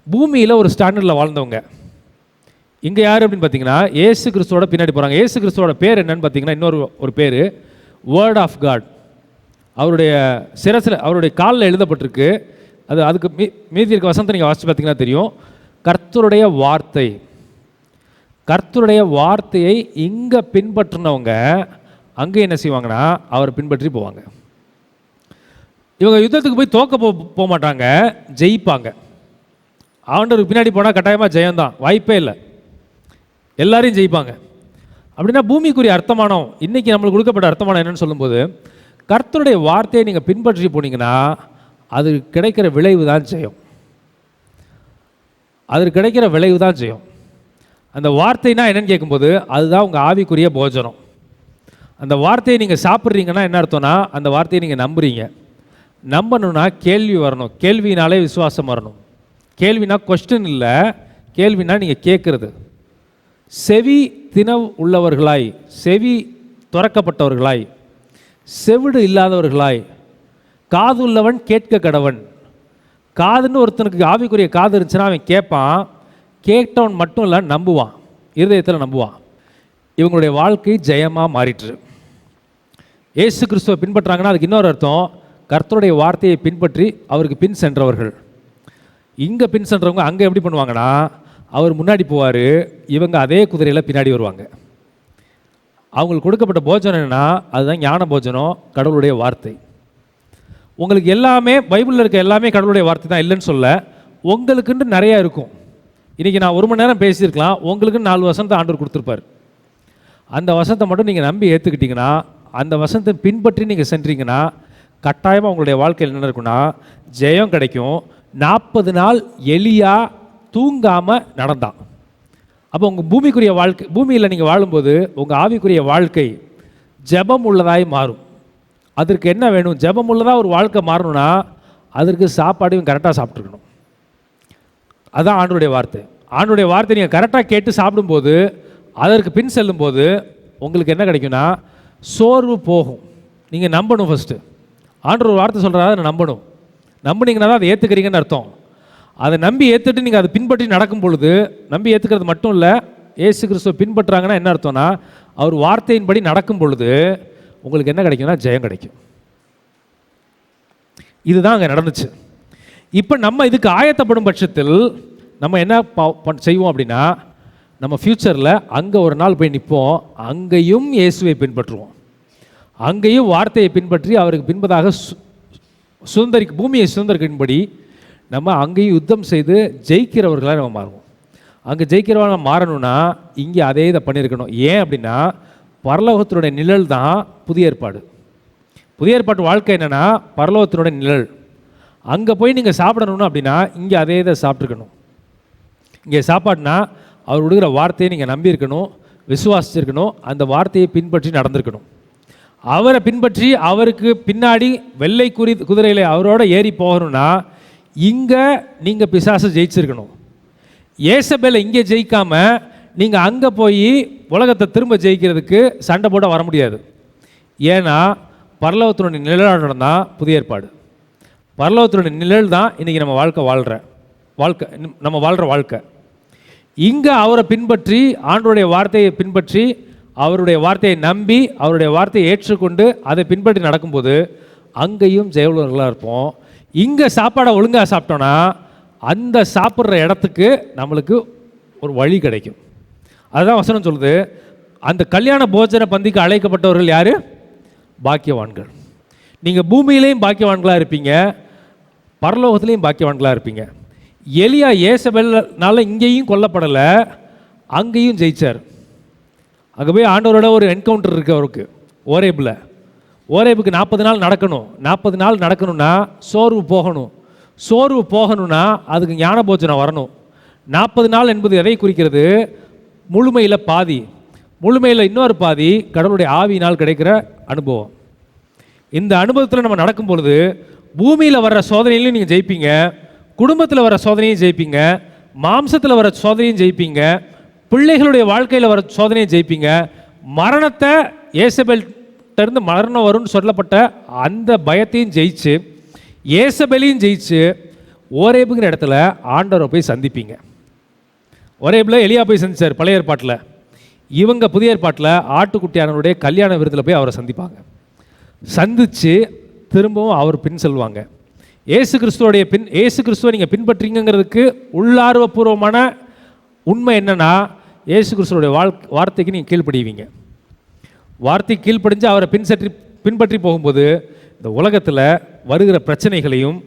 பூமியில் ஒரு ஸ்டாண்டர்டில் வாழ்ந்தவங்க. இங்கே யார் அப்படின்னு பார்த்தீங்கன்னா ஏசு கிறிஸ்துவோட பின்னாடி போகிறாங்க. ஏசு கிறிஸ்துவோட பேர் என்னன்னு பார்த்தீங்கன்னா இன்னொரு பேர் வேர்ட் ஆஃப் காட். அவருடைய சிரசில் அவருடைய காலில் எழுதப்பட்டிருக்கு. அதுக்கு மீதி இருக்க வசனத்தை நீங்கள் வாசித்து பார்த்தீங்கன்னா தெரியும். கர்த்தருடைய வார்த்தை. கர்த்தருடைய வார்த்தையை இங்கே பின்பற்றினவங்க அங்கே என்ன செய்வாங்கன்னா அவரை பின்பற்றி போவாங்க. இவங்க யுத்தத்துக்கு போய் தோக்க போக மாட்டாங்க, ஜெயிப்பாங்க. ஆண்டவருக்கு பின்னாடி போனால் கட்டாயமாக ஜெயம்தான், வாய்ப்பே இல்லை. எல்லாரையும் ஜெயிப்பாங்க. அப்படின்னா பூமிக்குரிய அர்த்தமானம், இன்றைக்கி நம்மளுக்கு கொடுக்கப்பட்ட அர்த்தமானம் என்னென்னு சொல்லும்போது, கர்த்தருடைய வார்த்தையை நீங்கள் பின்பற்றி போனீங்கன்னா அது கிடைக்கிற விளைவு தான் ஜெயம். அது கிடைக்கிற விளைவு தான் ஜெயம். அந்த வார்த்தைனா என்னென்னு கேட்கும்போது அதுதான் உங்கள் ஆவிக்குரிய போஜனம். அந்த வார்த்தையை நீங்கள் சாப்பிட்றீங்கன்னா என்ன அர்த்தம்னா அந்த வார்த்தையை நீங்கள் நம்புறீங்க. நம்பணும்னா கேள்வி வரணும். கேள்வினாலே விசுவாசம் வரணும். கேள்வினா கொஸ்டின் இல்லை, கேள்வினா நீங்கள் கேட்குறது. செவி தினவு உள்ளவர்களாய், செவி துறக்கப்பட்டவர்களாய், செவிடு இல்லாதவர்களாய், காது உள்ளவன் கேட்க கடவன். காதுன்னு ஒருத்தனுக்கு ஆவிக்குரிய காது இருந்துச்சுன்னா அவன் கேட்பான். கேட்டவன் மட்டும் இல்லை, நம்புவான், இருதயத்தில் நம்புவான். இவங்களுடைய வாழ்க்கை ஜெயமாக மாறிட்டு. ஏசு கிறிஸ்துவை பின்பற்றாங்கன்னா அதுக்கு இன்னொரு அர்த்தம், கர்த்தருடைய வார்த்தையை பின்பற்றி அவருக்கு பின் சென்றவர்கள். இங்கே பின் சென்றவங்க அங்கே எப்படி பண்ணுவாங்கன்னா அவர் முன்னாடி போவார், இவங்க அதே குதிரையில் பின்னாடி வருவாங்க. அவங்களுக்கு கொடுக்கப்பட்ட போஜனம் என்னென்னா அதுதான் ஞான போஜனம், கடவுளுடைய வார்த்தை. உங்களுக்கு எல்லாமே பைபிளில் இருக்க எல்லாமே கடவுளுடைய வார்த்தை தான், இல்லைன்னு சொல்ல. உங்களுக்குன்னு நிறையா இருக்கும். இன்றைக்கி நான் 1 மணி நேரம் பேசியிருக்கலாம், உங்களுக்குன்னு 4 வசனத்தை ஆண்டவர் கொடுத்துருப்பார். அந்த வசனத்தை மட்டும் நீங்கள் நம்பி ஏற்றுக்கிட்டிங்கன்னா, அந்த வசனத்தை பின்பற்றி நீங்கள் சென்றீங்கன்னா கட்டாயமாக உங்களுடைய வாழ்க்கையில் என்ன இருக்குன்னா ஜெயம் கிடைக்கும். 40 நாள் எலியா தூங்காமல் நடந்தான். அப்போ உங்கள் பூமிக்குரிய வாழ்க்கை, பூமியில் நீங்கள் வாழும்போது உங்கள் ஆவிக்குரிய வாழ்க்கை ஜெபம் உள்ளதாய் மாறும். அதற்கு என்ன வேணும்? ஜெபம் உள்ளதாக ஒரு வாழ்க்கை மாறணும்னா அதற்கு சாப்பாடையும் கரெக்டாக சாப்பிட்ருக்கணும். அதுதான் ஆண்டவருடைய வார்த்தை. ஆண்டவருடைய வார்த்தை நீங்கள் கரெக்டாக கேட்டு சாப்பிடும்போது, அதற்கு பின் செல்லும்போது உங்களுக்கு என்ன கிடைக்கும்னா சோர்வு போகும். நீங்கள் நம்பணும். ஃபஸ்ட்டு ஆண்டவர் வார்த்தை சொல்கிறதா அதை நம்பணும். நம்பினீங்கன்னா தான் அதை ஏற்றுக்கிறீங்கன்னு அர்த்தம். அதை நம்பி ஏற்றுட்டு நீங்கள் அதை பின்பற்றி நடக்கும் பொழுது, நம்பி ஏற்றுக்கிறது மட்டும் இல்லை, ஏசு கிறிஸ்துவை பின்பற்றுறாங்கன்னா என்ன அர்த்தம்னா அவர் வார்த்தையின்படி நடக்கும் பொழுது உங்களுக்கு என்ன கிடைக்கும்னா ஜெயம் கிடைக்கும். இதுதான் அங்கே நடந்துச்சு. இப்போ நம்ம இதுக்கு ஆயத்தப்படும் பட்சத்தில் நம்ம என்ன செய்வோம் அப்படின்னா, நம்ம ஃப்யூச்சரில் அங்கே ஒரு நாள் போய் நிற்போம், அங்கேயும் இயேசுவை பின்பற்றுவோம், அங்கேயும் வார்த்தையை பின்பற்றி அவருக்கு பின்பதாக பூமியை சுதந்திரிக்கும்படி நம்ம அங்கேயும் யுத்தம் செய்து ஜெயிக்கிறவர்களாக நம்ம மாறுவோம். அங்கே ஜெயிக்கிறவங்க மாறணும்னா இங்கே அதே இதை பண்ணியிருக்கணும். ஏன் அப்படின்னா பரலோகத்தினுடைய நிழல் தான் புதிய ஏற்பாடு. புதிய ஏற்பாட்டு வாழ்க்கை என்னென்னா பரலோகத்தினுடைய நிழல். அங்கே போய் நீங்கள் சாப்பிடணும்னு அப்படின்னா இங்கே அதே இதை சாப்பிட்ருக்கணும். இங்கே சாப்பாடுனா அவர் விடுகிற வார்த்தையை நீங்கள் நம்பியிருக்கணும், விசுவாசிச்சிருக்கணும், அந்த வார்த்தையை பின்பற்றி நடந்திருக்கணும். அவரை பின்பற்றி அவருக்கு பின்னாடி வெள்ளை குதிரையில் அவரோட ஏறி போகணும்னா இங்கே நீங்கள் பிசாசை ஜெயிச்சிருக்கணும். ஏசபேலை இங்கே ஜெயிக்காமல் நீங்கள் அங்கே போய் உலகத்தை திரும்ப ஜெயிக்கிறதுக்கு சண்டை போட வர முடியாது. ஏன்னா பரலோகத்தினுடைய நிழலாக தான் புதிய ஏற்பாடு. பரலோகத்தினுடைய நிழல் தான் இன்றைக்கி நம்ம நம்ம வாழ்கிற வாழ்க்கை. இங்கே அவரை பின்பற்றி ஆண்டவருடைய வார்த்தையை பின்பற்றி அவருடைய வார்த்தையை நம்பி அவருடைய வார்த்தையை ஏற்றுக்கொண்டு அதை பின்பற்றி நடக்கும்போது அங்கேயும் ஜெயவுள்ளவர்களாக இருப்போம். இங்கே சாப்பாடை ஒழுங்காக சாப்பிட்டோன்னா அந்த சாப்பிட்ற இடத்துக்கு நம்மளுக்கு ஒரு வழி கிடைக்கும். அதுதான் வசனம் சொல்லுது. அந்த கல்யாண போஜன பந்திக்கு அழைக்கப்பட்டவர்கள் யார்? பாக்கியவான்கள். நீங்கள் பூமியிலையும் பாக்கியவான்களாக இருப்பீங்க, பரலோகத்துலேயும் பாக்கியவான்களாக இருப்பீங்க. எலியா ஏசபேல்னால இங்கேயும் கொல்லப்படலை, அங்கேயும் ஜெயிச்சார். அங்கே போய் ஆண்டவரோட ஒரு என்கவுண்டர் இருக்குது அவருக்கு ஓரேபில். ஓரேபுக்கு 40 நாள் நடக்கணும். 40 நாள் நடக்கணும்னா சோர்வு போகணும். சோர்வு போகணும்னா அதுக்கு ஞான போஜனம் வரணும். 40 நாள் என்பது எதை குறிக்கிறது? முழுமையில் பாதி, முழுமையில் இன்னொரு பாதி கடவுளுடைய ஆவியினால் கிடைக்கிற அனுபவம். இந்த அனுபவத்தில் நம்ம நடக்கும் பொழுது பூமியில் வர்ற சோதனையிலையும் நீங்கள் ஜெயிப்பீங்க, குடும்பத்தில் வர சோதனையும் ஜெயிப்பீங்க, மாம்சத்தில் வர சோதனையும் ஜெயிப்பீங்க, பிள்ளைகளுடைய வாழ்க்கையில் வர சோதனையும் ஜெயிப்பீங்க. மரணத்தை ஏசபெல்கிட்டருந்து மரணம் வரும்னு சொல்லப்பட்ட அந்த பயத்தையும் ஜெயிச்சு, ஏசபெலையும் ஜெயிச்சு, ஓரேபுங்கிற இடத்துல ஆண்டவரை போய் சந்திப்பீங்க. ஓரேபில் எலியா போய் சந்திச்சார் பழைய ஏற்பாட்டில். இவங்க புதிய ஏற்பாட்டில் ஆட்டுக்குட்டியானவருடைய கல்யாண விருந்தில் போய் அவரை சந்திப்பாங்க. சந்தித்து திரும்பவும் அவர் பின் செல்வாங்க. ஏசு கிறிஸ்துவை நீங்கள் பின்பற்றீங்கிறதுக்கு உள்ளார்வபூர்வமான உண்மை என்னென்னா, ஏசு கிறிஸ்துவோடைய வார்த்தைக்கு நீங்கள் கீழ்ப்படிவீங்க. வார்த்தை கீழ்ப்படிஞ்சு அவரை பின்பற்றி போகும்போது இந்த உலகத்தில் வருகிற பிரச்சனைகளையும்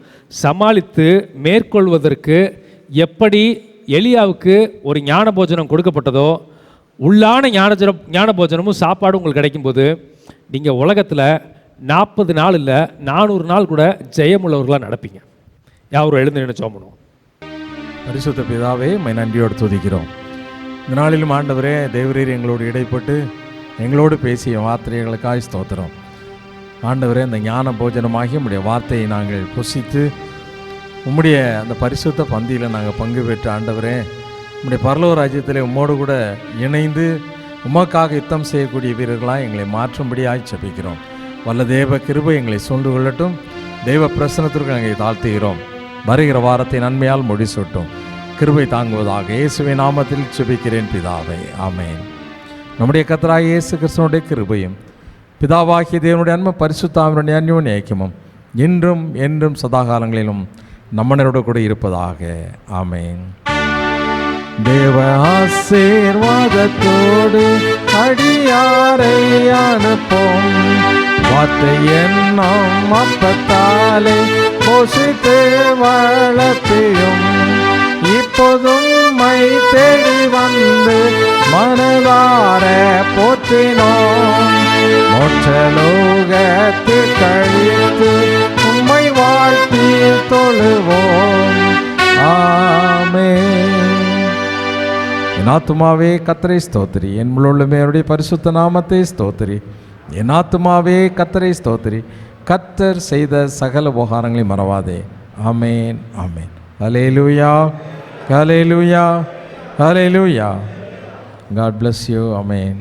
சமாளித்து மேற்கொள்வதற்கு எப்படி எலியாவுக்கு ஒரு ஞான போஜனம் கொடுக்கப்பட்டதோ, உள்ளான ஞான போஜனமும் சாப்பாடும் உங்களுக்கு கிடைக்கும்போது நீங்கள் உலகத்தில் 40 நாள் இல்லை 400 நாள் கூட ஜெயமுள்ளவர்களாக நடப்பீங்க. யாரும் எழுந்து நினைச்சோம் பண்ணுவோம். பரிசுத்த பிதாவே, நன்றியோடு துதிக்கிறோம். இந்த நாளிலும் ஆண்டவரே, தேவரீர் எங்களோடு இடைப்பட்டு எங்களோடு பேசிய வார்த்தைகளுக்காய் ஸ்தோத்திரம். ஆண்டவரே, அந்த ஞான போஜனமாகி உம்முடைய வார்த்தையை நாங்கள் புசித்து உம்முடைய அந்த பரிசுத்த பந்தியில் நாங்கள் பங்கு பெற்று ஆண்டவரே, உம்முடைய பரலோக ராஜ்யத்திலே உம்மோடு கூட இணைந்து உமக்காக யுத்தம் செய்யக்கூடிய வீரர்களாக எங்களை மாற்றும்படியாய் ஜெபிக்கிறோம். வல்ல தேவ கிருபை எங்களை சூழ்ந்து கொள்ளட்டும். தெய்வ பிரசன்னத்திற்கு நாங்கள் தாழ்த்துகிறோம். வருகிற வாரத்தை நன்மையால் முடிசூட்டும். கிருபை தாங்குவதாக இயேசுவின் நாமத்தில் ஜெபிக்கிறேன் பிதாவே, ஆமென். நம்முடைய கர்த்தராகிய இயேசு கிறிஸ்துவினுடைய கிருபையும் பிதாவாகிய தேவனுடைய அன்பும் பரிசுத்த ஆவியினுடைய அந்யோன்ய ஐக்கியமும் இன்றும் என்றும் சதாகாலங்களிலும் நம்மனோடு கூட இருப்பதாக, ஆமென். தேவ ஆசீர்வாதத்தோடு அடியாரை அனுப்போம். வார்த்தை என்னும் அப்பத்தாலே போஷித்து வளர்த்தியும் இப்போதும் மை தேடி வந்து மனதார போற்றினோம். மோட்சலோகத்தில் கழித்து உம்மை வாழ்த்தி தொழுவோம். ஆமென். என் ஆத்துமாவே கர்த்தரை ஸ்தோத்திரி, என் முழுமே அவருடைய பரிசுத்த நாமத்தை ஸ்தோத்திரி. என் ஆத்துமாவே கர்த்தரை ஸ்தோத்திரி, கர்த்தர் செய்த சகல உபகாரங்களையும் மறவாதே. ஆமென், ஆமென். ஹல்லேலூயா, ஹல்லேலூயா, ஹல்லேலூயா. God bless you. Amen.